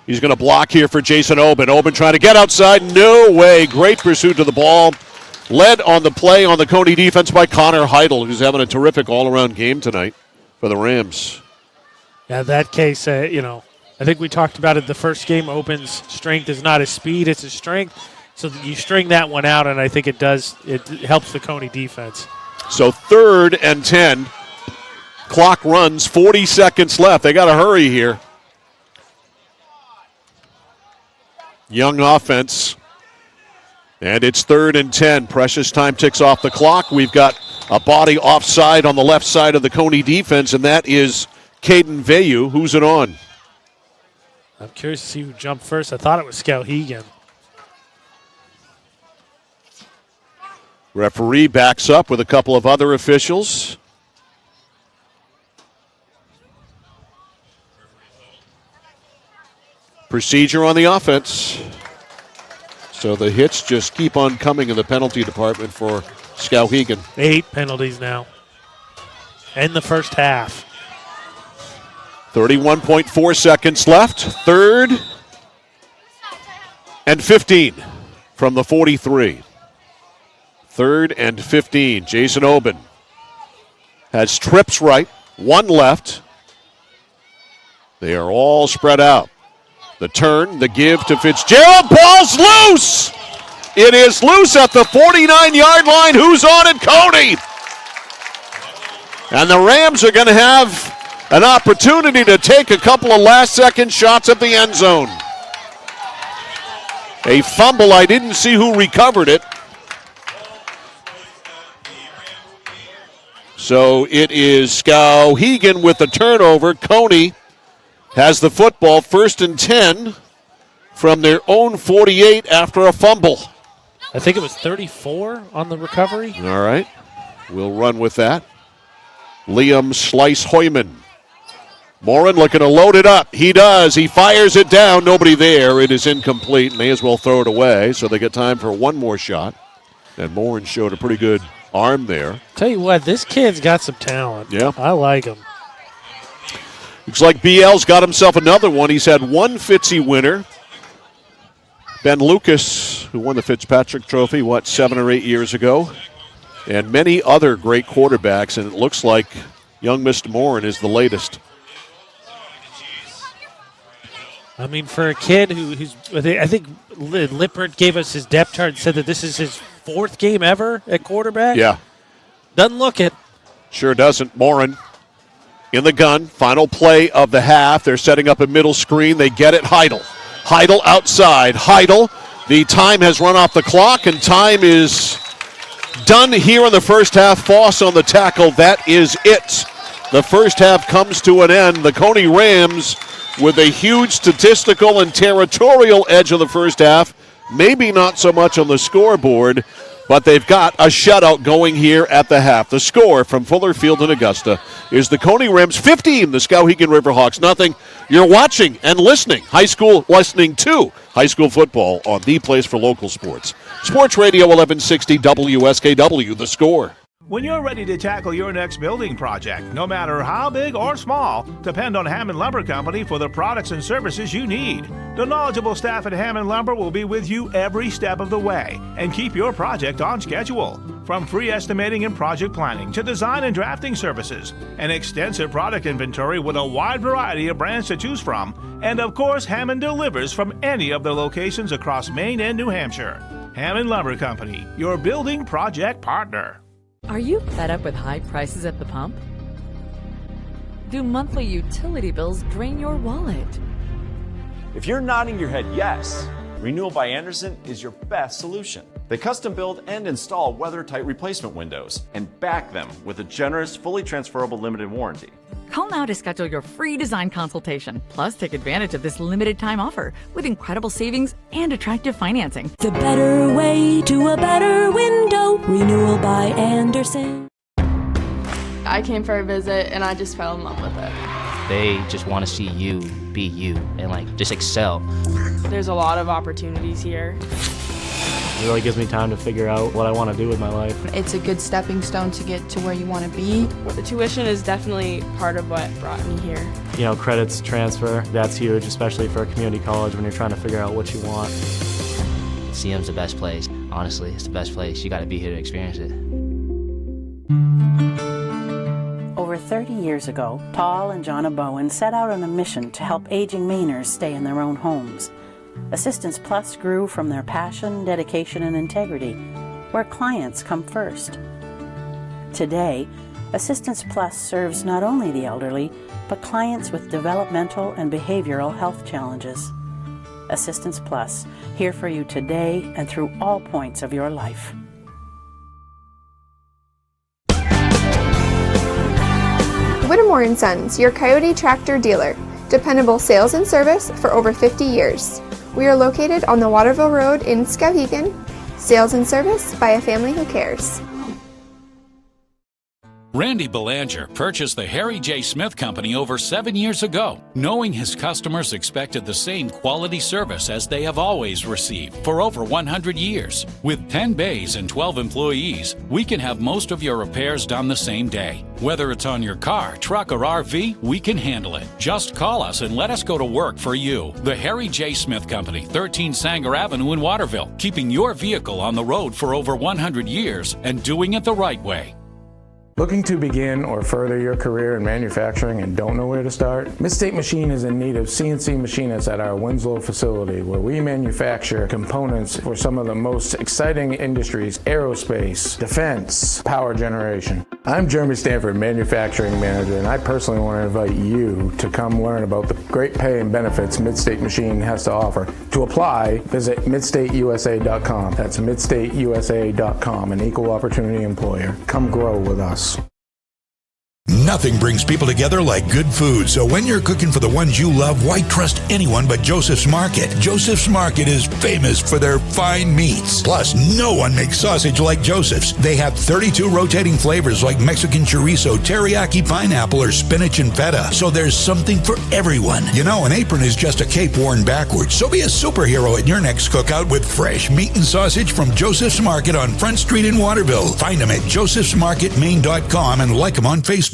[SPEAKER 2] He's going to block here for Jason Oben. Oben trying to get outside. No way. Great pursuit to the ball. Led on the play on the Cony defense by Connor Heidel, who's having a terrific all-around game tonight for the Rams.
[SPEAKER 3] Yeah, that case, I think we talked about it the first game. Oben's strength is not his speed, it's his strength. So you string that one out, and I think it helps the Cony defense.
[SPEAKER 2] So 3rd and 10. Clock runs, 40 seconds left. They got to hurry here. Young offense. And it's 3rd and 10. Precious time ticks off the clock. We've got a body offside on the left side of the Cony defense, and that is Caden Veyu. Who's it on?
[SPEAKER 3] I'm curious to see who jumped first. I thought it was Skowhegan.
[SPEAKER 2] Referee backs up with a couple of other officials. Procedure on the offense. So the hits just keep on coming in the penalty department for Skowhegan.
[SPEAKER 3] 8 penalties now in the first half.
[SPEAKER 2] 31.4 seconds left. 3rd and 15 from the 43. 3rd and 15. Jason Oben has trips right, 1 left. They are all spread out. The turn, the give to Fitzgerald. Ball's loose. It is loose at the 49-yard line. Who's on it? Cony. And the Rams are going to have an opportunity to take a couple of last-second shots at the end zone. A fumble. I didn't see who recovered it. So it is Skowhegan with the turnover. Cony has the football, 1st and 10 from their own 48 after a fumble.
[SPEAKER 3] I think it was 34 on the recovery.
[SPEAKER 2] All right. We'll run with that. Liam Slice-Hoyman. Morin looking to load it up. He does. He fires it down. Nobody there. It is incomplete. May as well throw it away, so they get time for one more shot. And Morin showed a pretty good arm there.
[SPEAKER 3] Tell you what, this kid's got some talent.
[SPEAKER 2] Yeah.
[SPEAKER 3] I like him.
[SPEAKER 2] Looks like BL's got himself another one. He's had one Fitzy winner. Ben Lucas, who won the Fitzpatrick Trophy, 7 or 8 years ago? And many other great quarterbacks, and it looks like young Mr. Morin is the latest.
[SPEAKER 3] I mean, for a kid who's, I think Lippert gave us his depth chart and said that this is his 4th game ever at quarterback.
[SPEAKER 2] Yeah.
[SPEAKER 3] Doesn't look it.
[SPEAKER 2] Sure doesn't. Morin in the gun. Final play of the half. They're setting up a middle screen. They get it. Heidel. Heidel outside. Heidel. The time has run off the clock, and time is done here in the first half. Foss on the tackle. That is it. The first half comes to an end. The Cony Rams with a huge statistical and territorial edge of the first half. Maybe not so much on the scoreboard, but they've got a shutout going here at the half. The score from Fuller Field in Augusta is the Cony Rams 15, the Skowhegan Riverhawks nothing. You're watching and listening to high school football on the place for local sports. Sports Radio 1160 WSKW, The Score.
[SPEAKER 18] When you're ready to tackle your next building project, no matter how big or small, depend on Hammond Lumber Company for the products and services you need. The knowledgeable staff at Hammond Lumber will be with you every step of the way and keep your project on schedule. From free estimating and project planning to design and drafting services, an extensive product inventory with a wide variety of brands to choose from, and of course, Hammond delivers from any of the locations across Maine and New Hampshire. Hammond Lumber Company, your building project partner.
[SPEAKER 19] Are you fed up with high prices at the pump? Do monthly utility bills drain your wallet?
[SPEAKER 20] If you're nodding your head yes, Renewal by Andersen is your best solution. They custom build and install weather-tight replacement windows and back them with a generous, fully transferable limited warranty.
[SPEAKER 19] Call now to schedule your free design consultation. Plus, take advantage of this limited time offer with incredible savings and attractive financing.
[SPEAKER 21] The better way to a better window. Renewal by Andersen.
[SPEAKER 4] I came for a visit and I just fell in love with it.
[SPEAKER 5] They just want to see you be you and just excel.
[SPEAKER 4] There's a lot of opportunities here.
[SPEAKER 6] It really gives me time to figure out what I want to do with my life.
[SPEAKER 7] It's a good stepping stone to get to where you want to be.
[SPEAKER 4] The tuition is definitely part of what brought me here.
[SPEAKER 6] You know, credits transfer, that's huge, especially for a community college when you're trying to figure out what you want.
[SPEAKER 5] CM's the best place. Honestly, it's the best place. You got to be here to experience it.
[SPEAKER 8] Over 30 years ago, Paul and Jonna Bowen set out on a mission to help aging Mainers stay in their own homes. Assistance Plus grew from their passion, dedication, and integrity, where clients come first. Today, Assistance Plus serves not only the elderly, but clients with developmental and behavioral health challenges. Assistance Plus, here for you today and through all points of your life.
[SPEAKER 9] Whittemore & Sons, your Coyote tractor dealer. Dependable sales and service for over 50 years. We are located on the Waterville Road in Skowhegan. Sales and service by a family who cares.
[SPEAKER 10] Randy Belanger purchased the Harry J. Smith Company over 7 years ago, knowing his customers expected the same quality service as they have always received for over 100 years. With 10 bays and 12 employees, we can have most of your repairs done the same day. Whether it's on your car, truck, or RV, we can handle it. Just call us and let us go to work for you. The Harry J. Smith Company, 13 Sanger Avenue in Waterville, keeping your vehicle on the road for over 100 years and doing it the right way.
[SPEAKER 11] Looking to begin or further your career in manufacturing and don't know where to start? Mid-State Machine is in need of CNC machinists at our Winslow facility, where we manufacture components for some of the most exciting industries: aerospace, defense, power generation. I'm Jeremy Stanford, manufacturing manager, and I personally want to invite you to come learn about the great pay and benefits Mid-State Machine has to offer. To apply, visit midstateusa.com. That's midstateusa.com, an equal opportunity employer. Come grow with us.
[SPEAKER 1] Nothing brings people together like good food. So when you're cooking for the ones you love, why trust anyone but Joseph's Market? Joseph's Market is famous for their fine meats. Plus, no one makes sausage like Joseph's. They have 32 rotating flavors like Mexican chorizo, teriyaki pineapple, or spinach and feta. So there's something for everyone. You know, an apron is just a cape worn backwards. So be a superhero at your next cookout with fresh meat and sausage from Joseph's Market on Front Street in Waterville. Find them at josephsmarketmaine.com and like them on Facebook.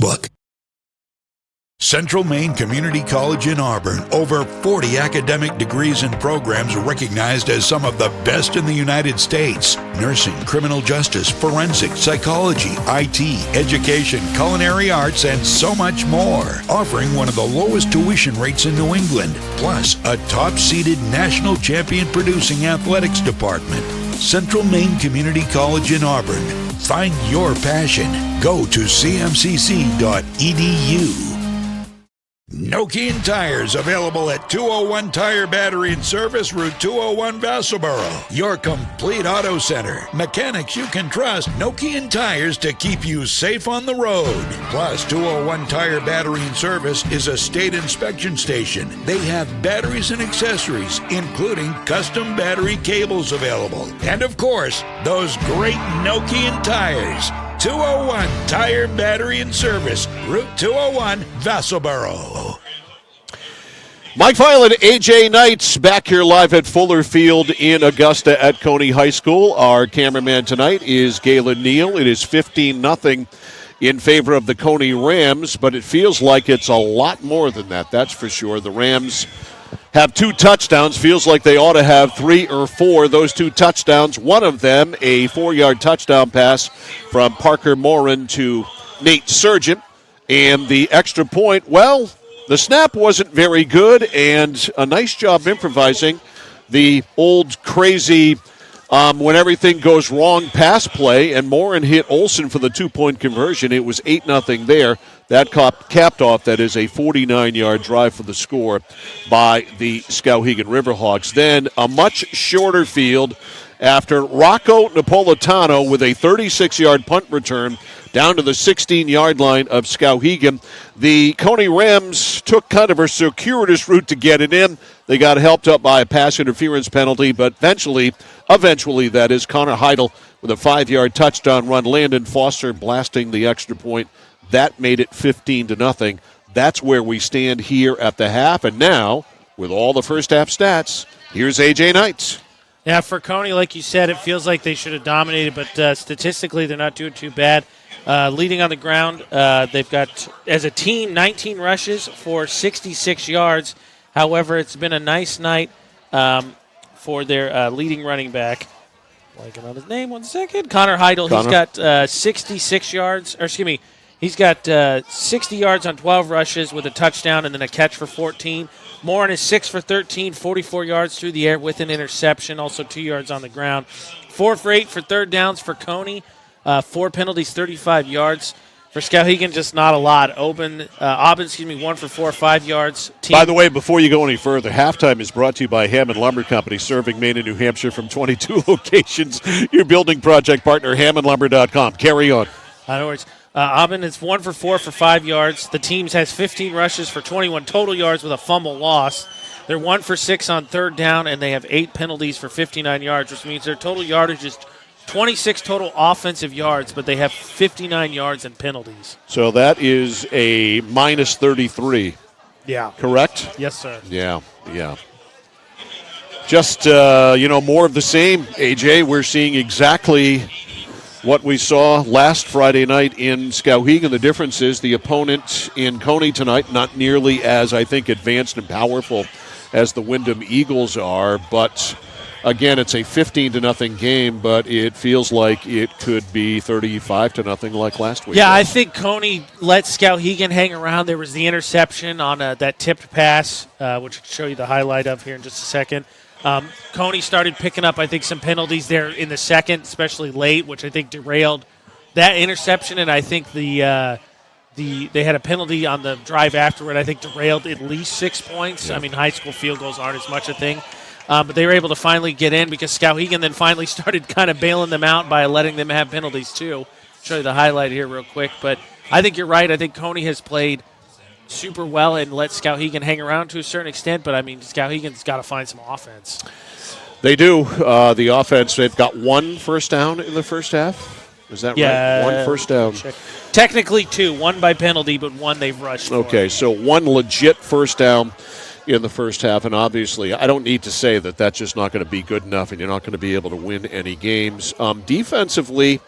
[SPEAKER 1] Central Maine Community College in Auburn. Over 40 academic degrees and programs recognized as some of the best in the United States. Nursing, criminal justice, forensics, psychology, IT, education, culinary arts, and so much more. Offering one of the lowest tuition rates in New England. Plus, a top-seeded national champion producing athletics department. Central Maine Community College in Auburn. Find your passion. Go to cmcc.edu. Nokian Tires, available at 201 Tire Battery and Service, Route 201, Vassalboro. Your complete auto center. Mechanics you can trust. Nokian Tires to keep you safe on the road. Plus, 201 Tire Battery and Service is a state inspection station. They have batteries and accessories, including custom battery cables available. And of course, those great Nokian tires. 201 Tire Battery and Service, Route 201, Vassalboro.
[SPEAKER 2] Mike Violet, AJ Knights, back here live at Fuller Field in Augusta at Cony High School. Our cameraman tonight is Galen Neal. It is 15-0 in favor of the Cony Rams, but it feels like it's a lot more than that, that's for sure. The Rams have 2 touchdowns. Feels like they ought to have 3 or 4. Those 2 touchdowns, one of them a 4-yard touchdown pass from Parker Morin to Nate Surgeon. And the extra point, well, the snap wasn't very good, and a nice job improvising. The old crazy when everything goes wrong pass play, and Morin hit Olsen for the 2-point conversion. It was 8-0 there. That capped off, that is a 49-yard drive for the score by the Skowhegan Riverhawks. Then a much shorter field after Rocco Napolitano with a 36-yard punt return down to the 16-yard line of Skowhegan. The Cony Rams took kind of a circuitous route to get it in. They got helped up by a pass interference penalty, but eventually that is Connor Heidel with a 5-yard touchdown run. Landon Foster blasting the extra point. That made it 15-0. That's where we stand here at the half. And now, with all the first half stats, here's AJ Knights.
[SPEAKER 3] Yeah, for Cony, like you said, it feels like they should have dominated, but statistically they're not doing too bad. Leading on the ground, they've got, as a team, 19 rushes for 66 yards. However, it's been a nice night for their leading running back. Blanking on his name, 1 second. Connor Heidel. He's got 66 yards, or excuse me, he's got 60 yards on 12 rushes with a touchdown and then a catch for 14. Morin is 6 for 13, 44 yards through the air with an interception, also 2 yards on the ground. 4 for 8 for third downs for Cony. 4 penalties, 35 yards. For Skowhegan, just not a lot. Aubin, 1 for 4, 5 yards.
[SPEAKER 2] By the way, before you go any further, halftime is brought to you by Hammond Lumber Company, serving Maine and New Hampshire from 22 locations. Your building project partner, HammondLumber.com. Carry on.
[SPEAKER 3] No worries. Aubin is 1 for 4 for 5 yards. The team has 15 rushes for 21 total yards with a fumble lost. They're 1 for 6 on third down, and they have 8 penalties for 59 yards, which means their total yardage is 26 total offensive yards, but they have 59 yards in penalties.
[SPEAKER 2] So that is a minus 33.
[SPEAKER 3] Yeah.
[SPEAKER 2] Correct?
[SPEAKER 3] Yes, sir.
[SPEAKER 2] Yeah. Just, more of the same, AJ. We're seeing exactly what we saw last Friday night in Skowhegan. The difference is the opponent in Cony tonight, not nearly as, I think, advanced and powerful as the Wyndham Eagles are, but again, it's a 15-0 game, but it feels like it could be 35-0 like last week.
[SPEAKER 3] Yeah, I think Cony let Skowhegan hang around. There was the interception on that tipped pass, which I'll show you the highlight of here in just a second. Cony started picking up, I think, some penalties there in the second, especially late, which I think derailed that interception, and I think they had a penalty on the drive afterward, I think derailed at least 6 points. Yeah. I mean, high school field goals aren't as much a thing. But they were able to finally get in because Skowhegan then finally started kind of bailing them out by letting them have penalties too. I'll show you the highlight here real quick. But I think you're right. I think Cony has played super well and let Skowhegan hang around to a certain extent. But, I mean, Skowhegan's got to find some offense.
[SPEAKER 2] They do. The offense, they've got 1 first down in the first half. Is that right? 1 first down.
[SPEAKER 3] Technically 2. 1 by penalty, but 1 they've rushed
[SPEAKER 2] Okay, so 1 legit first down in the first half, and obviously I don't need to say that that's just not going to be good enough and you're not going to be able to win any games. Defensively,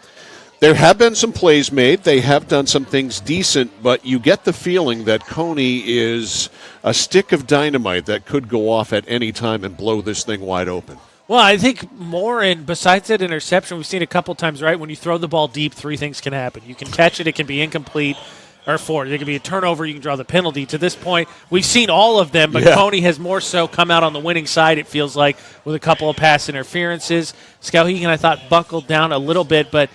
[SPEAKER 2] There have been some plays made. They have done some things decent, but you get the feeling that Cony is a stick of dynamite that could go off at any time and blow this thing wide open.
[SPEAKER 3] Well, I think more besides that interception, we've seen a couple times, right? When you throw the ball deep, three things can happen. You can catch it, it can be incomplete, or four. There can be a turnover, you can draw the penalty. To this point, we've seen all of them, but Cony has more so come out on the winning side, it feels like, with a couple of pass interferences. Skowhegan, I thought, buckled down a little bit, but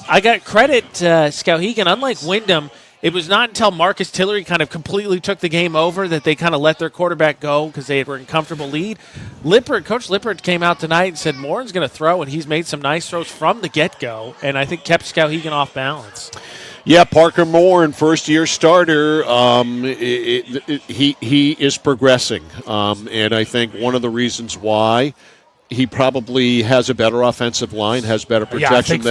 [SPEAKER 3] I got credit to Skowhegan. Unlike Wyndham, it was not until Marcus Tillery kind of completely took the game over that they kind of let their quarterback go because they were in comfortable lead. Coach Lippert came out tonight and said Morin's going to throw, and he's made some nice throws from the get-go, and I think kept Skowhegan off balance.
[SPEAKER 2] Yeah, Parker Morin, first-year starter, he is progressing, and I think one of the reasons why he probably has a better offensive line, has better protection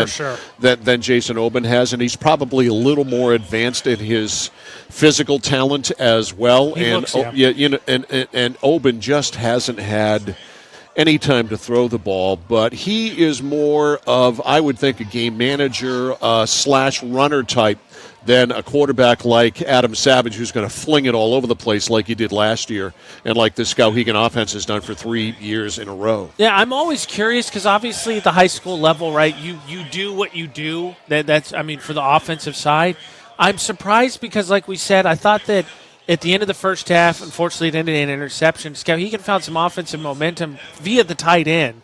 [SPEAKER 2] than Jason Oben has, and he's probably a little more advanced in his physical talent as well. And Oben just hasn't had any time to throw the ball, but he is more of, I would think, a game manager / runner type than a quarterback like Adam Savage, who's going to fling it all over the place like he did last year and like the Skowhegan offense has done for 3 years in a row.
[SPEAKER 3] Yeah, I'm always curious because obviously at the high school level, right, you do what you do. That's for the offensive side. I'm surprised because, like we said, I thought that at the end of the first half, unfortunately it ended in an interception. Skowhegan found some offensive momentum via the tight end.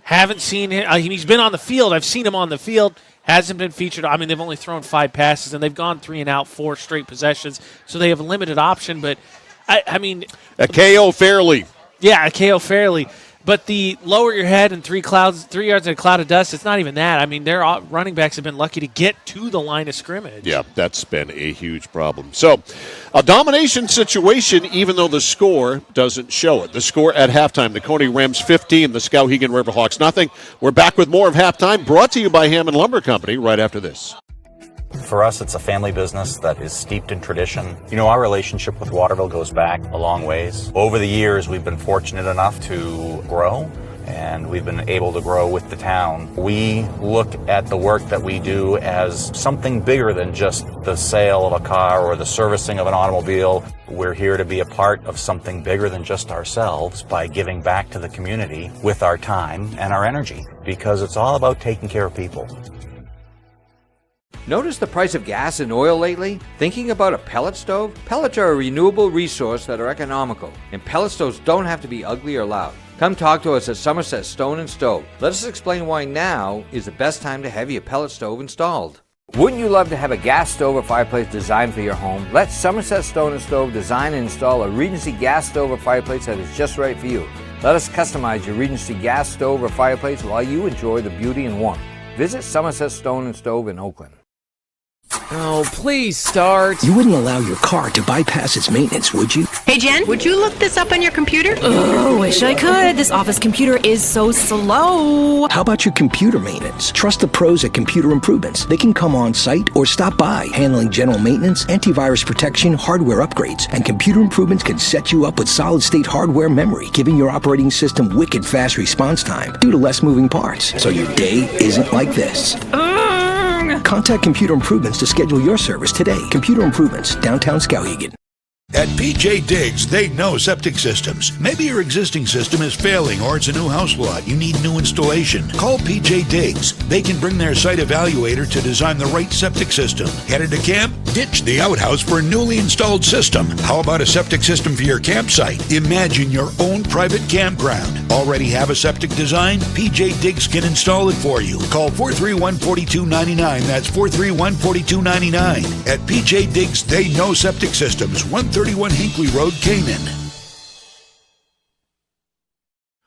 [SPEAKER 3] Haven't seen him. He's been on the field. I've seen him on the field. Hasn't been featured. They've only thrown 5 passes, and they've gone 3 and out 4 straight possessions, so they have a limited option. But,
[SPEAKER 2] Akeo Fairley.
[SPEAKER 3] Yeah, Akeo Fairley. But the lower your head and 3 yards in a cloud of dust, it's not even that. Their running backs have been lucky to get to the line of scrimmage.
[SPEAKER 2] Yeah, that's been a huge problem. So, a domination situation, even though the score doesn't show it. The score at halftime, the Cony Rams 15, the Skowhegan Riverhawks nothing. We're back with more of halftime, brought to you by Hammond Lumber Company right after this.
[SPEAKER 12] For us, it's a family business that is steeped in tradition. Our relationship with Waterville goes back a long ways. Over the years, we've been fortunate enough to grow, and we've been able to grow with the town. We look at the work that we do as something bigger than just the sale of a car or the servicing of an automobile. We're here to be a part of something bigger than just ourselves by giving back to the community with our time and our energy, because it's all about taking care of people.
[SPEAKER 13] Notice the price of gas and oil lately? Thinking about a pellet stove? Pellets are a renewable resource that are economical, and pellet stoves don't have to be ugly or loud. Come talk to us at Somerset Stone & Stove. Let us explain why now is the best time to have your pellet stove installed. Wouldn't you love to have a gas stove or fireplace designed for your home? Let Somerset Stone & Stove design and install a Regency gas stove or fireplace that is just right for you. Let us customize your Regency gas stove or fireplace while you enjoy the beauty and warmth. Visit Somerset Stone & Stove in Oakland.
[SPEAKER 14] Oh, please start.
[SPEAKER 15] You wouldn't allow your car to bypass its maintenance, would you?
[SPEAKER 16] Hey, Jen, would you look this up on your computer?
[SPEAKER 17] Oh, wish I could. This office computer is so slow.
[SPEAKER 15] How about your computer maintenance? Trust the pros at Computer Improvements. They can come on site or stop by, handling general maintenance, antivirus protection, hardware upgrades, and Computer Improvements can set you up with solid-state hardware memory, giving your operating system wicked fast response time due to less moving parts, so your day isn't like this. Contact Computer Improvements to schedule your service today. Computer Improvements, downtown Skowhegan.
[SPEAKER 1] At PJ Diggs, they know septic systems. Maybe your existing system is failing or it's a new house lot. You need new installation. Call PJ Diggs. They can bring their site evaluator to design the right septic system. Headed to camp? Ditch the outhouse for a newly installed system. How about a septic system for your campsite? Imagine your own private campground. Already have a septic design? PJ Diggs can install it for you. Call 431-4299. That's 431-4299. At PJ Diggs, they know septic systems. 131 Hinkley Road, Canaan.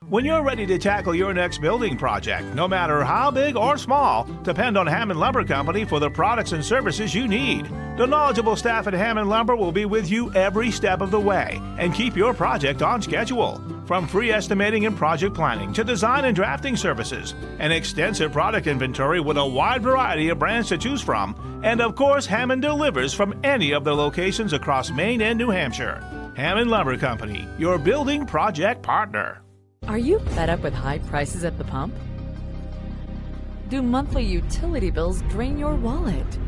[SPEAKER 18] When you're ready to tackle your next building project, no matter how big or small, depend on Hammond Lumber Company for the products and services you need. The knowledgeable staff at Hammond Lumber will be with you every step of the way and keep your project on schedule. From free estimating and project planning to design and drafting services, an extensive product inventory with a wide variety of brands to choose from, and of course, Hammond delivers from any of their locations across Maine and New Hampshire. Hammond Lumber Company, your building project partner.
[SPEAKER 19] Are you fed up with high prices at the pump? Do monthly utility bills drain your wallet?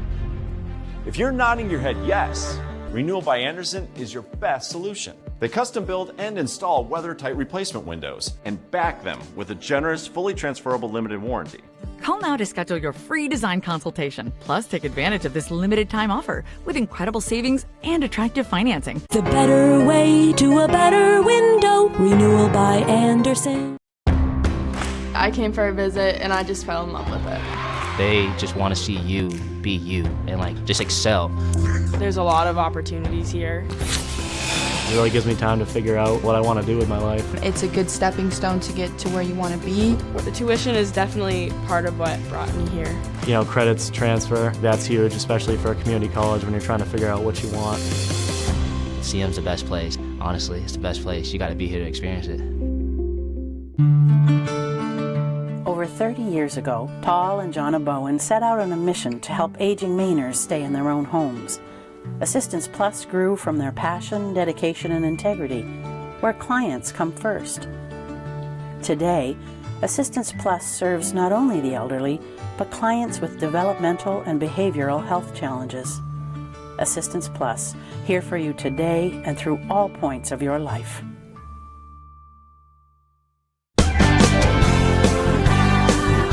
[SPEAKER 20] If you're nodding your head yes, Renewal by Andersen is your best solution. They custom build and install weather-tight replacement windows and back them with a generous, fully transferable limited warranty.
[SPEAKER 19] Call now to schedule your free design consultation. Plus, take advantage of this limited time offer with incredible savings and attractive financing.
[SPEAKER 21] The better way to a better window. Renewal by Andersen.
[SPEAKER 4] I came for a visit and I just fell in love with it.
[SPEAKER 5] They just want to see you be you and just excel.
[SPEAKER 4] There's a lot of opportunities here.
[SPEAKER 6] It really gives me time to figure out what I want to do with my life.
[SPEAKER 7] It's a good stepping stone to get to where you want to be.
[SPEAKER 4] The tuition is definitely part of what brought me here.
[SPEAKER 6] Credits transfer, that's huge, especially for a community college when you're trying to figure out what you want.
[SPEAKER 5] CM's the best place. Honestly, it's the best place. You got to be here to experience it.
[SPEAKER 8] Over 30 years ago, Paul and Jonna Bowen set out on a mission to help aging Mainers stay in their own homes. Assistance Plus grew from their passion, dedication, and integrity, where clients come first. Today, Assistance Plus serves not only the elderly, but clients with developmental and behavioral health challenges. Assistance Plus, here for you today and through all points of your life.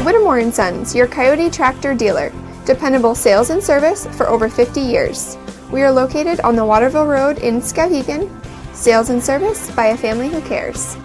[SPEAKER 9] Whittemore & Sons, your Coyote tractor dealer. Dependable sales and service for over 50 years. We are located on the Waterville Road in Skowhegan. Sales and service by a family who cares.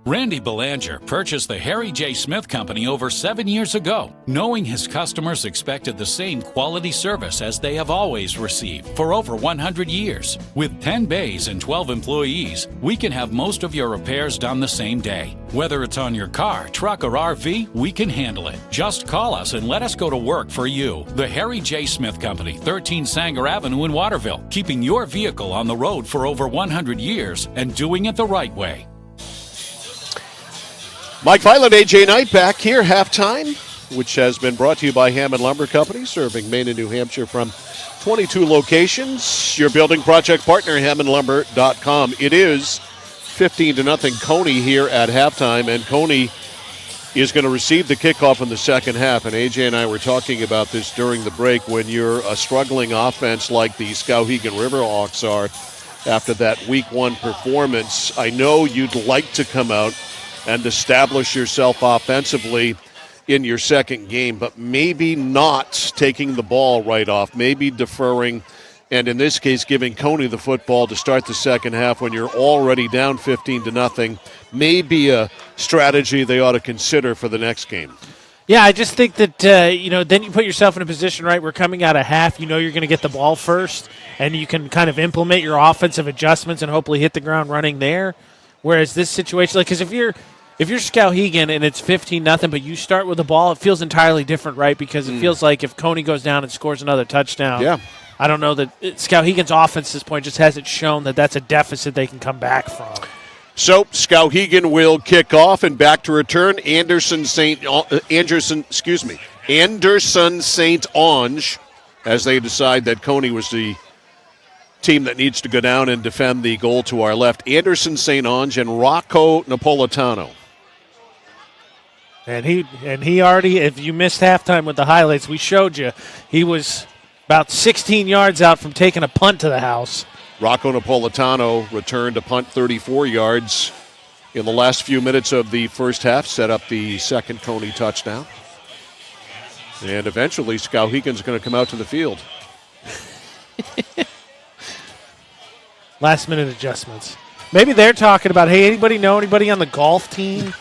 [SPEAKER 10] Randy Belanger purchased the Harry J. Smith Company over 7 years ago, knowing his customers expected the same quality service as they have always received for over 100 years. With 10 bays and 12 employees, we can have most of your repairs done the same day. Whether it's on your car, truck, or RV, we can handle it. Just call us and let us go to work for you. The Harry J. Smith Company, 13 Sanger Avenue in Waterville, keeping your vehicle on the road for over 100 years and doing it the right way.
[SPEAKER 2] Mike Violet, AJ Knight back here, halftime, which has been brought to you by Hammond Lumber Company, serving Maine and New Hampshire from 22 locations. Your building project partner, HammondLumber.com. It is 15-0 Cony here at halftime, and Cony is going to receive the kickoff in the second half. And AJ and I were talking about this during the break. When you're a struggling offense like the Skowhegan Riverhawks are after that Week 1 performance, I know you'd like to come out and establish yourself offensively in your second game, but maybe not taking the ball right off, maybe deferring, and in this case giving Cony the football to start the second half when you're already down 15-0 may be a strategy they ought to consider for the next game.
[SPEAKER 3] Yeah, I just think that, then you put yourself in a position, right, we're coming out of half, you're going to get the ball first, and you can kind of implement your offensive adjustments and hopefully hit the ground running there. Whereas this situation, because if you're Skowhegan and it's 15-0, but you start with the ball, it feels entirely different, right? Because it feels like if Cony goes down and scores another touchdown, I don't know that Skowhegan's offense at this point just hasn't shown that that's a deficit they can come back from.
[SPEAKER 2] So Skowhegan will kick off, and back to return Anderson St. Onge, as they decide that Cony was the team that needs to go down and defend the goal to our left. Anderson St. Onge and Rocco Napolitano.
[SPEAKER 3] And he already, if you missed halftime with the highlights, we showed you, he was about 16 yards out from taking a punt to the house.
[SPEAKER 2] Rocco Napolitano returned a punt 34 yards in the last few minutes of the first half, set up the second Cony touchdown. And eventually Skowhegan's going to come out to the field.
[SPEAKER 3] Last minute adjustments. Maybe they're talking about, hey, anybody know anybody on the golf team?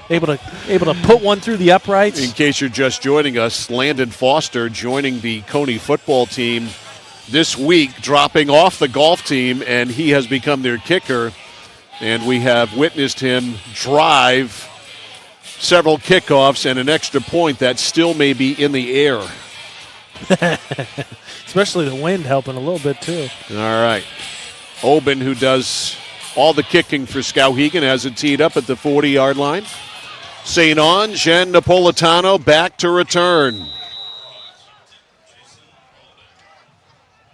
[SPEAKER 3] able to put one through the uprights?
[SPEAKER 2] In case you're just joining us, Landon Foster joining the Cony football team this week, dropping off the golf team, and he has become their kicker. And we have witnessed him drive several kickoffs and an extra point that still may be in the air.
[SPEAKER 3] Especially the wind helping a little bit, too.
[SPEAKER 2] All right. Oben, who does all the kicking for Skowhegan, has it teed up at the 40-yard line. St. Onge and Napolitano back to return.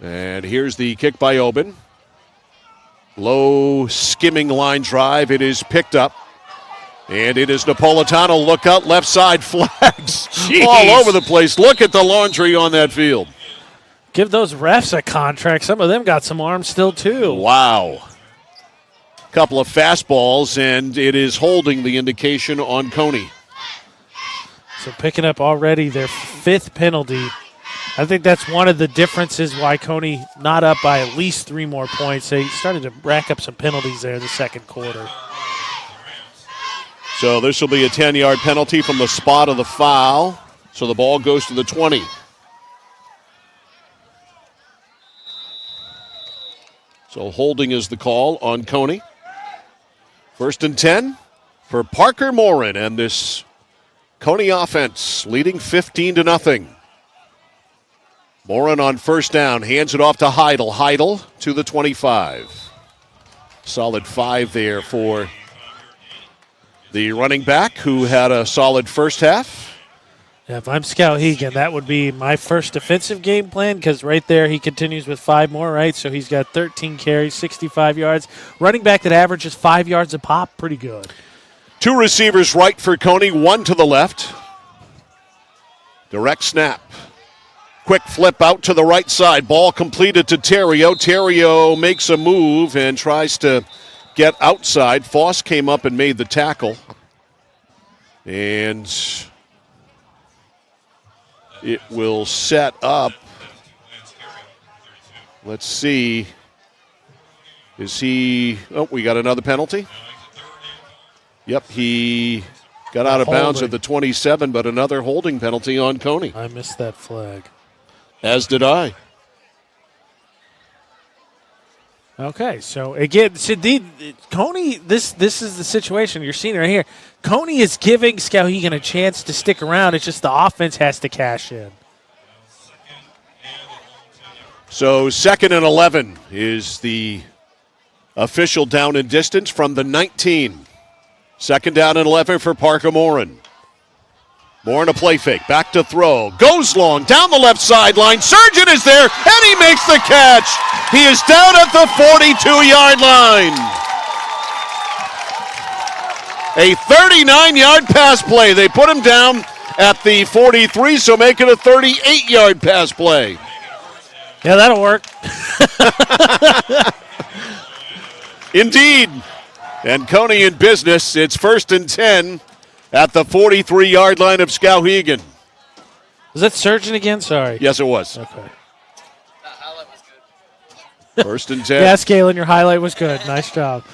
[SPEAKER 2] And here's the kick by Oben. Low skimming line drive. It is picked up. And it is Napolitano. Look out, left side, flags
[SPEAKER 3] Jeez.
[SPEAKER 2] all over the place. Look at the laundry on that field.
[SPEAKER 3] Give those refs a contract. Some of them got some arms still, too.
[SPEAKER 2] Wow. Couple of fastballs, and it is holding, the indication on Cony.
[SPEAKER 3] So picking up already their 5th penalty. I think that's one of the differences why Cony not up by at least 3 more points. They started to rack up some penalties there in the second quarter.
[SPEAKER 2] So this will be a 10-yard penalty from the spot of the foul. So the ball goes to the 20. So holding is the call on Cony. 1st and 10 for Parker Morin and this Cony offense leading 15-0. Morin on 1st down, hands it off to Heidel. Heidel to the 25. Solid 5 there for the running back who had a solid first half.
[SPEAKER 3] Yeah, if I'm Skowhegan, that would be my first defensive game plan because right there he continues with 5 more, right? So he's got 13 carries, 65 yards. Running back that averages 5 yards a pop, pretty good.
[SPEAKER 2] 2 receivers right for Cony, 1 to the left. Direct snap. Quick flip out to the right side. Ball completed to Terrio. Terrio makes a move and tries to get outside. Foss came up and made the tackle. And it will set up. Let's see. Is he... Oh, we got another penalty. Yep, he got out of bounds at the 27, but another holding penalty on Cony.
[SPEAKER 3] I missed that flag.
[SPEAKER 2] As did I.
[SPEAKER 3] Okay, so again, Cony, this is the situation you're seeing right here. Cony is giving Skowhegan a chance to stick around. It's just the offense has to cash in.
[SPEAKER 2] So 2nd and 11 is the official down and distance from the 19. 2nd down and 11 for Parker Morin. Morin a play fake, back to throw. Goes long, down the left sideline. Surgeon is there, and he makes the catch. He is down at the 42-yard line. A 39-yard pass play. They put him down at the 43, so make it a 38-yard pass play.
[SPEAKER 3] Yeah, that'll work.
[SPEAKER 2] Indeed. And Cony in business. It's 1st and 10 at the 43-yard line of Skowhegan.
[SPEAKER 3] Was that Surgeon again? Sorry.
[SPEAKER 2] Yes, it was.
[SPEAKER 3] Okay.
[SPEAKER 2] 1st and 10.
[SPEAKER 3] Yes, Galen, your highlight was good. Nice job.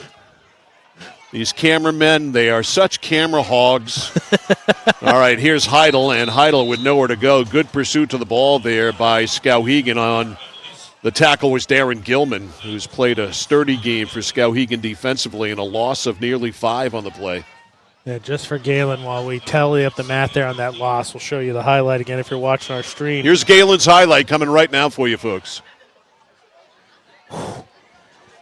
[SPEAKER 2] These cameramen, they are such camera hogs. All right, here's Heidel, and Heidel with nowhere to go. Good pursuit to the ball there by Skowhegan. On the tackle was Darren Gilman, who's played a sturdy game for Skowhegan defensively, and a loss of nearly 5 on the play.
[SPEAKER 3] Yeah, just for Galen, while we tally up the math there on that loss, we'll show you the highlight again if you're watching our stream.
[SPEAKER 2] Here's Galen's highlight coming right now for you folks.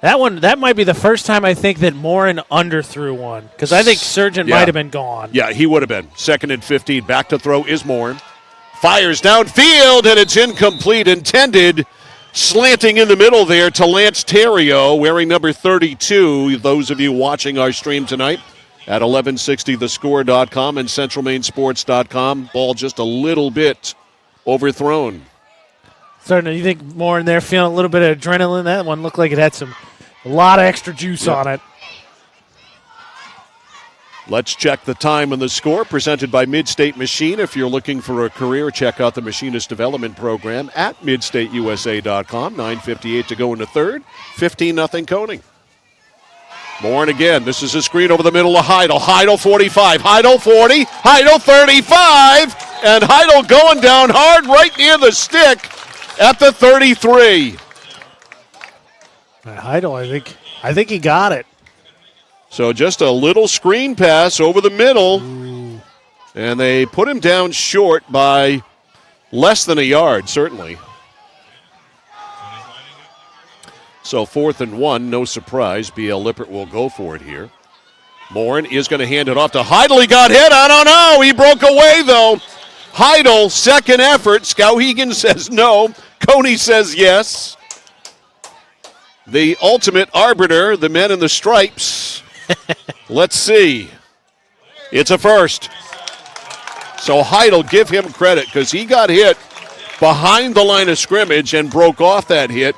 [SPEAKER 3] That might be the first time I think that Morin underthrew one, because I think Surgeon might have been gone.
[SPEAKER 2] Yeah, he would have been. 2nd and 15. Back to throw is Morin. Fires downfield, and it's incomplete. Intended slanting in the middle there to Lance Terrio, wearing number 32. Those of you watching our stream tonight at 1160thescore.com and centralmainsports.com. Ball just a little bit overthrown.
[SPEAKER 3] Certainly, you think Morin there feeling a little bit of adrenaline? That one looked like it had a lot of extra juice on it.
[SPEAKER 2] Let's check the time and the score presented by Midstate Machine. If you're looking for a career, check out the Machinist Development Program at midstateusa.com. 9:58 to go in the 3rd. 15-0 Cony. Morin again. This is a screen over the middle of Heidel. Heidel 45. Heidel 40. Heidel 35. And Heidel going down hard right near the stick at the 33.
[SPEAKER 3] Heidel, I think he got it.
[SPEAKER 2] So just a little screen pass over the middle. Ooh. And they put him down short by less than a yard, certainly. So 4th and 1, no surprise. B.L. Lippert will go for it here. Morin is going to hand it off to Heidel. He got hit. I don't know. He broke away, though. Heidel, second effort. Skowhegan says no. Cony says yes. The ultimate arbiter, the men in the stripes. Let's see. It's a first. So Heidel, give him credit because he got hit behind the line of scrimmage and broke off that hit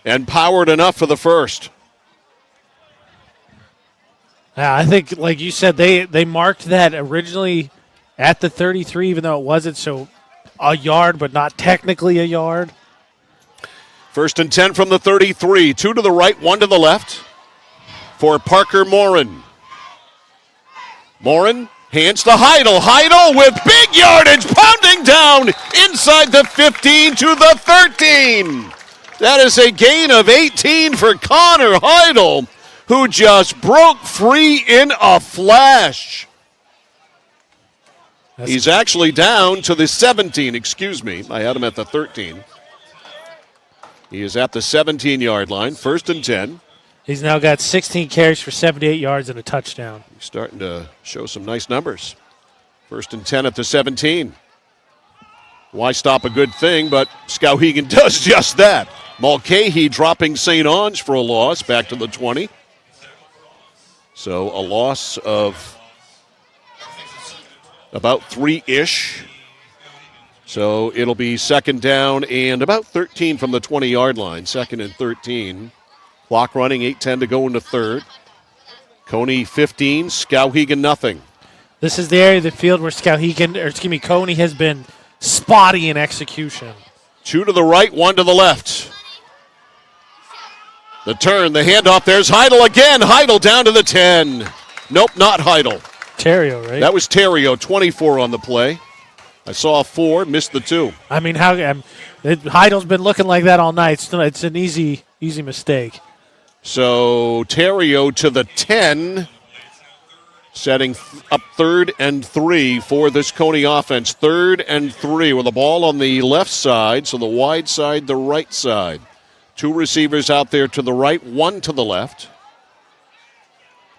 [SPEAKER 2] and powered enough for the first.
[SPEAKER 3] I think, like you said, they marked that originally at the 33, even though it wasn't, so a yard, but not technically a yard.
[SPEAKER 2] 1st and 10 from the 33. 2 to the right, 1 to the left for Parker Morin. Morin hands to Heidel. Heidel with big yardage, pounding down inside the 15 to the 13. That is a gain of 18 for Connor Heidel, who just broke free in a flash. He's actually down to the 17, excuse me. I had him at the 13. He is at the 17-yard line, 1st and 10.
[SPEAKER 3] He's now got 16 carries for 78 yards and a touchdown.
[SPEAKER 2] He's starting to show some nice numbers. 1st and 10 at the 17. Why stop a good thing, but Skowhegan does just that. Mulcahy dropping St. Ange for a loss back to the 20. So a loss of about 3-ish. So it'll be 2nd down and about 13 from the 20-yard line. 2nd and 13. Clock running, 8:10 to go into 3rd. Cony 15, Skowhegan nothing.
[SPEAKER 3] This is the area of the field where Cony has been spotty in execution.
[SPEAKER 2] 2 to the right, 1 to the left. The turn, the handoff, there's Heidel again. Heidel down to the 10. Nope, not Heidel.
[SPEAKER 3] Terrio, right?
[SPEAKER 2] That was Terrio, 24 on the play. I saw 4, missed the 2.
[SPEAKER 3] I mean, Heidel's been looking like that all night. It's an easy mistake.
[SPEAKER 2] So Terrio to the 10, setting up 3rd and 3 for this Cony offense. 3rd and 3 with the ball on the left side, so the wide side, the right side. 2 receivers out there to the right, 1 to the left.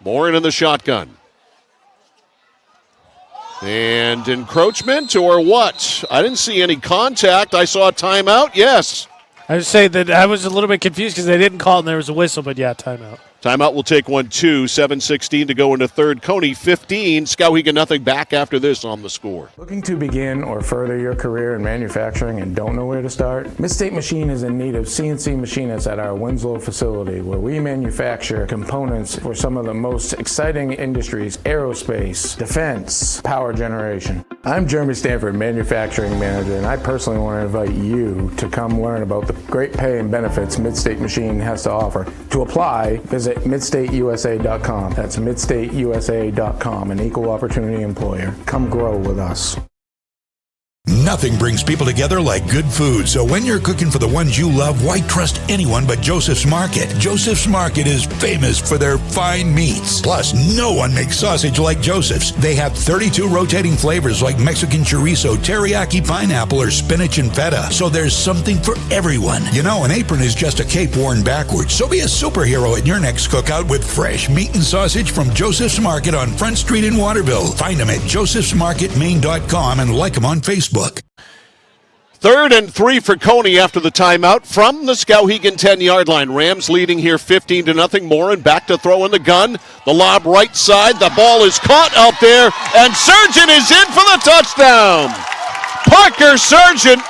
[SPEAKER 2] Morin in the shotgun. And encroachment or what? I didn't see any contact. I saw a timeout. Yes.
[SPEAKER 3] I would say that I was a little bit confused because they didn't call it and there was a whistle, but yeah, timeout.
[SPEAKER 2] Timeout will take 1-2. 7:16 to go into 3rd. Cony 15. Skowhegan nothing back after this on the score.
[SPEAKER 11] Looking to begin or further your career in manufacturing and don't know where to start? Midstate Machine is in need of CNC machinists at our Winslow facility, where we manufacture components for some of the most exciting industries: aerospace, defense, power generation. I'm Jeremy Stanford, manufacturing manager, and I personally want to invite you to come learn about the great pay and benefits Midstate Machine has to offer. To apply, visit midstateusa.com. That's midstateusa.com, an equal opportunity employer. Come grow with us.
[SPEAKER 1] Nothing brings people together like good food. So when you're cooking for the ones you love, why trust anyone but Joseph's Market? Joseph's Market is famous for their fine meats. Plus, no one makes sausage like Joseph's. They have 32 rotating flavors like Mexican chorizo, teriyaki pineapple, or spinach and feta. So there's something for everyone. You know, an apron is just a cape worn backwards. So be a superhero at your next cookout with fresh meat and sausage from Joseph's Market on Front Street in Waterville. Find them at josephsmarketmaine.com and like them on Facebook.
[SPEAKER 2] 3rd and 3 for Cony after the timeout from the Skowhegan 10-yard line. Rams leading here 15-0. Morin back to throw in the gun. The lob right side. The ball is caught out there, and Surgeon is in for the touchdown. Parker Surgeon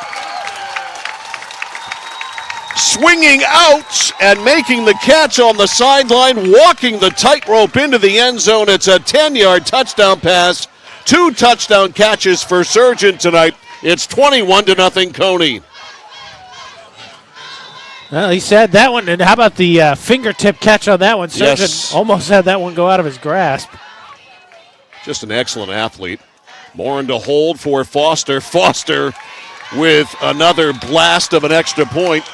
[SPEAKER 2] swinging out and making the catch on the sideline, walking the tightrope into the end zone. It's a 10-yard touchdown pass. 2 touchdown catches for Surgeon tonight. It's 21-0 Cony.
[SPEAKER 3] Well, he said that one, and how about the fingertip catch on that one? Surgeon almost had that one go out of his grasp.
[SPEAKER 2] Just an excellent athlete. Morin to hold for Foster. Foster with another blast of an extra point.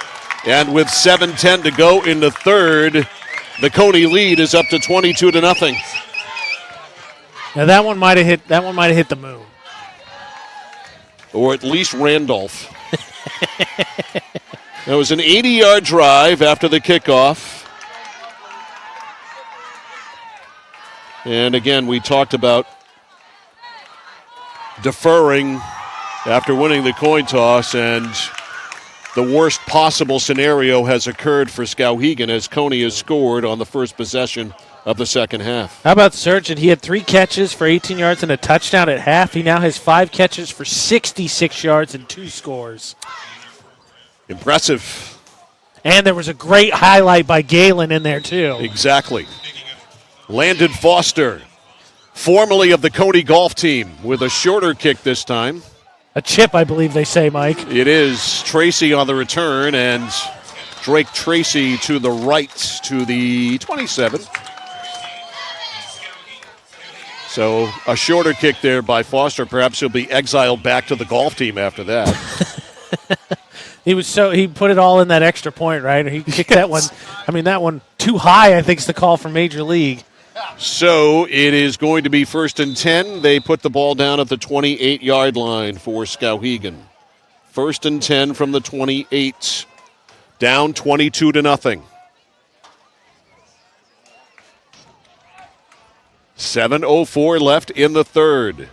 [SPEAKER 2] And with 7:10 to go in the 3rd, the Cony lead is up to 22-0.
[SPEAKER 3] Now that one might have hit the moon.
[SPEAKER 2] Or at least Randolph. That was an 80-yard drive after the kickoff. And again, we talked about deferring after winning the coin toss, and the worst possible scenario has occurred for Skowhegan as Cony has scored on the first possession of the second half.
[SPEAKER 3] How about Surgeon? He had 3 catches for 18 yards and a touchdown at half. He now has 5 catches for 66 yards and 2 scores.
[SPEAKER 2] Impressive.
[SPEAKER 3] And there was a great highlight by Galen in there, too.
[SPEAKER 2] Exactly. Landon Foster, formerly of the Cony golf team, with a shorter kick this time.
[SPEAKER 3] A chip, I believe they say, Mike.
[SPEAKER 2] It is Tracy on the return, and Drake Tracy to the right to the 27. So a shorter kick there by Foster. Perhaps he'll be exiled back to the golf team after that.
[SPEAKER 3] He put it all in that extra point, right? He kicked that one. I mean, that one too high, I think, is the call from Major League.
[SPEAKER 2] So it is going to be 1st and 10. They put the ball down at the 28-yard line for Skowhegan. 1st and 10 from the 28. Down 22-0. 7:04 left in the third.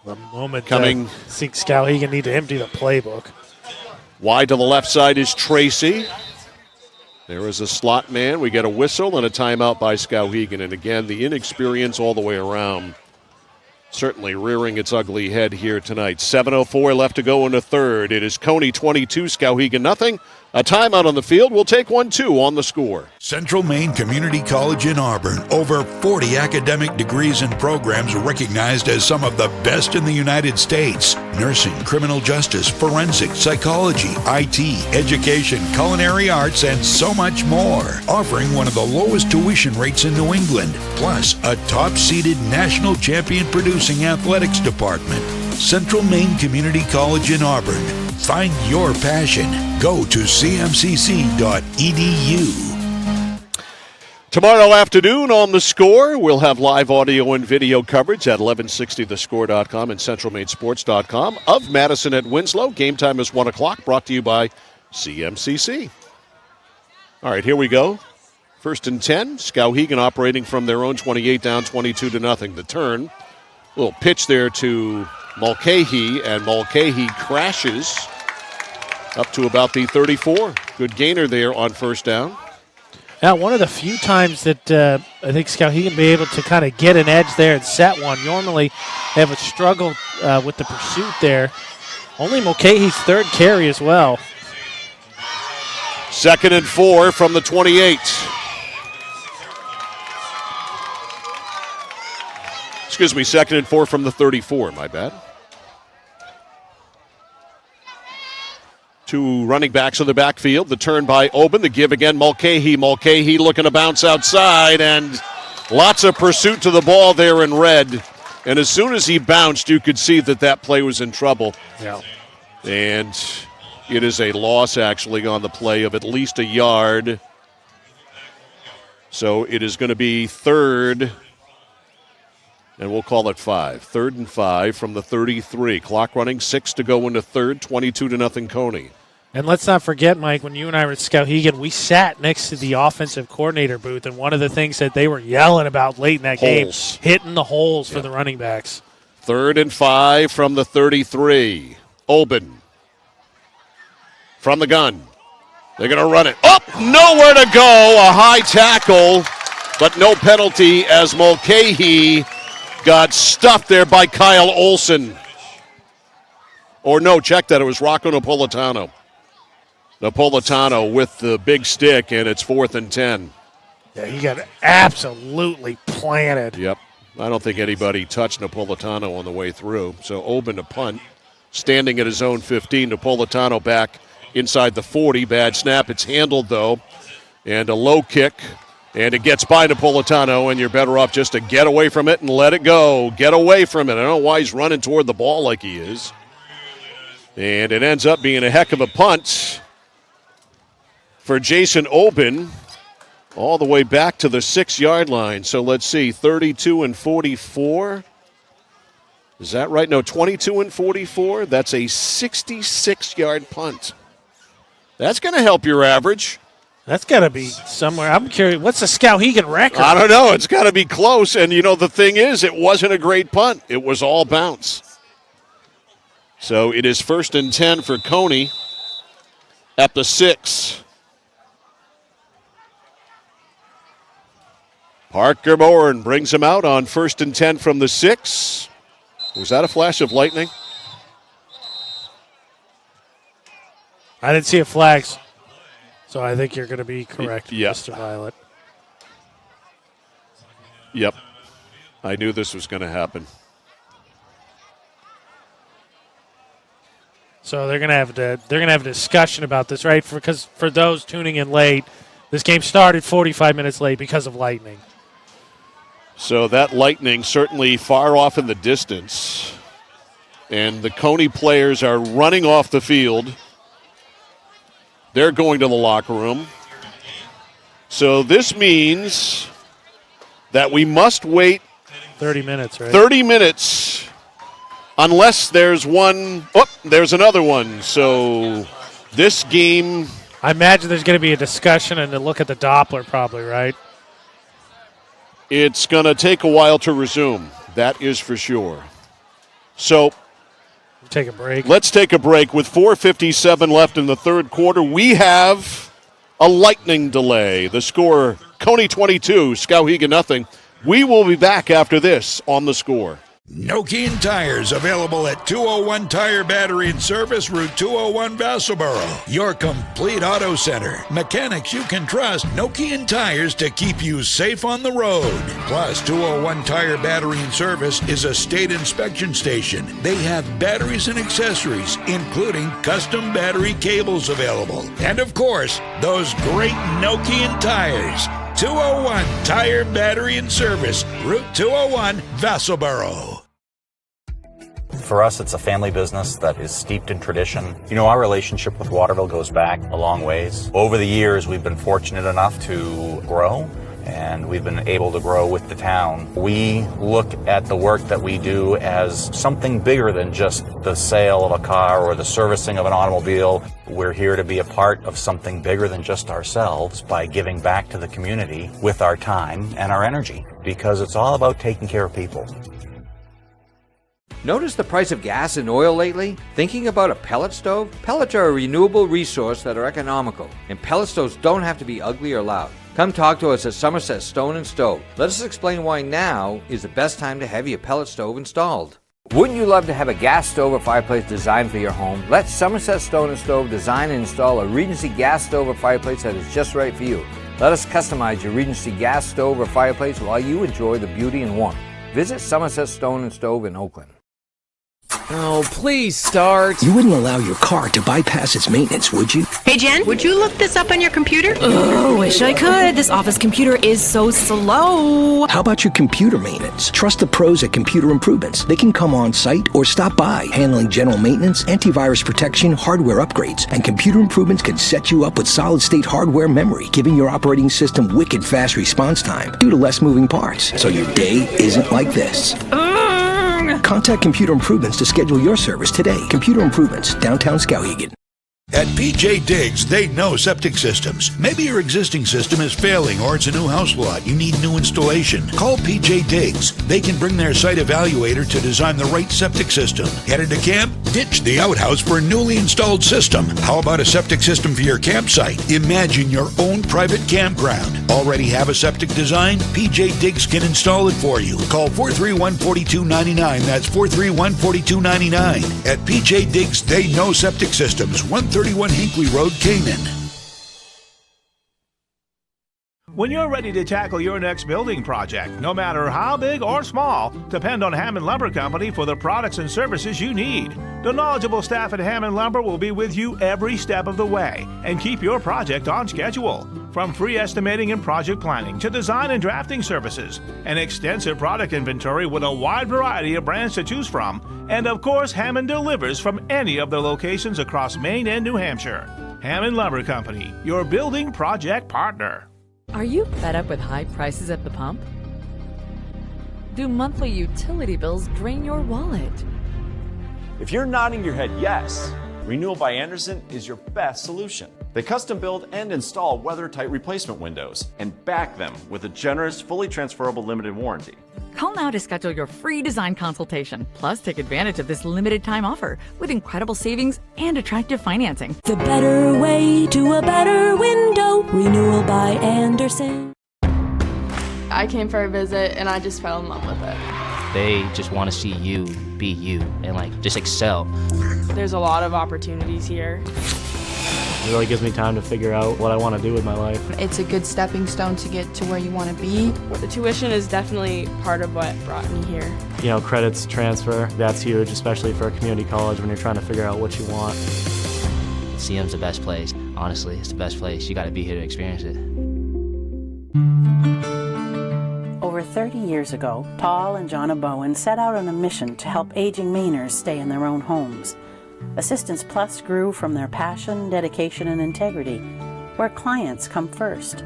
[SPEAKER 3] The moment
[SPEAKER 2] coming.
[SPEAKER 3] See Skowhegan need to empty the playbook.
[SPEAKER 2] Wide to the left side is Tracy. There is a slot man. We get a whistle and a timeout by Skowhegan. And again, the inexperience all the way around. Certainly rearing its ugly head here tonight. 7:04 left to go in the third. It is Cony 22, Skowhegan nothing. A timeout on the field. We'll take 1-2 on the score.
[SPEAKER 1] Central Maine Community College in Auburn. Over 40 academic degrees and programs recognized as some of the best in the United States. Nursing, criminal justice, forensics, psychology, IT, education, culinary arts, and so much more. Offering one of the lowest tuition rates in New England. Plus, a top-seeded national champion producing athletics department. Central Maine Community College in Auburn. Find your passion. Go to cmcc.edu.
[SPEAKER 2] Tomorrow afternoon on The Score, we'll have live audio and video coverage at 1160thescore.com and centralmainsports.com of Madison at Winslow. Game time is 1 o'clock, brought to you by CMCC. All right, here we go. 1st and 10. Skowhegan operating from their own 28 down 22-0. The turn. Little pitch there to Mulcahy, and Mulcahy crashes up to about the 34. Good gainer there on 1st down.
[SPEAKER 3] Now, one of the few times that I think Skowhegan be able to kind of get an edge there and set one. Normally, they have a struggle with the pursuit there. Only Mulcahy's 3rd carry as well.
[SPEAKER 2] 2nd and 4 from the 28. Excuse me, 2nd and 4 from the 34, my bad. 2 running backs in the backfield. The turn by Oben. The give again, Mulcahy. Mulcahy looking to bounce outside, and lots of pursuit to the ball there in red. And as soon as he bounced, you could see that play was in trouble.
[SPEAKER 3] Yeah.
[SPEAKER 2] And it is a loss, actually, on the play of at least a yard. So it is going to be 3rd, and we'll call it 5. 3rd and 5 from the 33. Clock running, 6 to go into third, 22-0 Cony.
[SPEAKER 3] And let's not forget, Mike, when you and I were at Skowhegan, we sat next to the offensive coordinator booth, and one of the things that they were yelling about late in that game, hitting the holes for the running backs.
[SPEAKER 2] 3rd and 5 from the 33. Oben from the gun. They're going to run it. Oh, nowhere to go. A high tackle, but no penalty as Mulcahy got stuffed there by Kyle Olson. Or no, check that. It was Rocco Napolitano. Napolitano with the big stick, and it's 4th and 10.
[SPEAKER 3] Yeah, he got absolutely planted.
[SPEAKER 2] Yep. I don't think anybody touched Napolitano on the way through. So Oben to punt. Standing at his own 15. Napolitano back inside the 40. Bad snap. It's handled, though. And a low kick. And it gets by Napolitano, and you're better off just to get away from it and let it go. Get away from it. I don't know why he's running toward the ball like he is. And it ends up being a heck of a punt for Jason Oben all the way back to the 6-yard line. So let's see, 32 and 44. Is that right? No, 22 and 44. That's a 66-yard punt. That's going to help your average.
[SPEAKER 3] That's got to be somewhere. I'm curious, what's the Skowhegan record?
[SPEAKER 2] I don't know. It's got to be close. And, you know, the thing is, it wasn't a great punt. It was all bounce. So it is 1st and 10 for Cony at the 6. Parker Bourne brings him out on 1st and 10 from the 6. Was that a flash of lightning?
[SPEAKER 3] I didn't see a flag, so I think you're going to be correct, Mr. Violet.
[SPEAKER 2] Yep. I knew this was going to happen.
[SPEAKER 3] So they're going to have a discussion about this, right? Because for those tuning in late, this game started 45 minutes late because of lightning.
[SPEAKER 2] So that lightning certainly far off in the distance. And the Cony players are running off the field. They're going to the locker room. So this means that we must wait
[SPEAKER 3] 30 minutes, right?
[SPEAKER 2] 30 minutes unless there's one. Oh, there's another one. So this game.
[SPEAKER 3] I imagine there's going to be a discussion and a look at the Doppler probably, right?
[SPEAKER 2] It's going to take a while to resume. That is for sure. So
[SPEAKER 3] take a break.
[SPEAKER 2] Let's take a break. With 4:57 left in the third quarter, we have a lightning delay. The score, Cony 22, Skowhegan nothing. We will be back after this on The Score.
[SPEAKER 1] Nokian Tires, available at 201 Tire Battery and Service, Route 201, Vassalboro. Your complete auto center. Mechanics you can trust. Nokian Tires to keep you safe on the road. Plus, 201 Tire Battery and Service is a state inspection station. They have batteries and accessories, including custom battery cables available. And of course, those great Nokian tires. 201 Tire Battery and Service, Route 201, Vassalboro.
[SPEAKER 12] For us, it's a family business that is steeped in tradition. You know, our relationship with Waterville goes back a long ways. Over the years, we've been fortunate enough to grow, and we've been able to grow with the town. We look at the work that we do as something bigger than just the sale of a car or the servicing of an automobile. We're here to be a part of something bigger than just ourselves by giving back to the community with our time and our energy, because it's all about taking care of people.
[SPEAKER 13] Notice the price of gas and oil lately? Thinking about a pellet stove? Pellets are a renewable resource that are economical, and pellet stoves don't have to be ugly or loud. Come talk to us at Somerset Stone & Stove. Let us explain why now is the best time to have your pellet stove installed. Wouldn't you love to have a gas stove or fireplace designed for your home? Let Somerset Stone & Stove design and install a Regency gas stove or fireplace that is just right for you. Let us customize your Regency gas stove or fireplace while you enjoy the beauty and warmth. Visit Somerset Stone & Stove in Oakland.
[SPEAKER 14] Oh, please start.
[SPEAKER 15] You wouldn't allow your car to bypass its maintenance, would you?
[SPEAKER 16] Hey, Jen, would you look this up on your computer?
[SPEAKER 17] Oh, wish I could. This office computer is so slow.
[SPEAKER 15] How about your computer maintenance? Trust the pros at Computer Improvements. They can come on site or stop by, handling general maintenance, antivirus protection, hardware upgrades, and Computer Improvements can set you up with solid-state hardware memory, giving your operating system wicked fast response time due to less moving parts, so your day isn't like this. Contact Computer Improvements to schedule your service today. Computer Improvements, downtown Skowhegan.
[SPEAKER 1] At PJ Diggs, they know septic systems. Maybe your existing system is failing or it's a new house lot. You need new installation. Call PJ Diggs. They can bring their site evaluator to design the right septic system. Headed to camp? Ditch the outhouse for a newly installed system. How about a septic system for your campsite? Imagine your own private campground. Already have a septic design? PJ Diggs can install it for you. Call 431-4299. That's 431-4299. At PJ Diggs, they know septic systems. 131 Hinkley Road, Canaan.
[SPEAKER 18] When you're ready to tackle your next building project, no matter how big or small, depend on Hammond Lumber Company for the products and services you need. The knowledgeable staff at Hammond Lumber will be with you every step of the way and keep your project on schedule. From free estimating and project planning to design and drafting services, an extensive product inventory with a wide variety of brands to choose from, and of course, Hammond delivers from any of the locations across Maine and New Hampshire. Hammond Lumber Company, your building project partner.
[SPEAKER 19] Are you fed up with high prices at the pump? Do monthly utility bills drain your wallet?
[SPEAKER 20] If you're nodding your head yes, Renewal by Andersen is your best solution. They custom build and install weather-tight replacement windows and back them with a generous, fully transferable limited warranty.
[SPEAKER 19] Call now to schedule your free design consultation. Plus, take advantage of this limited time offer with incredible savings and attractive financing.
[SPEAKER 21] The better way to a better window. Renewal by Andersen.
[SPEAKER 4] I came for a visit and I just fell in love with it.
[SPEAKER 5] They just want to see you be you and just excel.
[SPEAKER 4] There's a lot of opportunities here.
[SPEAKER 6] It really gives me time to figure out what I want to do with my life.
[SPEAKER 4] It's a good stepping stone to get to where you want to be. The tuition is definitely part of what brought me here.
[SPEAKER 6] You know, credits transfer, that's huge, especially for a community college when you're trying to figure out what you want.
[SPEAKER 5] CM's the best place. Honestly, it's the best place. You got to be here to experience it.
[SPEAKER 8] Over 30 years ago, Paul and Jonna Bowen set out on a mission to help aging Mainers stay in their own homes. Assistance Plus grew from their passion, dedication, and integrity, where clients come first.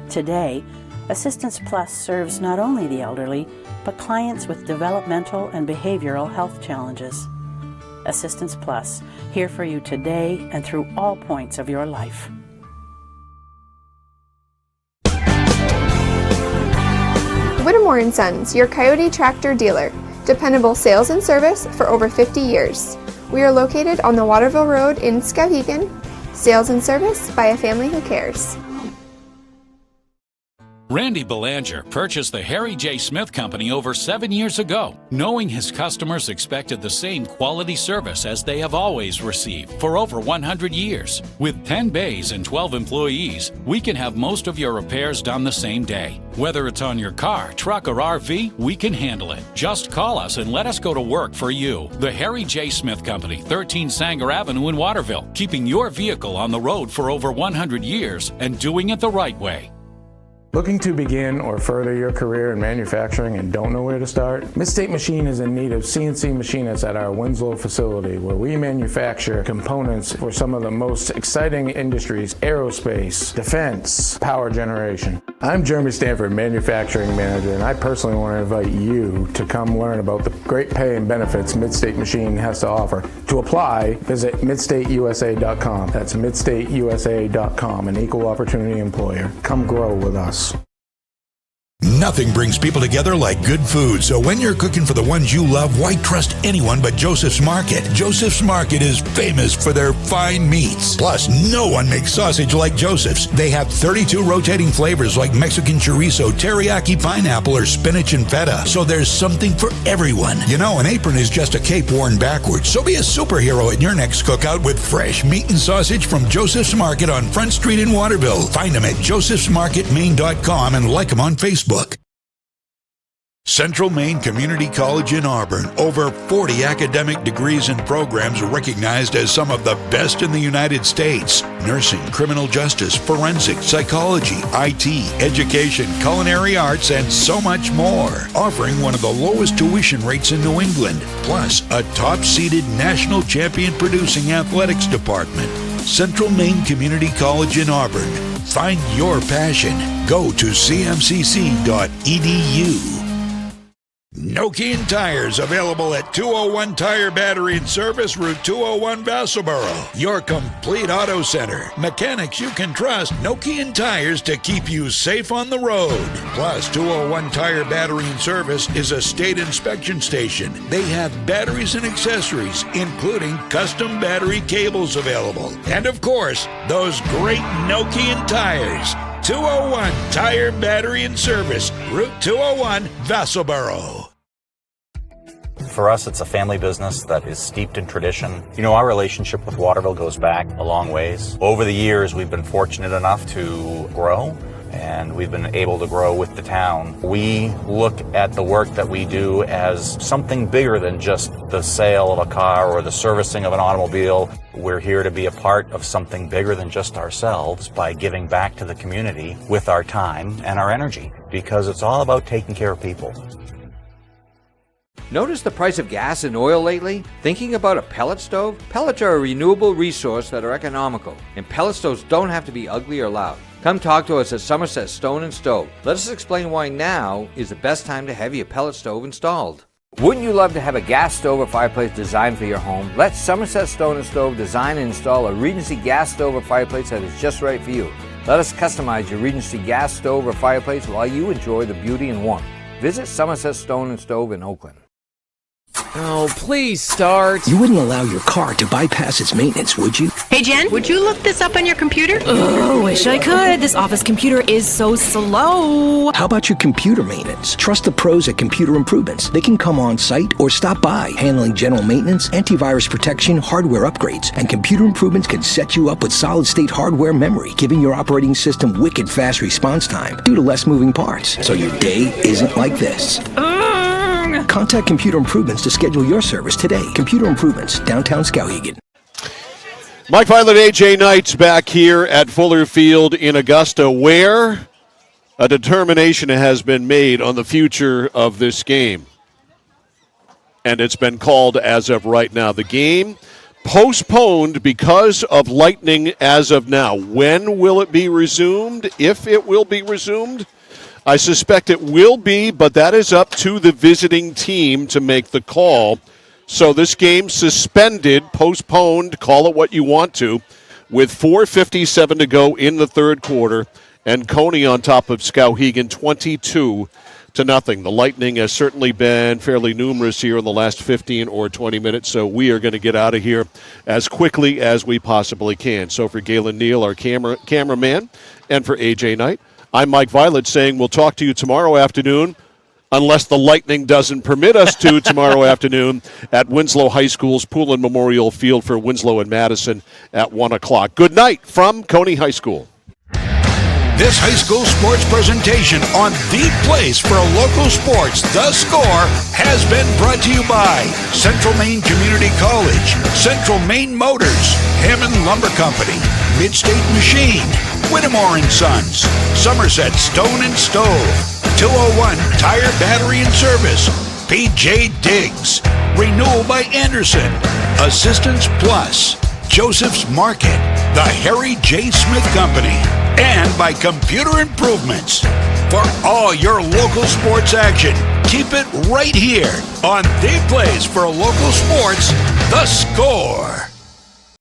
[SPEAKER 8] Today, Assistance Plus serves not only the elderly, but clients with developmental and behavioral health challenges. Assistance Plus, here for you today and through all points of your life.
[SPEAKER 9] Whittemore & Sons, your Coyote tractor dealer. Dependable sales and service for over 50 years. We are located on the Waterville Road in Skowhegan. Sales and service by a family who cares.
[SPEAKER 10] Randy Belanger purchased the Harry J. Smith Company over 7 years ago, knowing his customers expected the same quality service as they have always received for over 100 years. With 10 bays and 12 employees, we can have most of your repairs done the same day. Whether it's on your car, truck, or RV, we can handle it. Just call us and let us go to work for you. The Harry J. Smith Company, 13 Sanger Avenue in Waterville, keeping your vehicle on the road for over 100 years and doing it the right way.
[SPEAKER 11] Looking to begin or further your career in manufacturing and don't know where to start? Midstate Machine is in need of CNC machinists at our Winslow facility, where we manufacture components for some of the most exciting industries: aerospace, defense, power generation. I'm Jeremy Stanford, manufacturing manager, and I personally want to invite you to come learn about the great pay and benefits Midstate Machine has to offer. To apply, visit midstateusa.com. That's midstateusa.com, an equal opportunity employer. Come grow with us.
[SPEAKER 1] Nothing brings people together like good food, so when you're cooking for the ones you love, why trust anyone but Joseph's Market? Joseph's Market is famous for their fine meats. Plus, no one makes sausage like Joseph's. They have 32 rotating flavors like Mexican chorizo, teriyaki pineapple, or spinach and feta, so there's something for everyone. You know, an apron is just a cape worn backwards, so be a superhero at your next cookout with fresh meat and sausage from Joseph's Market on Front Street in Waterville. Find them at josephsmarketmaine.com and like them on Facebook. Central Maine Community College in Auburn. Over 40 academic degrees and programs recognized as some of the best in the United States. Nursing, criminal justice, forensic, psychology, IT, education, culinary arts, and so much more. Offering one of the lowest tuition rates in New England. Plus, a top-seeded national champion producing athletics department. Central Maine Community College in Auburn. Find your passion. Go to cmcc.edu. Nokian Tires, available at 201 Tire Battery and Service, Route 201, Vassalboro. Your complete auto center. Mechanics you can trust. Nokian Tires to keep you safe on the road. Plus, 201 Tire Battery and Service is a state inspection station. They have batteries and accessories, including custom battery cables available. And of course, those great Nokian tires. 201 Tire Battery and Service, Route 201, Vassalboro.
[SPEAKER 12] For us, it's a family business that is steeped in tradition. You know, our relationship with Waterville goes back a long ways. Over the years, we've been fortunate enough to grow, and we've been able to grow with the town. We look at the work that we do as something bigger than just the sale of a car or the servicing of an automobile. We're here to be a part of something bigger than just ourselves by giving back to the community with our time and our energy, because it's all about taking care of people.
[SPEAKER 13] Notice the price of gas and oil lately? Thinking about a pellet stove? Pellets are a renewable resource that are economical, and pellet stoves don't have to be ugly or loud. Come talk to us at Somerset Stone & Stove. Let us explain why now is the best time to have your pellet stove installed. Wouldn't you love to have a gas stove or fireplace designed for your home? Let Somerset Stone & Stove design and install a Regency gas stove or fireplace that is just right for you. Let us customize your Regency gas stove or fireplace while you enjoy the beauty and warmth. Visit Somerset Stone & Stove in Oakland.
[SPEAKER 14] Oh, please start.
[SPEAKER 15] You wouldn't allow your car to bypass its maintenance, would you?
[SPEAKER 16] Hey, Jen, would you look this up on your computer?
[SPEAKER 17] Oh, wish I could. This office computer is so slow.
[SPEAKER 15] How about your computer maintenance? Trust the pros at Computer Improvements. They can come on site or stop by, handling general maintenance, antivirus protection, hardware upgrades, and Computer Improvements can set you up with solid-state hardware memory, giving your operating system wicked fast response time due to less moving parts, so your day isn't like this. Contact Computer Improvements to schedule your service today. Computer Improvements, downtown Skowhegan.
[SPEAKER 2] Mike Violet, AJ Knight's back here at Fuller Field in Augusta, where a determination has been made on the future of this game. And it's been called as of right now. The game postponed because of lightning as of now. When will it be resumed? If it will be resumed? I suspect it will be, but that is up to the visiting team to make the call. So this game suspended, postponed, call it what you want to, with 4:57 to go in the third quarter, and Cony on top of Skowhegan 22-0. The Lightning has certainly been fairly numerous here in the last 15 or 20 minutes, so we are going to get out of here as quickly as we possibly can. So for Galen Neal, our cameraman, and for AJ Knight, I'm Mike Violet saying we'll talk to you tomorrow afternoon, unless the Lightning doesn't permit us to tomorrow afternoon at Winslow High School's Poulin Memorial Field for Winslow and Madison at 1 o'clock. Good night from Cony High School.
[SPEAKER 1] This high school sports presentation on the place for local sports, The Score, has been brought to you by Central Maine Community College, Central Maine Motors, Hammond Lumber Company, Midstate Machine, Whittemore & Sons, Somerset Stone and Stove, 201 Tire, Battery and Service, PJ Diggs, Renewal by Anderson, Assistance Plus, Joseph's Market, the Harry J. Smith Company, and by Computer Improvements. For all your local sports action, keep it right here on the place for local sports, The Score.